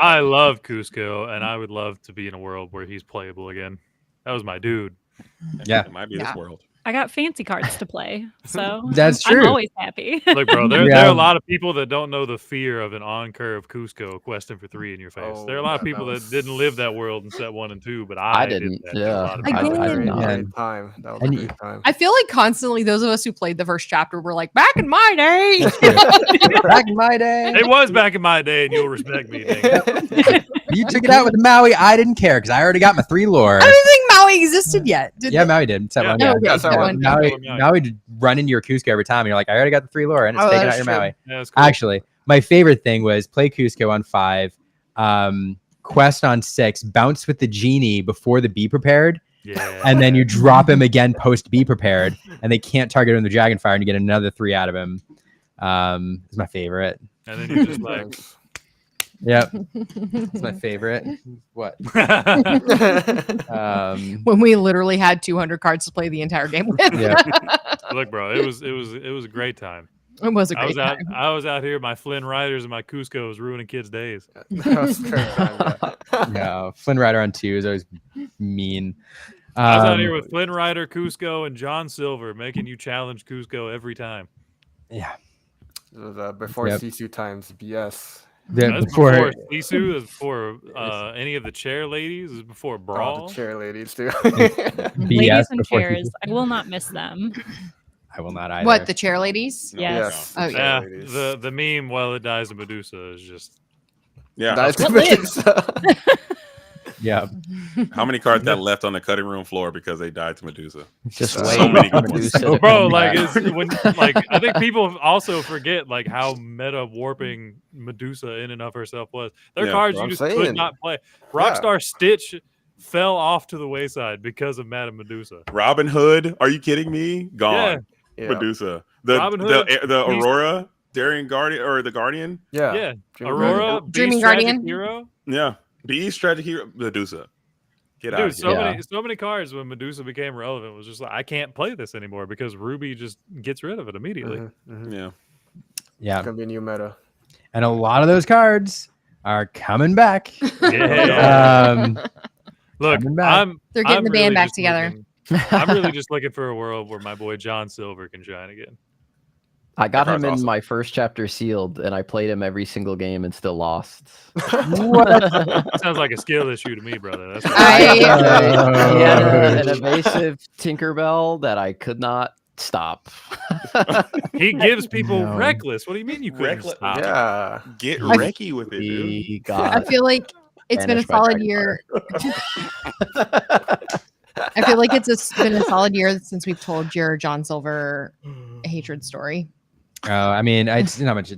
I love Cusco, and I would love to be in a world where he's playable again. That was my dude. Yeah. It might be Yeah. this world. I got fancy cards to play, so That's I'm true. always happy. Look, bro, there Yeah. are a lot of people that don't know the fear of an on-curve Cusco questing for 3 in your face. Oh, there are a lot of that people was- that didn't live that world in set 1 and 2, but I didn't, Did that to a yeah. lot of I people. did. I did Great not. time. That was And a great time. I feel like constantly those of us who played the first chapter were like, back in my day. Back in my day, It was back in my day, and you'll respect me. Dang it. you took it out with Maui. I didn't care because I already got my 3 lore. I don't think Maui existed yet. Did Yeah, they? Maui did. Set Yeah. one, Oh, yeah. okay, That's set how one. Maui did run into your Cusco every time. And you're like, I already got the 3 lore, and it's Oh, taking out that's your true. Maui. Yeah, that's cool. Actually, my favorite thing was play Cusco on 5, quest on 6, bounce with the genie before the be prepared, Yeah. and then you drop him again post be prepared, and they can't target him with the Dragonfire, and you get another 3 out of him. It's my favorite. And then you just like, Yep, it's my favorite. What? When we literally had 200 cards to play the entire game with. Yeah. look, bro, it was a great time. It was a I great was out. time. I was out here. My Flynn Riders and my Cuscos ruining kids' days. That was a great time. Yeah. Yeah, Flynn Rider on 2 is always mean. I was out here with Flynn Rider, Cusco, and John Silver, making you challenge Cusco every time. Yeah, It was before Yep. Sisu times BS. the, That's before before Sisu. That's before any of the chair ladies. This is before Oh, Brawl. the chair ladies too. BS, Ladies and before chairs, I will not miss them. I will not either. What, the chair ladies? No, Yes. Oh, Yeah, chair ladies. the meme while it dies of Medusa is just Yeah. That's What lives? Yeah, How many cards got left on the cutting room floor because they died to Medusa? Just So wait many for good ones. Medusa to bro. come Like back. it's when like I think people also forget like how meta warping Medusa in and of herself was. There are Yeah, cards what you I'm just saying. could not play. Rockstar Stitch fell off to the wayside because of Madame Medusa. Robin Hood? Are you kidding me? Gone. Yeah. Medusa. The Robin Hood, the he's- Aurora, Daring Guardian or the Guardian? Yeah. Yeah, Dream Aurora, Dreaming Beast Tragic Guardian. Hero. Yeah. The Strategic Hero Medusa. Get out Dude, of here. so many cards when Medusa became relevant was just like I can't play this anymore because Ruby just gets rid of it immediately. Yeah. yeah, It's gonna be a new meta. and a lot of those cards are coming back. Yeah. Look, coming back. They're getting I'm the band really back just together. I'm really just looking for a world where my boy John Silver can shine again. I got That him card's in awesome. my first chapter sealed, and I played him every single game and still lost. Sounds like a skill issue to me, brother. That's He had an evasive Tinkerbell that I could not stop. he gives people No. reckless. What do you mean you couldn't Reckless- stop? Yeah. Get I- wrecky with it, dude. He I got feel like it's been a banished by solid Dragon year. I feel like been a solid year since we've told your John Silver hatred story. I mean, I just not much.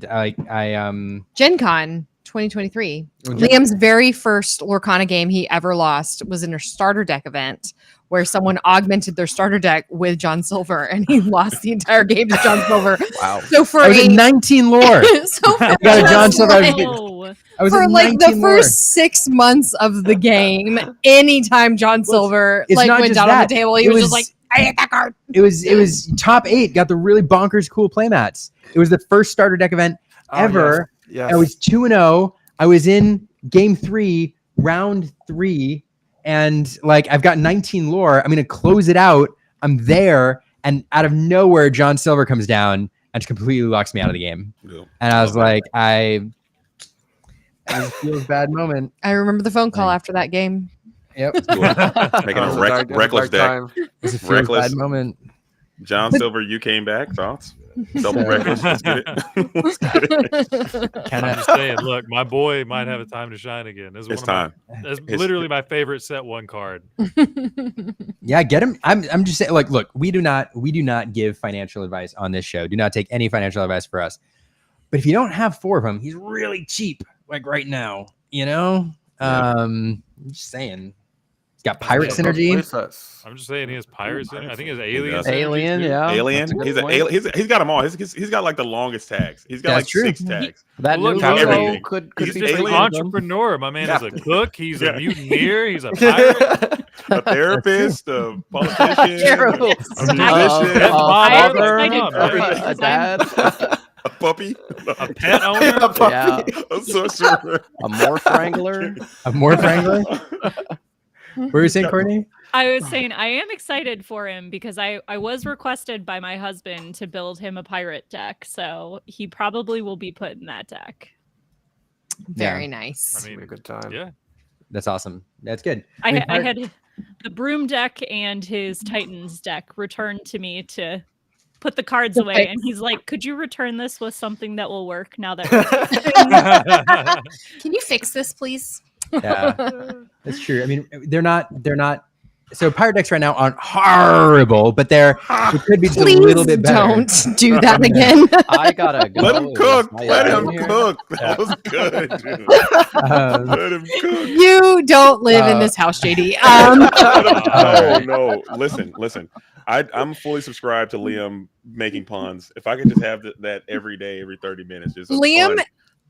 Gen Con 2023. Oh, Liam's very first Lorcana game he ever lost was in a starter deck event where someone augmented their starter deck with John Silver and he lost the entire game to John Silver. Wow. So for I was at 19 lore. so for I got a John just Silver. like- Oh, I was for at like the 19 lore. first 6 months of the game, anytime John Silver it's like not went just down on that. the table, he It was just was- like, I hate that card. It was top 8. Got the really bonkers cool playmats. It was the first starter deck event Oh, ever. Yes. I was 2-0. I was in game 3, round 3, and like I've got 19 lore. I'm gonna close it out. I'm there, and out of nowhere, John Silver comes down and completely locks me out of the game. Yeah. And I was like, it was a feel bad moment. I remember the phone call after that game. Yep. Making a reckless deck. It was a feel Reckless bad moment. John Silver, you came back. Thoughts? Double reckless. Let's get it. Let's get it. I'm just saying, look, my boy might have a time to shine again. This is It's one of time. That's literally my favorite set 1 card. Yeah, get him. I'm just saying, like, look, we do not give financial advice on this show. Do not take any financial advice for us. But if you don't have 4 of them, he's really cheap, like right now. You know? I'm just saying. He's got pirate synergy. I'm just saying he has pirates. I think he has alien. Alien, yeah. Alien. He's got them all. He's got like the longest tags. He's got like 6 tags. That Well, look, new logo everything. could He's be just an pretty good. entrepreneur. My man is a cook. He's a mutineer. He's a pirate. A therapist, a politician, True. a musician, A dad, a puppy, a pet owner, yeah, a sorcerer, a morph wrangler. A morph wrangler? What were you saying, Courtney? I was saying I am excited for him because I was requested by my husband to build him a pirate deck, so he probably will be put in that deck. Very nice. I mean, a good time. Yeah, That's awesome. That's good. I had the broom deck and his Titans deck returned to me to put the cards away, and he's like, "Could you return this with something that will work now that?" Can you fix this, please? Yeah, that's true. I mean, they're not. So pirate decks right now aren't horrible, but it could be just a little bit better. Don't do that again. I gotta go. Let him cook. Let him Here. cook. That was good, dude. Let him cook. You don't live in this house, JD. No. Listen. I'm fully subscribed to Liam making puns. If I could just have that every day, every 30 minutes, just Liam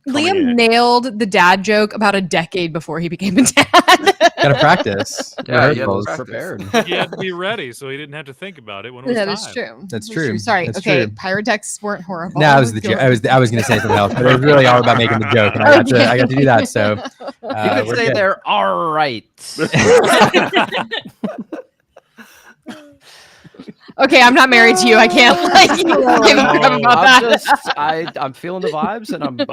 in. nailed the dad joke about a decade before he became a dad. Gotta practice. Yeah, Rehearsals. Prepared. he had to be ready, so he didn't have to think about it when it was That time. is true. That's That's true. Sorry. That's okay. true. Pirate decks weren't horrible. No, I was gonna say something else, but it was really all about making the joke, and I got to do that. So You could say good. they're all right. Okay, I'm not married to you. I can't give a crap about that. I'm feeling the vibes, and I'm No,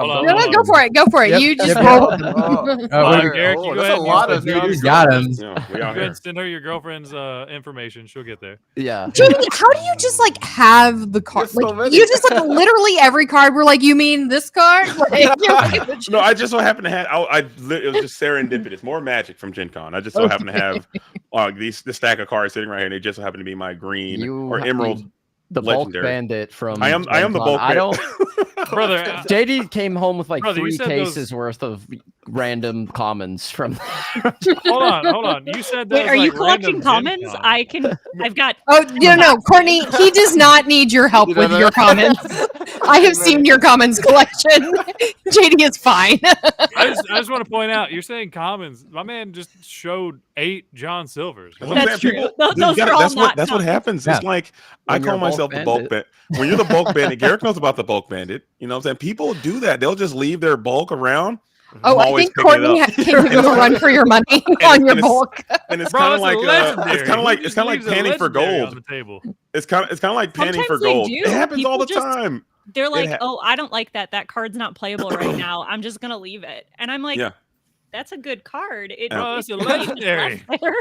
go for it. Go for it. Yep, You just yep, roll. Garrett, you go that's ahead a and lot use of the- news. Got him. We out here. Send her your girlfriend's information. She'll get there. Yeah. Jamie, how do you just like have the card? There's so Like many. you just like literally every card. We're like, you mean this card? Like, you're like, No, I just so happened to have. It was just serendipitous. More magic from Gen Con. I just so happened to have this stack of cards sitting right here, and they just so happened to be my green or emerald. The bulk Legendary. bandit from. I am the bulk I don't. Brother, JD came home with like Brother, you 3 said cases worth of random commons from. hold on. You said that. Wait, was are you like collecting random comments? Gen Con. I've got. oh no, Courtney. He does not need your help with your comments. I have seen your comments collection. JD is fine. I just want to point out, you're saying commons. My man just showed 8 John Silvers. That's true. Dude, Those are all not that's what happens. It's like I When you're call a bulk myself the bulk bandit. When you're the bulk bandit, Garrett knows about the bulk bandit. You know what I'm saying? People do that. They'll just leave their bulk around. Oh, I think Courtney can give you a run for your money on your bulk. And it's Bro, kind of that's like legendary. it's kind of like panning for Legendary on gold. the table. It's kind of like panning Sometimes for they gold. do. It happens all the People just- time. They're like, oh, I don't like that. That card's not playable right now. I'm just gonna leave it. And I'm like, Yeah. that's a good card. Bro, that's a it's legendary. left there.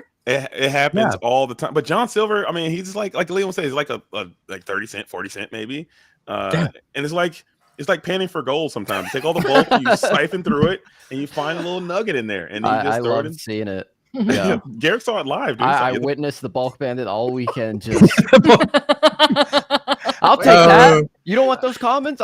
It happens all the time. But John Silver, I mean, he's like Leon says, he's like a like 30 cent, 40 cent maybe. And it's like panning for gold sometimes. You take all the bulk, you siphon through it, and you find a little nugget in there. And you just I throw love it in. seeing it. Yeah. Garrett saw it live, dude. I witnessed the bulk bandit all weekend. Just I'll take that. You don't want those comments?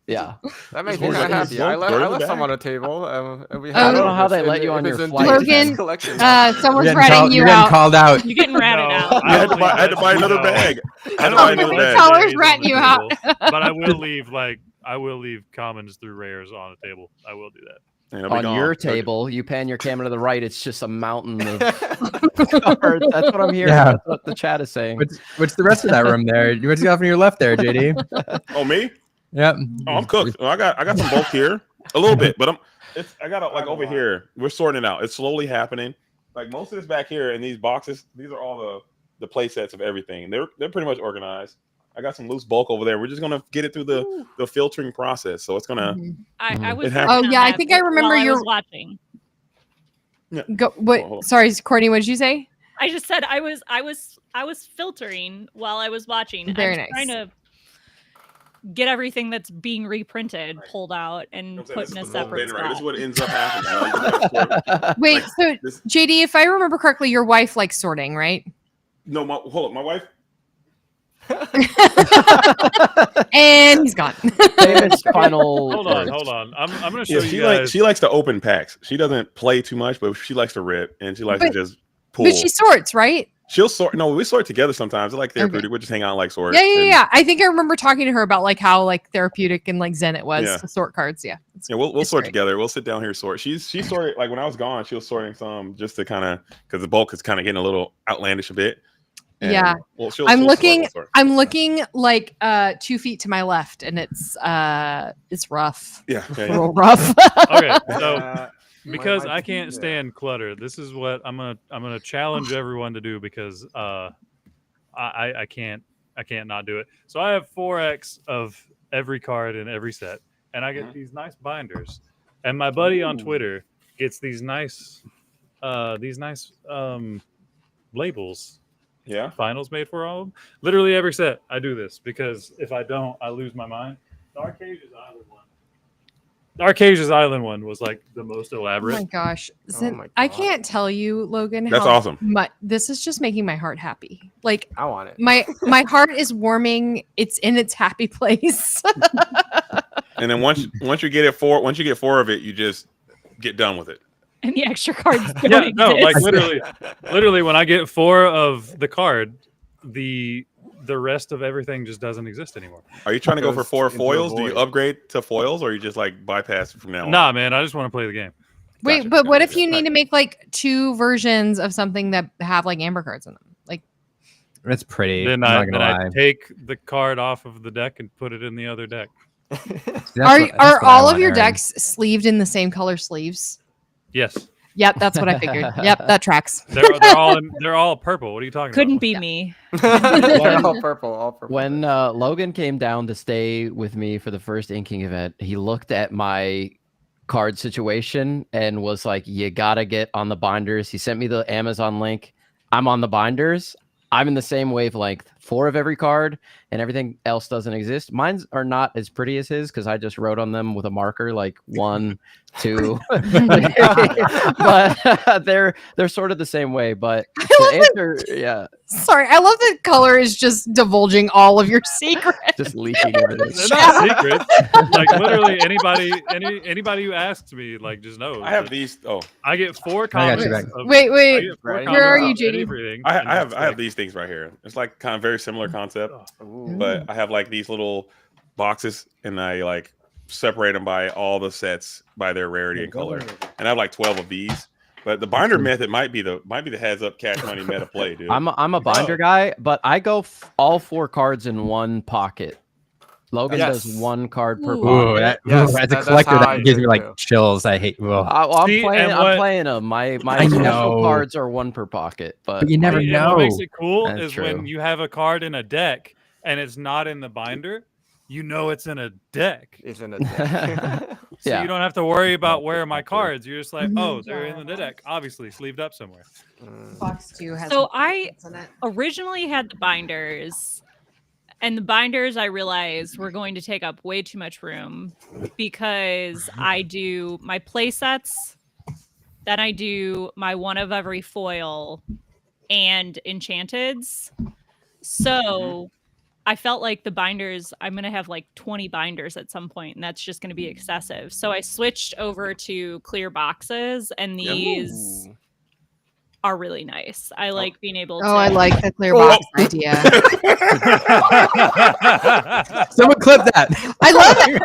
Yeah. That makes me kind of happy. I left some on the table. And we I don't know how they let you on your flight. Logan, collection. someone's ratting you out. Called out. You're getting ratted out. I had to buy another bag. I had to I buy don't another think bag. Colors ratting you out. But I will leave commons through rares on the table. I will do that. Yeah, I'll be On gone. your table, you pan your camera to the right, it's just a mountain of cards. That's what I'm hearing. Yeah. That's what the chat is saying. What's the rest of that room there? What's off on your left there, JD? Oh, me? Yep. Oh, I'm cooked. I got some bulk here, a little bit, but I got like over here. We're sorting it out. It's slowly happening. Like most of this back here in these boxes, these are all the play sets of everything. They're pretty much organized. I got some loose bulk over there. We're just gonna get it through the filtering process. So it's gonna. I was. Oh yeah, I think I remember you you're watching. Yeah. Go. What? Sorry, Courtney. What did you say? I just said I was filtering while I was watching. Very I'm nice. trying to get everything that's being reprinted pulled out and put in a separate spot. This is what ends up happening. Wait, so JD, if I remember correctly, your wife likes sorting, right? No, hold up, my wife. And he's gone. Final. Hold on. I'm gonna show you guys. She likes to open packs. She doesn't play too much, but she likes to rip and she likes to just pull. But she sorts, right? She'll sort. No, we sort together sometimes. It's like therapeutic. We just hang out and like sort. Yeah. I think I remember talking to her about like how like therapeutic and like zen it was to sort cards. Yeah. We'll sort together. We'll sit down here sort. She sorted like when I was gone. She was sorting some just to kind of because the bulk is kind of getting a little outlandish a bit. And, yeah. Well, I'm looking like 2 feet to my left, and it's rough. Yeah. It's a little rough. Okay, so. Because I can't stand clutter. This is what I'm gonna challenge everyone to do because I can't not do it. So I have 4x of every card in every set, and I get these nice binders. And my buddy on Twitter gets these nice labels. Yeah. Finals made for all of them. Literally every set I do this because if I don't, I lose my mind. The Arcasia's Island one was like the most elaborate. Oh my gosh. I can't tell you, Logan. That's how awesome. This is just making my heart happy. Like I want it. My heart is warming. It's in its happy place. And then once you get four of it, you just get done with it. And the extra cards. Yeah, no, like literally when I get 4 of the card, the rest of everything just doesn't exist anymore. Are you trying to go for 4 foils? Do you upgrade to foils, or you just like bypass it from now on? Nah, man, I just want to play the game. Wait, Gotcha. but what if you need to make like 2 versions of something that have like amber cards in them? Like that's pretty. Then I take the card off of the deck and put it in the other deck. Are all of your decks sleeved in the same color sleeves? Yes. Yep, that's what I figured. Yep, that tracks. They're all purple. What are you talking Couldn't about? be me. all purple. When Logan came down to stay with me for the first inking event, he looked at my card situation and was like, "You gotta get on the binders." He sent me the Amazon link. I'm on the binders. I'm in the same wavelength. 4 of every card, and everything else doesn't exist. Mine are not as pretty as his because I just wrote on them with a marker, like 1, 2. But they're sort of the same way. But yeah. Sorry, I love that color is just divulging all of your secrets. Just leaking everything. They're not secrets. Like literally anybody who asks me, like, just knows. I have these. Oh, I get 4 I got copies. you back. Wait. Where are you, JD? I have these things right here. It's like kind of very similar concept, but I have like these little boxes, and I like separate them by all the sets by their rarity and color. And I have like 12 of these. But the binder method might be the heads up cash money meta play, dude. I'm a binder guy, but I go all 4 cards in one pocket. Logan does 1 card per pocket. As a collector, that gives me like chills. I hate. I'm playing them. My special cards are 1 per pocket, but you never know. What makes it cool That's is true. when you have a card in a deck and it's not in the binder. You know it's in a deck. It's in a deck. So you don't have to worry about where are my cards. You're just like, oh, they're in the deck, obviously sleeved up somewhere. Box 2 has. So I originally had the binders, and the binders I realized were going to take up way too much room because I do my play sets, then I do my 1 of every foil and enchanteds. So I felt like the binders, I'm going to have like 20 binders at some point, and that's just going to be excessive. So I switched over to clear boxes, and these are really nice. I like being able to. Oh, I like the clear box idea. Someone clip that. I love it.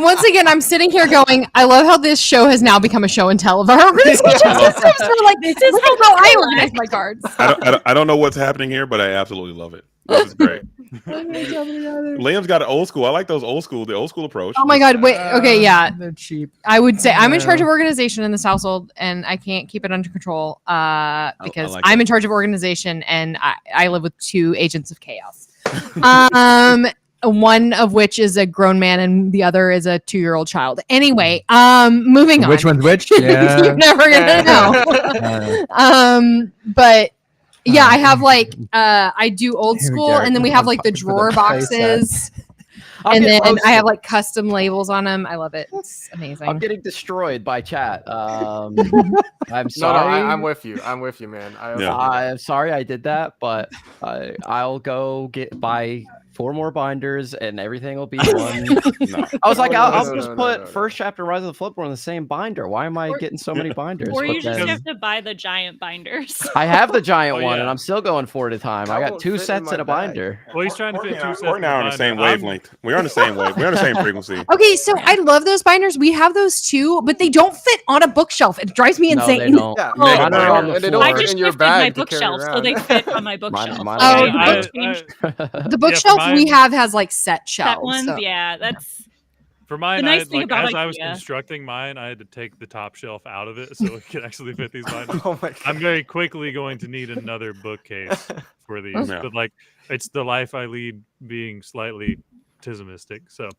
Once again, I'm sitting here going, I love how this show has now become a show and tell of our organization systems. We're like, this is how I organize my cards. I don't know what's happening here, but I absolutely love it. This is great. Liam's got an old school. I like the old school approach. Oh my god, wait. Okay, yeah. They're cheap. I would say I'm in charge of organization in this household and I can't keep it under control because like I'm in charge of organization and I live with 2 agents of chaos. One of which is a grown man and the other is a 2-year-old child. Anyway, moving on. Which one's which? Yeah. You're never gonna know. But yeah, I have like I do old Here we school, go. and then we have like the For the drawer boxes, and then I have like custom labels on them. I love it. It's amazing. I'm getting destroyed by chat. I'm No, sorry. I'm with you. I'm with you, man. I'm sorry I did that, but I'll go buy 4 more binders and everything will be one. I was like, I'll just put first chapter Rise of the Flipboard in the same binder. Why am I getting so many binders? Or you But just then- have to buy the giant binders. I have the giant Oh, one, yeah. and I'm still going 4 at a time. I got won't 2 fit in sets my in a bag. binder. Well, he's trying to fit 2 sets. We're now on the same wavelength. We're on the same wave. We're on the same frequency. Okay, so I love those binders. We have those too, but they don't fit on a bookshelf. It drives me No, insane. they don't. Yeah, Oh. Mine are on the and they floor. don't I fit just in your shifted my bag to carry bookshelf so around. they fit on my bookshelf. mine Oh, are- the bookshelf we mine- have has like set shelves. That ones, so- yeah, that's For mine, The nice I, thing like, about as I was IKEA. constructing mine, I had to take the top shelf out of it so it could actually fit these binders. Oh my god. I'm very quickly going to need another bookcase for these, Yeah. but like it's the life I lead being slightly pessimistic. So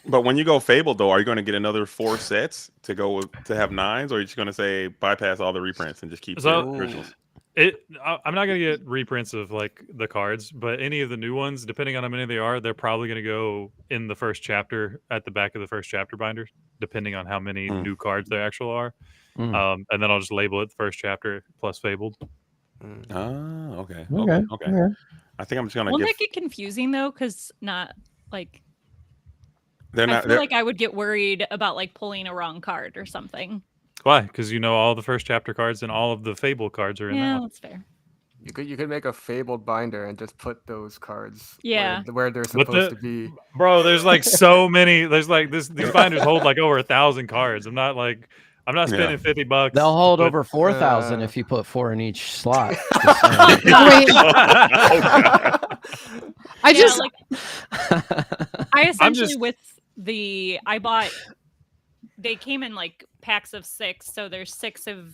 But when you go Fabled, though, are you going to get another 4 sets to go to have 9s, or are you just going to say bypass all the reprints and just keep So- the originals? I'm not gonna get reprints of like the cards, but any of the new ones, depending on how many they are, they're probably gonna go in the first chapter at the back of the first chapter binder, depending on how many new cards there actually are. And then I'll just label it the first chapter plus Fabled. Oh, okay. Okay. I think I'm just gonna won't give. that get confusing though? Because not like They're I not. feel They're, like I would get worried about like pulling a wrong card or something. Why? Because you know all the first chapter cards and all of the Fable cards are in that Yeah, one. that's fair. You could make a Fabled binder and just put those cards Yeah. where they're But supposed to be. Bro, there's like so many. There's like these binders hold like over 1,000 cards. I'm not spending $50. They'll hold but- over 4,000 if you put 4 in each slot. Wait, I just I essentially just- with the they came in like packs of 6, so there's 6 of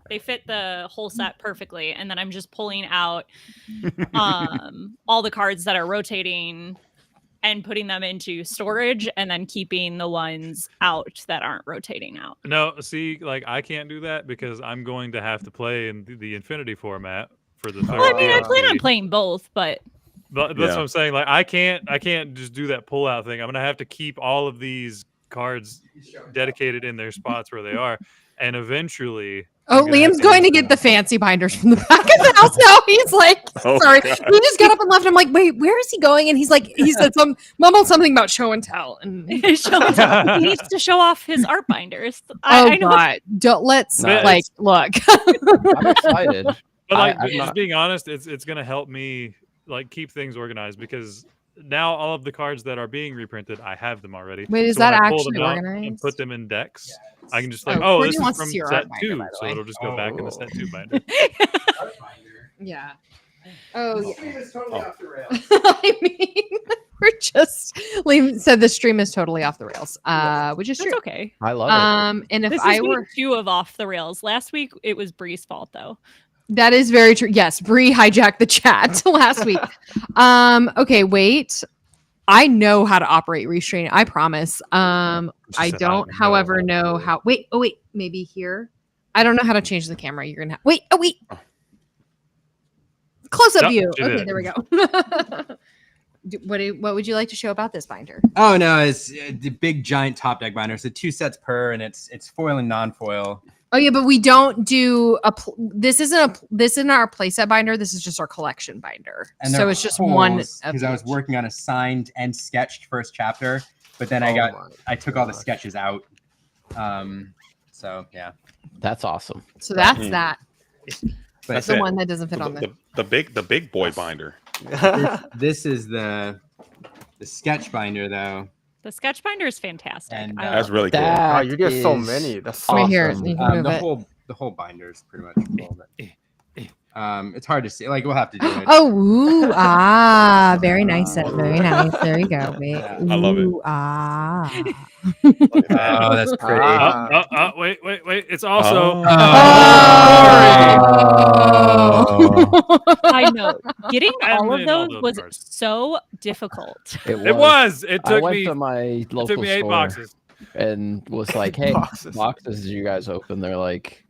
they fit the whole set perfectly, and then I'm just pulling out all the cards that are rotating and putting them into storage and then keeping the ones out that aren't rotating out. No, see, like I can't do that because I'm going to have to play in the Infinity format for the third Well, I mean, I plan on DLC. playing both, but But that's what I'm saying. Like I can't just do that pull out thing. I'm gonna have to keep all of these cards dedicated in their spots where they are, and eventually. Oh, I'm gonna have Liam's going to get the fancy binders from the back of the house now. He's like, Oh, sorry. God. He just got up and left. I'm like, wait, where is he going? And he's like, he said mumbled something about show and tell. And he needs to show off his art binders. I know. God, let's No, like look. I'm excited. But like, I'm just not- being honest, it's gonna help me like keep things organized because now all of the cards that are being reprinted, I have them already. Wait, is So when that I pull them actually out and organized? put them in decks, I can just like, Oh, oh, Courtney this is wants to from see your set art binder, 2, by the so way. it'll just go back in the set 2 binder. Yeah. Oh, yeah. Stream is totally off the rails. I mean, we're just. Liam said the stream is totally off the rails, which is That's true. okay. I love it. And if This I is were, week 2 of off the rails. Last week it was Bree's fault though. that is very true. Yes, Bree hijacked the chat last week. Okay, wait. I know how to operate Restrain. I promise. I said, don't, however, know how. Wait. Oh, wait. Maybe here. I don't know how to change the camera. You're gonna have. Wait. Oh, wait. Close up Yep, view. she Okay, did. there we go. What would you like to show about this binder? Oh no, it's the big giant top deck binder. So 2 sets per, and it's foil and non-foil. Oh yeah, but we don't do this isn't our playset binder. This is just our collection binder. And So they're it's just one because I was working on a signed and sketched first chapter, but then I took all the sketches out. So yeah, That's awesome. So that's that. But That's the it. one that doesn't fit on the. The big boy binder. this is the sketch binder though. The sketch binder is fantastic. And, I That's love really cool. Wow, That you get so is many. That's Right here, awesome. you can move The it. whole binder is pretty much full of it. It's hard to see. Like we'll have to do it. Oh, ooh, very nice. Very nice. There you go. I love it. Ooh, ah. Oh, that's pretty. Wait. It's also. I know. Getting And all of then all those the was cards. so difficult. It was. It I took went me. to my It local took me 8 store boxes. and was like, "Hey, boxes did you guys open?" They're like,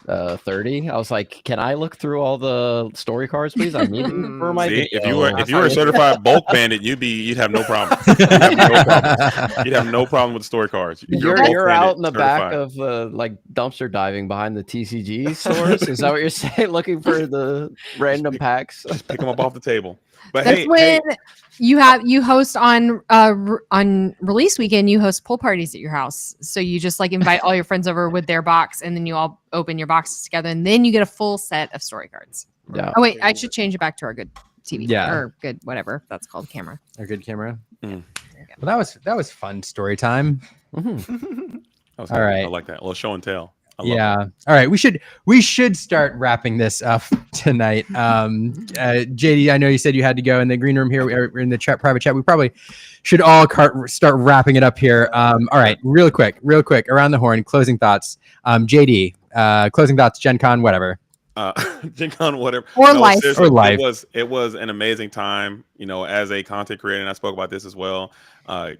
30. I was like, "Can I look through all the story cards, please? I need them for my See, video." if you were a certified bulk bandit, you'd have no problem. You'd have no problem with story cards. You're out in the back of like dumpster diving behind the TCG stores. Is that what you're saying? Looking for the random packs? Just pick them up off the table. But That's when you host on release weekend. You host pool parties at your house, so you just like invite all your friends over with their box, and then you all open your boxes together, and then you get a full set of story cards. Yeah. Oh wait, I should change it back to our good TV. Yeah. Or good whatever that's called camera. A good camera. Well, that was fun story time. All All right. I like that. Well, show and tell. Yeah. All right. We should start wrapping this up tonight. JD, I know you said you had to go in the green room here, or in the private chat. We probably should all start wrapping it up here. All right. Real quick, around the horn, closing thoughts. JD, closing thoughts, GenCon, whatever. GenCon, whatever. Or life. Seriously, Or life. It was an amazing time, as a content creator, and I spoke about this as well.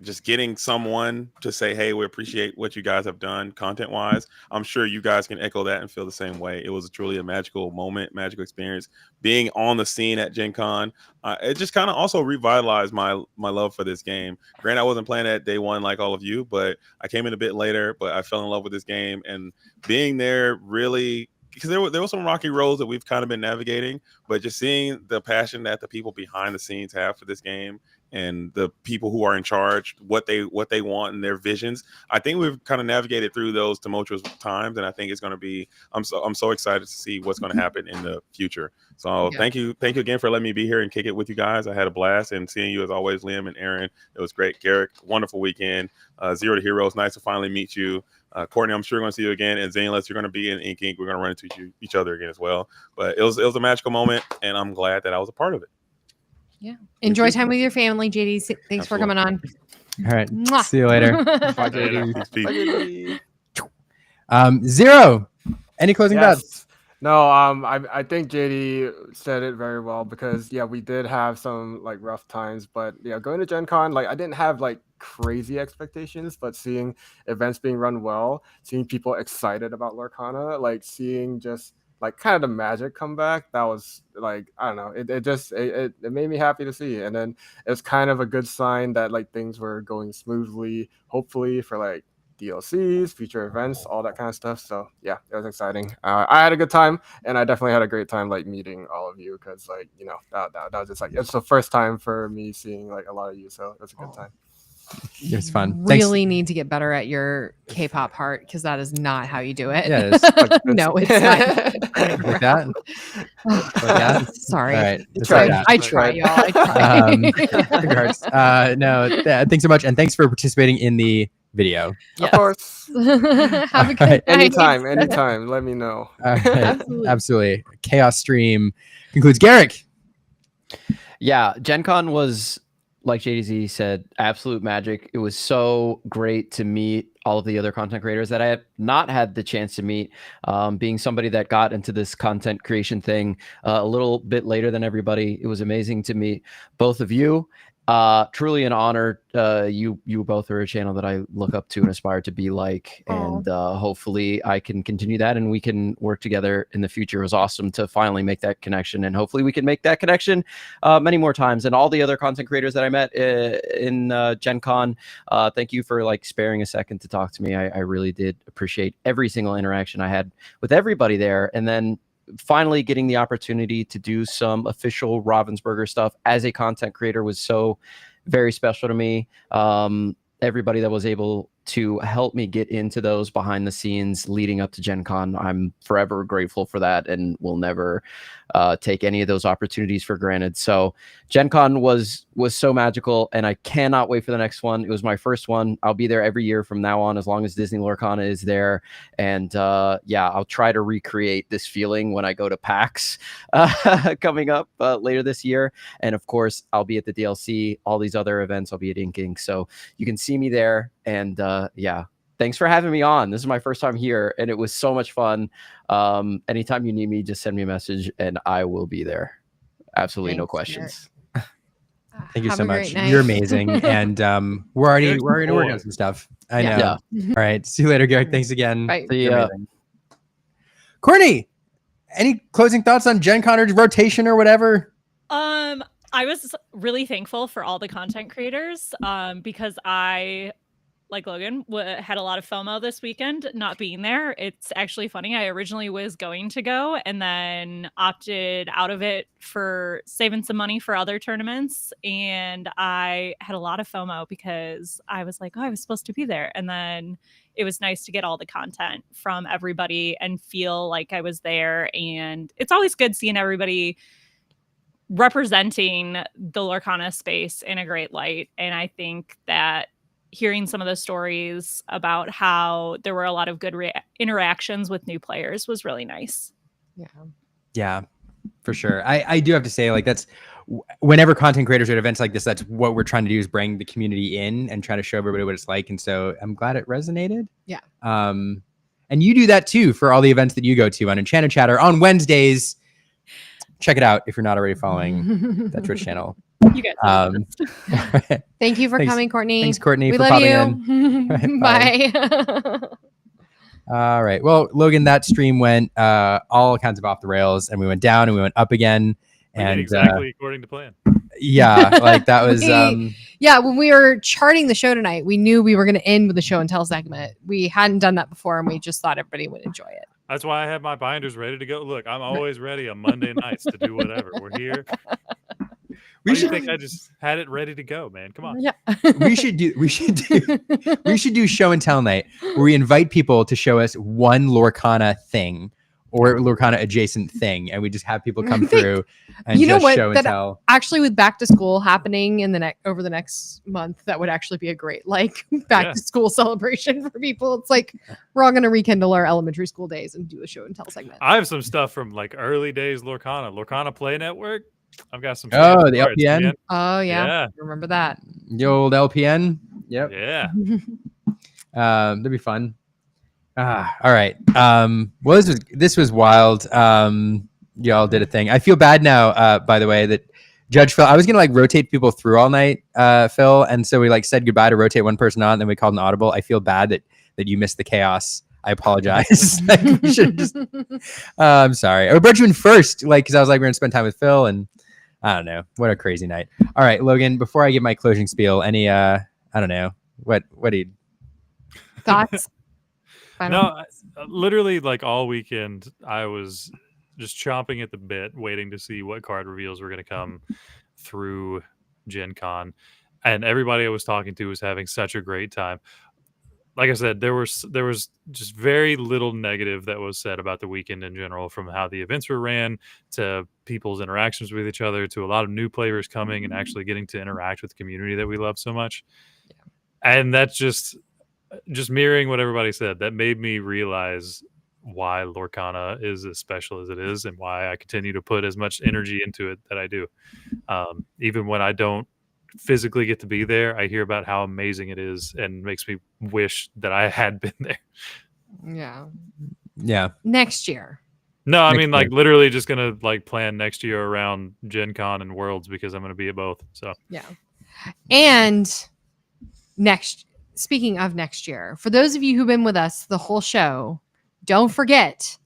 Just getting someone to say, hey, we appreciate what you guys have done content wise. I'm sure you guys can echo that and feel the same way. It was truly a magical moment, magical experience. Being on the scene at GenCon, it just kind of also revitalized my love for this game. Granted, I wasn't playing at day one like all of you, but I came in a bit later, but I fell in love with this game, and being there really, because there were some rocky roads that we've kind of been navigating, but just seeing the passion that the people behind the scenes have for this game and the people who are in charge, what they want and their visions, I think we've kind of navigated through those tumultuous times, and I think it's going to be. I'm so excited to see what's going to happen in the future. So thank you again for letting me be here and kick it with you guys. I had a blast, and seeing you as always, Liam and Aaron. It was great. Garrick, wonderful weekend. Zero to Heroes, nice to finally meet you. Courtney, I'm sure we're going to see you again. And Zainless, you're going to be in Ink Inc. We're going to run into each other again as well. But it was a magical moment, and I'm glad that I was a part of it. Yeah. Enjoy time with your family, JD. Thanks for coming on. All right. Mwah. See you later. Bye, JD. Zero. Any closing thoughts? No, I think JD said it very well, because we did have some like rough times, but going to Gen Con, like I didn't have like crazy expectations, but seeing events being run well, seeing people excited about Lorcana, like seeing just like kind of the magic come back, that was like, I don't know, it made me happy to see. And then it's kind of a good sign that like things were going smoothly, hopefully, for like DLCs, future events, all that kind of stuff. So yeah, it was exciting. I had a good time, and I definitely had a great time like meeting all of you, because like that was just like, it's the first time for me seeing like a lot of you, so it was a good time. It was fun. Really need to get better at your K-pop part, because that is not how you do it. Yeah, it is. No, it's not. Like that. Like that. Sorry. All right. I try, y'all. I try. Regards. Thanks so much, and thanks for participating in the video. Of course. Have a good Right. night. Anytime. Let me know. All right. Absolutely. Chaos Stream concludes. Garrick. Yeah, GenCon was, like JayZ said, absolute magic. It was so great to meet all of the other content creators that I have not had the chance to meet. Being somebody that got into this content creation thing a little bit later than everybody, it was amazing to meet both of you. Truly an honor. You both are a channel that I look up to and aspire to be like, and hopefully I can continue that and we can work together in the future. It was awesome to finally make that connection, and hopefully we can make that connection many more times. And all the other content creators that I met in GenCon, thank you for like sparing a second to talk to me. I really did appreciate every single interaction I had with everybody there. And then finally getting the opportunity to do some official Ravensburger stuff as a content creator was so very special to me. Everybody that was able to help me get into those behind the scenes leading up to Gen Con. I'm forever grateful for that and will never take any of those opportunities for granted. So Gen Con was so magical, and I cannot wait for the next one. It was my first one. I'll be there every year from now on as long as Disney Lorcana is there. And yeah, I'll try to recreate this feeling when I go to PAX coming up later this year. And of course, I'll be at the DLC, all these other events. I'll be at Inking. So you can see me there. And yeah, thanks for having me on. This is my first time here, and it was so much fun. Anytime you need me, just send me a message and I will be there. Absolutely no questions. Thank you so much. You're amazing. And we're already working on some stuff. I know. Yeah. All right. See you later, Garrick. Thanks again. Bye. See ya. Courtney, any closing thoughts on Gen Con or rotation or whatever? I was really thankful for all the content creators because I, like Logan, had a lot of FOMO this weekend not being there. It's actually funny. I originally was going to go and then opted out of it for saving some money for other tournaments. And I had a lot of FOMO because I was like, oh, I was supposed to be there. And then it was nice to get all the content from everybody and feel like I was there. And it's always good seeing everybody representing the Lorcana space in a great light. And I think that hearing some of the stories about how there were a lot of good interactions with new players was really nice. Yeah, for sure. I do have to say, like, that's whenever content creators are at events like this, that's what we're trying to do, is bring the community in and try to show everybody what it's like. And so I'm glad it resonated. Yeah. And you do that too for all the events that you go to on Enchanted Chatter on Wednesdays. Check it out if you're not already following that Twitch channel. You guys. Thank you for Thanks. coming, Courtney. Thanks, Courtney, We for love popping you. in. Bye. All right. Well, Logan, that stream went all kinds of off the rails, and we went down and we went up again. And exactly according to plan. Yeah, like that was. Yeah, when we were charting the show tonight, we knew we were going to end with the show and tell segment. We hadn't done that before, and we just thought everybody would enjoy it. That's why I have my binders ready to go. Look, I'm always ready on Monday nights to do whatever. We're here. We should think I just had it ready to go, man. Come on. Yeah. we should do show and tell night where we invite people to show us one Lorcana thing or Lorcana adjacent thing, and we just have people come through and show and tell. Actually, with back to school happening in the over the next month, that would actually be a great back to school celebration for people. It's like we're all going to rekindle our elementary school days and do a show and tell segment. I have some stuff from like early days Lorcana Play Network. I've got some. Oh, the LPN. Man. Oh yeah, remember that? The old LPN. Yep. Yeah. That'd be fun. All right. Well, this was wild. Y'all did a thing. I feel bad now. By the way, that Judge Phil. I was gonna rotate people through all night, Phil, and so we said goodbye to rotate one person on, and then we called an audible. I feel bad that you missed the chaos. I apologize. We should just. I'm sorry. I brought you in first, because I was we're gonna spend time with Phil, and I don't know. What a crazy night. All right, Logan. Before I give my closing spiel, any I don't know. What do you thoughts? No, literally all weekend I was just chomping at the bit, waiting to see what card reveals were going to come through Gen Con. And everybody I was talking to was having such a great time. Like I said, there was just very little negative that was said about the weekend in general, from how the events were ran to people's interactions with each other to a lot of new players coming and actually getting to interact with the community that we love so much. Yeah. And that's just mirroring what everybody said. That made me realize why Lorcana is as special as it is and why I continue to put as much energy into it that I do. Even when I don't physically get to be there, I hear about how amazing it is and makes me wish that I had been there. Yeah. Next year. No, I mean literally just gonna plan next year around Gen Con and Worlds, because I'm gonna be at both. So yeah. And speaking of next year, for those of you who've been with us the whole show, don't forget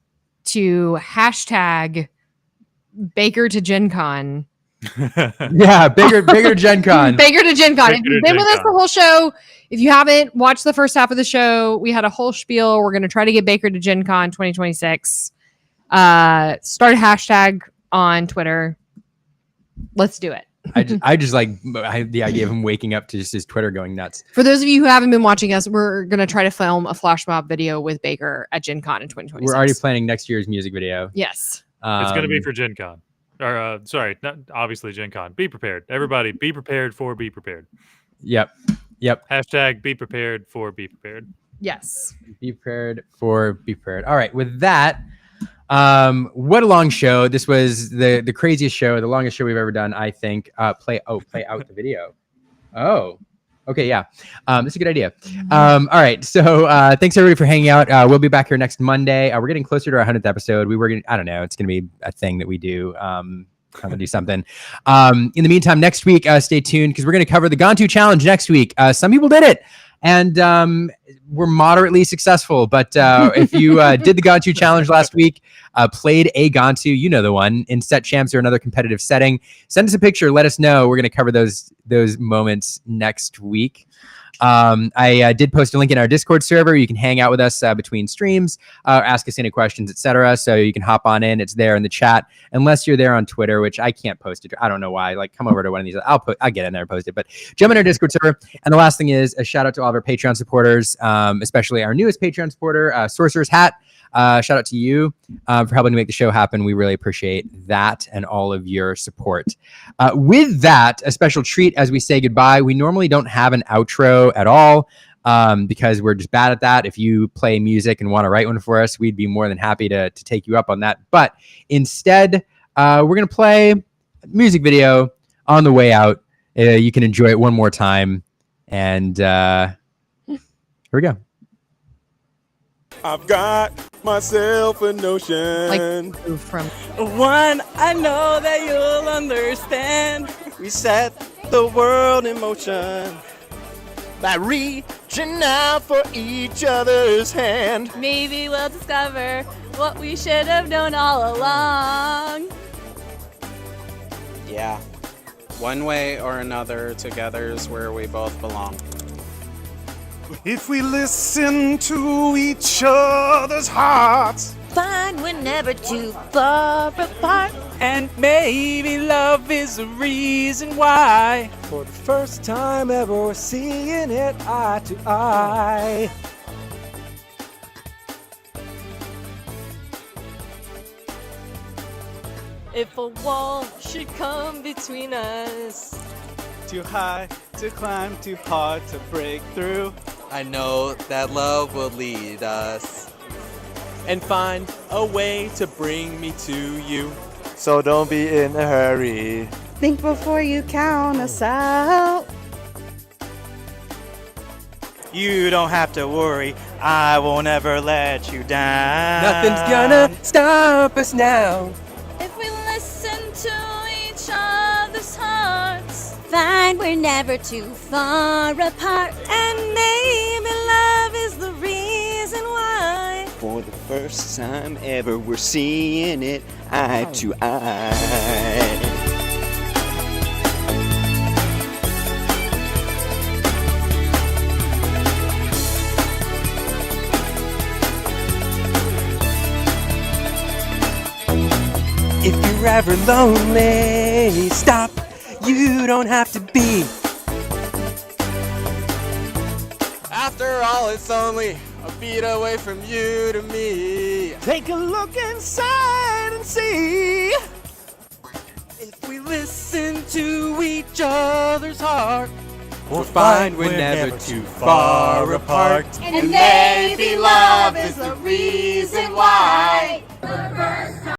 to hashtag Baker to Gen Con. Yeah, bigger to Gen Con. Baker to Gen Con. If you've been with us the whole show, if you haven't watched the first half of the show, we had a whole spiel. We're going to try to get Baker to Gen Con 2026. Start a hashtag on Twitter. Let's do it. I just like the idea of him waking up to just his Twitter going nuts. For those of you who haven't been watching us, we're going to try to film a flash mob video with Baker at GenCon in 2026. We're already planning next year's music video. Yes. It's going to be for GenCon. Or, sorry, not obviously GenCon. Be prepared. Everybody, be prepared for be prepared. Yep. Hashtag be prepared for be prepared. Yes. Be prepared for be prepared. All right. With that, what a long show. This was the craziest show, the longest show we've ever done, I think. Play out the video. Oh, okay. Yeah. That's a good idea. All right. So thanks everybody for hanging out. We'll be back here next Monday. We're getting closer to our 100th episode. I don't know. It's going to be a thing that we do. I'm going to do something. In the meantime, next week, stay tuned because we're going to cover the GonTo challenge next week. Some people did it. And we're moderately successful. But if you did the GonTo challenge last week, played a GonTo, you know the one, in set champs or another competitive setting, send us a picture. Let us know. We're going to cover those moments next week. I did post a link in our Discord server. You can hang out with us between streams, ask us any questions, etc. So you can hop on in. It's there in the chat, unless you're there on Twitter, which I can't post it. I don't know why. Like, come over to one of these. I'll get in there and post it. But jump in our Discord server. And the last thing is a shout out to all of our Patreon supporters, especially our newest Patreon supporter, Sorcerer's Hat. Shout out to you for helping to make the show happen. We really appreciate that and all of your support. With that, a special treat as we say goodbye. We normally don't have an outro at all because we're just bad at that. If you play music and want to write one for us, we'd be more than happy to take you up on that. But instead, we're going to play a music video on the way out. You can enjoy it one more time. And here we go. I've got myself a notion. Like from one I know that you'll understand. We set the world in motion by reaching out for each other's hand. Maybe we'll discover what we should have known all along. Yeah, one way or another, together is where we both belong. If we listen to each other's hearts, find we're never too far apart. And maybe love is the reason why. For the first time ever, we're seeing it eye to eye. If a wall should come between us, Too high to climb, too hard to break through, I know that love will lead us and find a way to bring me to you. So don't be in a hurry. Think before you count us out. You don't have to worry, I won't ever let you down. Nothing's gonna stop us now. if we listen to each other's hearts, Find we're never too far apart. and maybe love is the reason why. For the first time ever, we're seeing it eye to eye. If you're ever lonely, stop. You don't have to be. After all, it's only a beat away from you to me. Take a look inside and see. If we listen to each other's heart, We'll find we're never too far apart. And maybe love is the reason why.